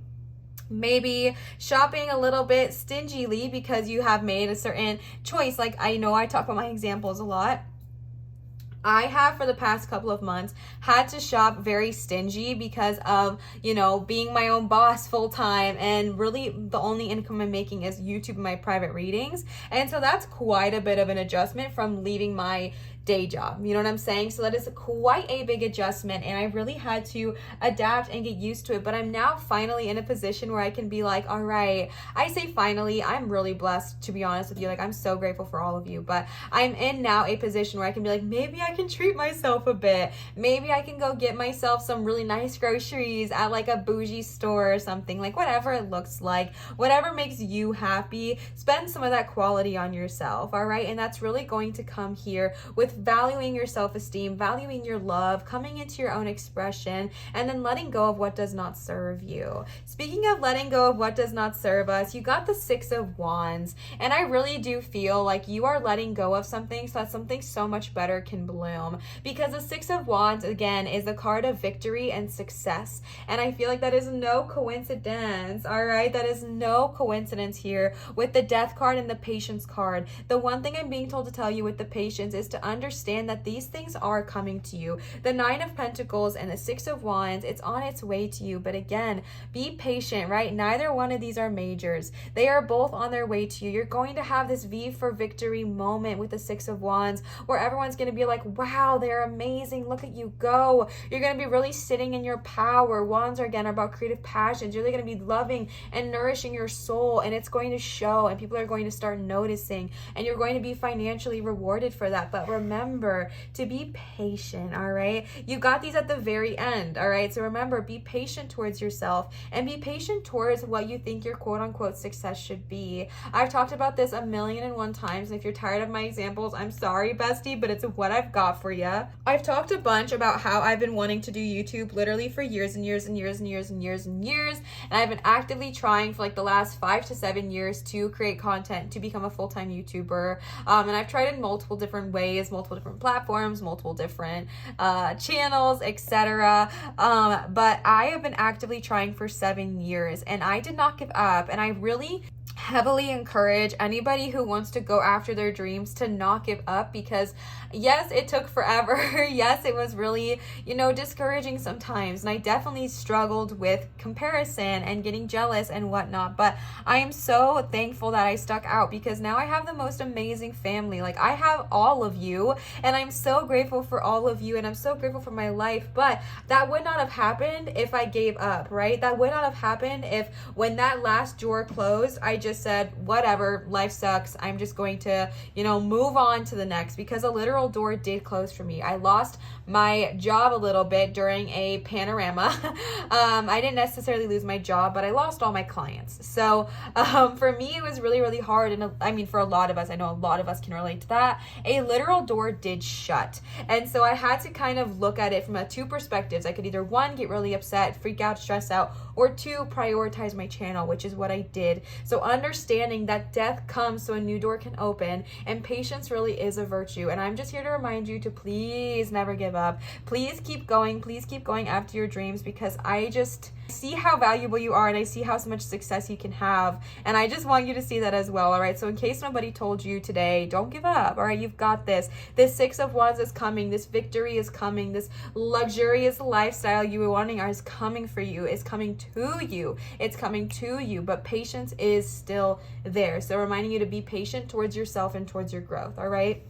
maybe shopping a little bit stingily because you have made a certain choice. Like, I know I talk about my examples a lot. I have, for the past couple of months, had to shop very stingy because of, you know, being my own boss full time, and really the only income I'm making is YouTube and my private readings. And so that's quite a bit of an adjustment from leaving my day job, you know what I'm saying? So that is quite a big adjustment, and I really had to adapt and get used to it. But I'm now finally in a position where I can be like, all right, I say finally, I'm really blessed, to be honest with you. Like, I'm so grateful for all of you, but I'm in now a position where I can be like, maybe I can treat myself a bit. Maybe I can go get myself some really nice groceries at like a bougie store or something, like whatever it looks like, whatever makes you happy. Spend some of that quality on yourself, all right? And that's really going to come here with valuing your self-esteem, valuing your love, coming into your own expression, and then letting go of what does not serve you. Speaking of letting go of what does not serve us, you got the Six of Wands, and I really do feel like you are letting go of something so that something so much better can bloom, because the Six of Wands, again, is the card of victory and success, and I feel like that is no coincidence, all right? That is no coincidence here with the Death card and the Patience card. The one thing I'm being told to tell you with the Patience is to understand that these things are coming to you. The Nine of Pentacles and the Six of Wands, it's on its way to you. But again, be patient, right? Neither one of these are majors. They are both on their way to you. You're going to have this V for victory moment with the Six of Wands where everyone's going to be like, wow, they're amazing. Look at you go. You're going to be really sitting in your power. Wands are, again, about creative passions. You're really going to be loving and nourishing your soul, and it's going to show, and people are going to start noticing, and you're going to be financially rewarded for that. But remember to be patient, all right? You got these at the very end, all right? So remember, be patient towards yourself and be patient towards what you think your quote-unquote success should be. I've talked about this 1,000,001 times, and if you're tired of my examples, I'm sorry, bestie, but it's what I've got for you. I've talked a bunch about how I've been wanting to do YouTube literally for years and years and years and years and years and years, and I've been actively trying for like the last 5 to 7 years to create content to become a full-time YouTuber, and I've tried in multiple different ways, multiple different platforms, multiple different channels, etc. But I have been actively trying for 7 years, and I did not give up, and I really heavily encourage anybody who wants to go after their dreams to not give up, because yes, it took forever. Yes, it was really, you know, discouraging sometimes, and I definitely struggled with comparison and getting jealous and whatnot, but I am so thankful that I stuck out, because now I have the most amazing family. Like, I have all of you, and I'm so grateful for all of you, and I'm so grateful for my life. But that would not have happened if I gave up, right? That would not have happened if, when that last drawer closed, I just said, whatever, life sucks, I'm just going to, you know, move on to the next, because a literal door did close for me. I lost my job a little bit during a panorama. I didn't necessarily lose my job, but I lost all my clients. So for me, it was really, really hard. And I mean, for a lot of us, I know a lot of us can relate to that. A literal door did shut. And so I had to kind of look at it from two perspectives. I could either, one, get really upset, freak out, stress out, or two, prioritize my channel, which is what I did. So understanding that death comes so a new door can open, and patience really is a virtue. And I'm just here to remind you to please never give up. Please keep going. Please keep going after your dreams, because I just see how valuable you are, and I see how much success you can have, and I just want you to see that as well. All right, so in case nobody told you today, don't give up. All right, you've got this. This Six of Wands is coming. This victory is coming. This luxurious lifestyle you were wanting is coming for you. It's coming to you. It's coming to you, but patience is still there. So reminding you to be patient towards yourself and towards your growth. All right.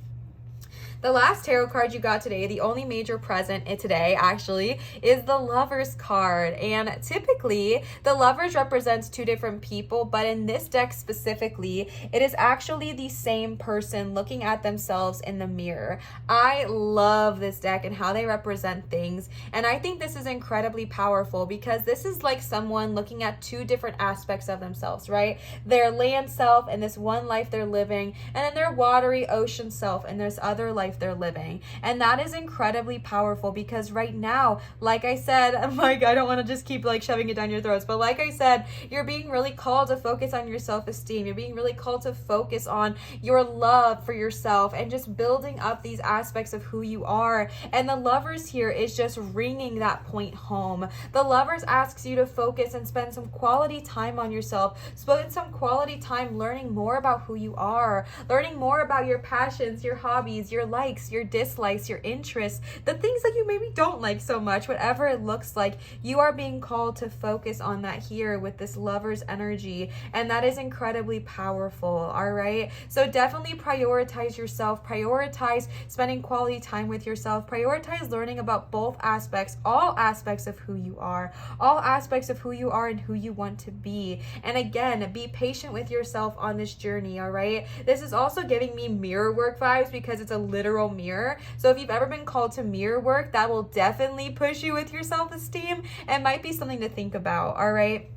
The last tarot card you got today, the only major present today actually, is the Lovers card. And typically, the Lovers represents two different people, but in this deck specifically, it is actually the same person looking at themselves in the mirror. I love this deck and how they represent things. And I think this is incredibly powerful because this is like someone looking at two different aspects of themselves, right? Their land self and this one life they're living, and then their watery ocean self and this other life they're living. And that is incredibly powerful because right now, like I said, I'm like, I don't want to just keep like shoving it down your throats, but like I said, you're being really called to focus on your self-esteem. You're being really called to focus on your love for yourself and just building up these aspects of who you are. And the Lovers here is just ringing that point home. The Lovers asks you to focus and spend some quality time on yourself. Spend some quality time learning more about who you are, learning more about your passions, your hobbies, your likes, your dislikes, your interests, the things that you maybe don't like so much, whatever it looks like. You are being called to focus on that here with this Lovers energy, and that is incredibly powerful. All right, so definitely prioritize yourself, prioritize spending quality time with yourself, prioritize learning about both aspects, all aspects of who you are, all aspects of who you are and who you want to be. And again, be patient with yourself on this journey. All right, this is also giving me mirror work vibes because it's a literal mirror. So if you've ever been called to mirror work, that will definitely push you with your self-esteem and might be something to think about. All right.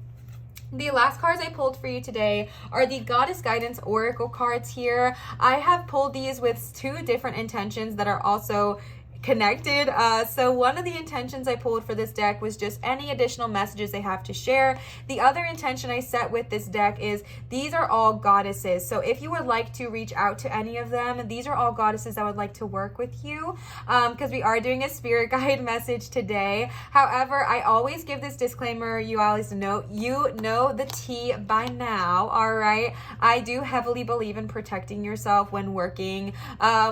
The last cards I pulled for you today are the Goddess Guidance Oracle cards here. I have pulled these with two different intentions that are also connected. So one of the intentions I pulled for this deck was just any additional messages they have to share. The other intention I set with this deck is these are all goddesses. So if you would like to reach out to any of them, these are all goddesses that would like to work with you, because we are doing a spirit guide message today. However, I always give this disclaimer. You always know, you know the tea by now. All right. I do heavily believe in protecting yourself when working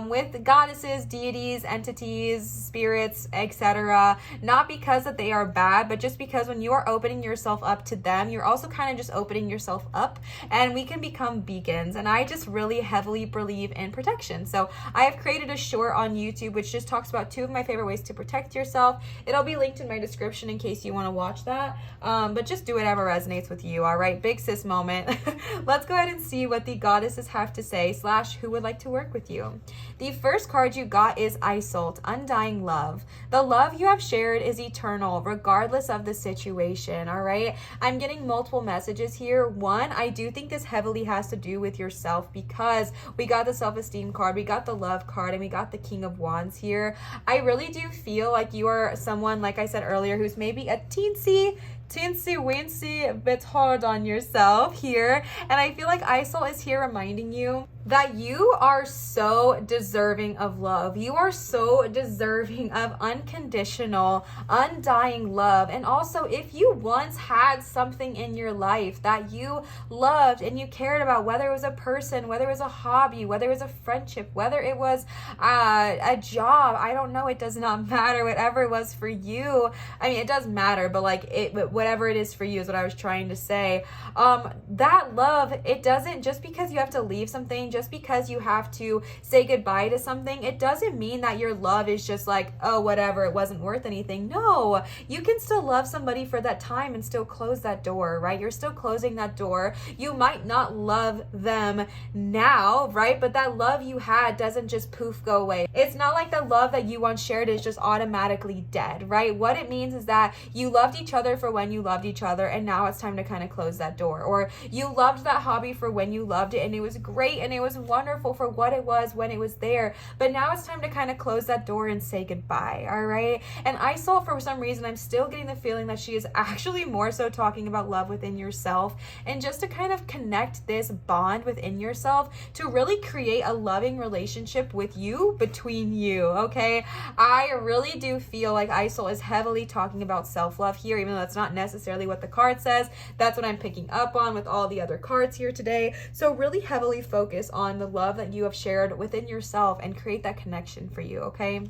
with goddesses, deities, entities, spirits, etc. Not because that they are bad, but just because when you are opening yourself up to them, you're also kind of just opening yourself up, and we can become beacons. And I just really heavily believe in protection. So I have created a short on YouTube which just talks about two of my favorite ways to protect yourself. It'll be linked in my description in case you want to watch that. But just do whatever resonates with you. All right, big sis moment. Let's go ahead and see what the goddesses have to say / who would like to work with you. The first card you got is Isolt, Undying Love. The love you have shared is eternal, regardless of the situation. All right, I'm getting multiple messages here. One, I do think this heavily has to do with yourself because we got the self-esteem card, we got the love card, and we got the King of Wands here. I really do feel like you are someone, like I said earlier, who's maybe a teensy weensy bit hard on yourself here. And I feel like Isolt is here reminding you that you are so deserving of love. You are so deserving of unconditional, undying love. And also, if you once had something in your life that you loved and you cared about, whether it was a person, whether it was a hobby, whether it was a friendship, whether it was a job, I don't know, it does not matter, whatever it was for you. I mean, it does matter, but like whatever it is for you is what I was trying to say. That love, it doesn't, just because you have to leave something, just because you have to say goodbye to something, it doesn't mean that your love is just like, oh, whatever, it wasn't worth anything. No, you can still love somebody for that time and still close that door, right? You're still closing that door. You might not love them now, right? But that love you had doesn't just poof go away. It's not like the love that you once shared is just automatically dead, right? What it means is that you loved each other for when you loved each other, and now it's time to kind of close that door. Or you loved that hobby for when you loved it and it was great and it was wonderful for what it was when it was there, but now it's time to kind of close that door and say goodbye. All right. And Isolt, for some reason, I'm still getting the feeling that she is actually more so talking about love within yourself, and just to kind of connect this bond within yourself to really create a loving relationship with you, between you. Okay, I really do feel like Isolt is heavily talking about self-love here, even though that's not not necessarily what the card says. That's what I'm picking up on with all the other cards here today. So really heavily focus on the love that you have shared within yourself and create that connection for you, okay?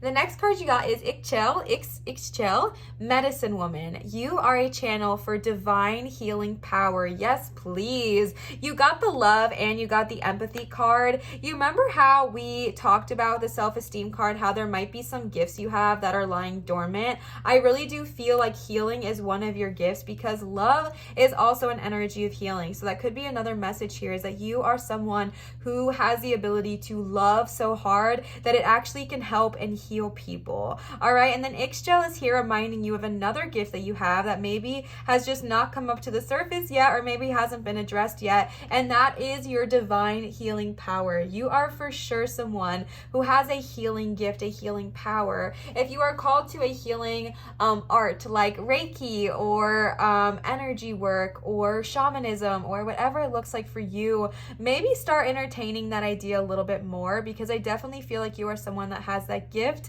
The next card you got is Ixchel, Medicine Woman. You are a channel for divine healing power. Yes, please. You got the love and you got the empathy card. You remember how we talked about the self-esteem card, how there might be some gifts you have that are lying dormant. I really do feel like healing is one of your gifts because love is also an energy of healing. So that could be another message here, is that you are someone who has the ability to love so hard that it actually can help and heal people. All right, and then Ixchel is here reminding you of another gift that you have that maybe has just not come up to the surface yet, or maybe hasn't been addressed yet, and that is your divine healing power. You are for sure someone who has a healing gift, a healing power. If you are called to a healing art like Reiki or energy work or shamanism or whatever it looks like for you, maybe start entertaining that idea a little bit more, because I definitely feel like you are someone that has that gift.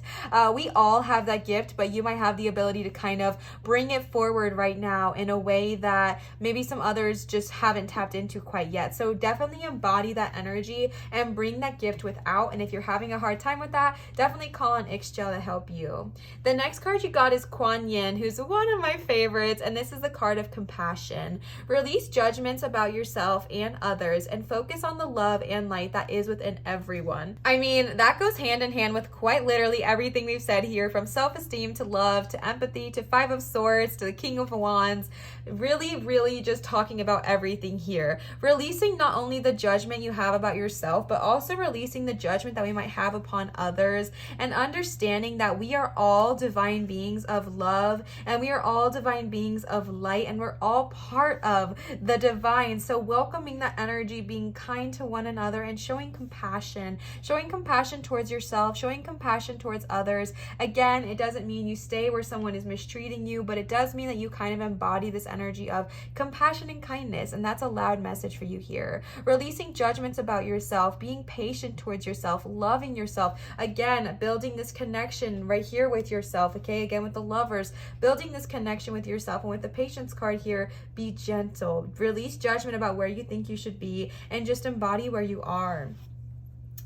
We all have that gift, but you might have the ability to kind of bring it forward right now in a way that maybe some others just haven't tapped into quite yet. So definitely embody that energy and bring that gift without. And if you're having a hard time with that, definitely call on Ixchel to help you. The next card you got is Kuan Yin, who's one of my favorites, and this is the card of compassion. Release judgments about yourself and others and focus on the love and light that is within everyone. I mean, that goes hand in hand with quite literally everything we've said here, from self-esteem to love to empathy to Five of Swords to the King of Wands. Really just talking about everything here. Releasing not only the judgment you have about yourself, but also releasing the judgment that we might have upon others, and understanding that we are all divine beings of love, and we are all divine beings of light, and we're all part of the divine. So welcoming that energy, being kind to one another, and showing compassion towards yourself, showing compassion towards others. Again, it doesn't mean you stay where someone is mistreating you, but it does mean that you kind of embody this energy of compassion and kindness, and that's a loud message for you here. Releasing judgments about yourself, being patient towards yourself, loving yourself. Again, building this connection right here with yourself, okay? Again, with the Lovers, building this connection with yourself. And with the Patience card here, be gentle. Release judgment about where you think you should be and just embody where you are.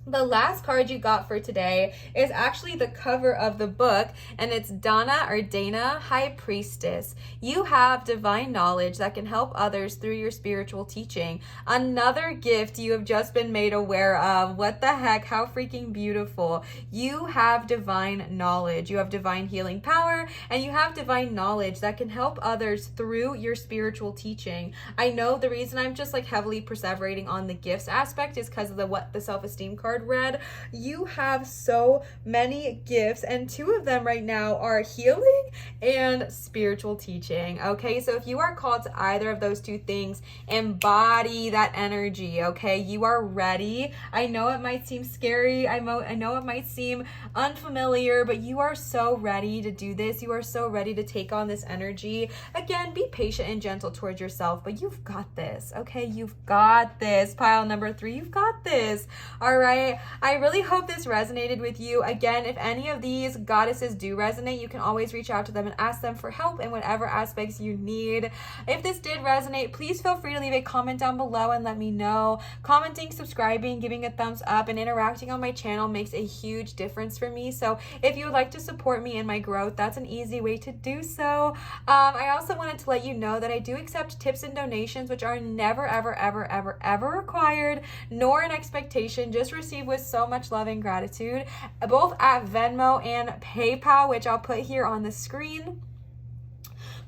The last card you got for today is actually the cover of the book, and it's Dana, High Priestess. You have divine knowledge that can help others through your spiritual teaching. Another gift you have just been made aware of. What the heck? How freaking beautiful. You have divine knowledge. You have divine healing power, and you have divine knowledge that can help others through your spiritual teaching. I know the reason I'm just like heavily perseverating on the gifts aspect is because of the self-esteem card read. You have so many gifts, and two of them right now are healing and spiritual teaching. Okay, so if you are called to either of those two things, embody that energy. Okay, you are ready. I know it might seem scary, I know it might seem unfamiliar, but you are so ready to do this. You are so ready to take on this energy. Again, be patient and gentle towards yourself, but you've got this. Okay, you've got this. Pile number 3, you've got this. All right, I really hope this resonated with you. Again, if any of these goddesses do resonate, you can always reach out to them and ask them for help in whatever aspects you need. If this did resonate, please feel free to leave a comment down below and let me know. Commenting, subscribing, giving a thumbs up, and interacting on my channel makes a huge difference for me. So if you would like to support me in my growth, that's an easy way to do so. I also wanted to let you know that I do accept tips and donations, which are never, ever required, nor an expectation, just received with so much love and gratitude, both at Venmo and PayPal, which I'll put here on the screen.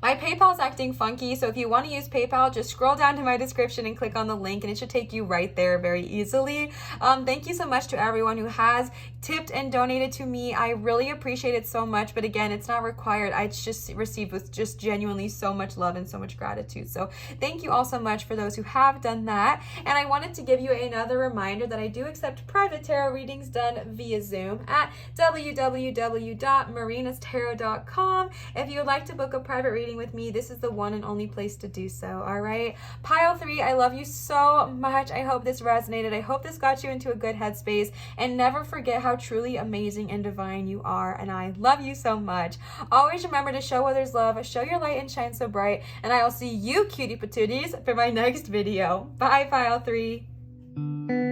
My PayPal is acting funky, so if you want to use PayPal, just scroll down to my description and click on the link, and it should take you right there very easily. Thank you so much to everyone who has tipped and donated to me. I really appreciate it so much, but again, it's not required. I just received with just genuinely so much love and so much gratitude. So thank you all so much for those who have done that. And I wanted to give you another reminder that I do accept private tarot readings done via Zoom at www.marinatarot.com. If you would like to book a private reading reading with me, this is the one and only place to do so, all right? Pile 3, I love you so much. I hope this resonated. I hope this got you into a good headspace, and never forget how truly amazing and divine you are, and I love you so much. Always remember to show others love, show your light and shine so bright, and I will see you cutie patooties for my next video. Bye, Pile 3.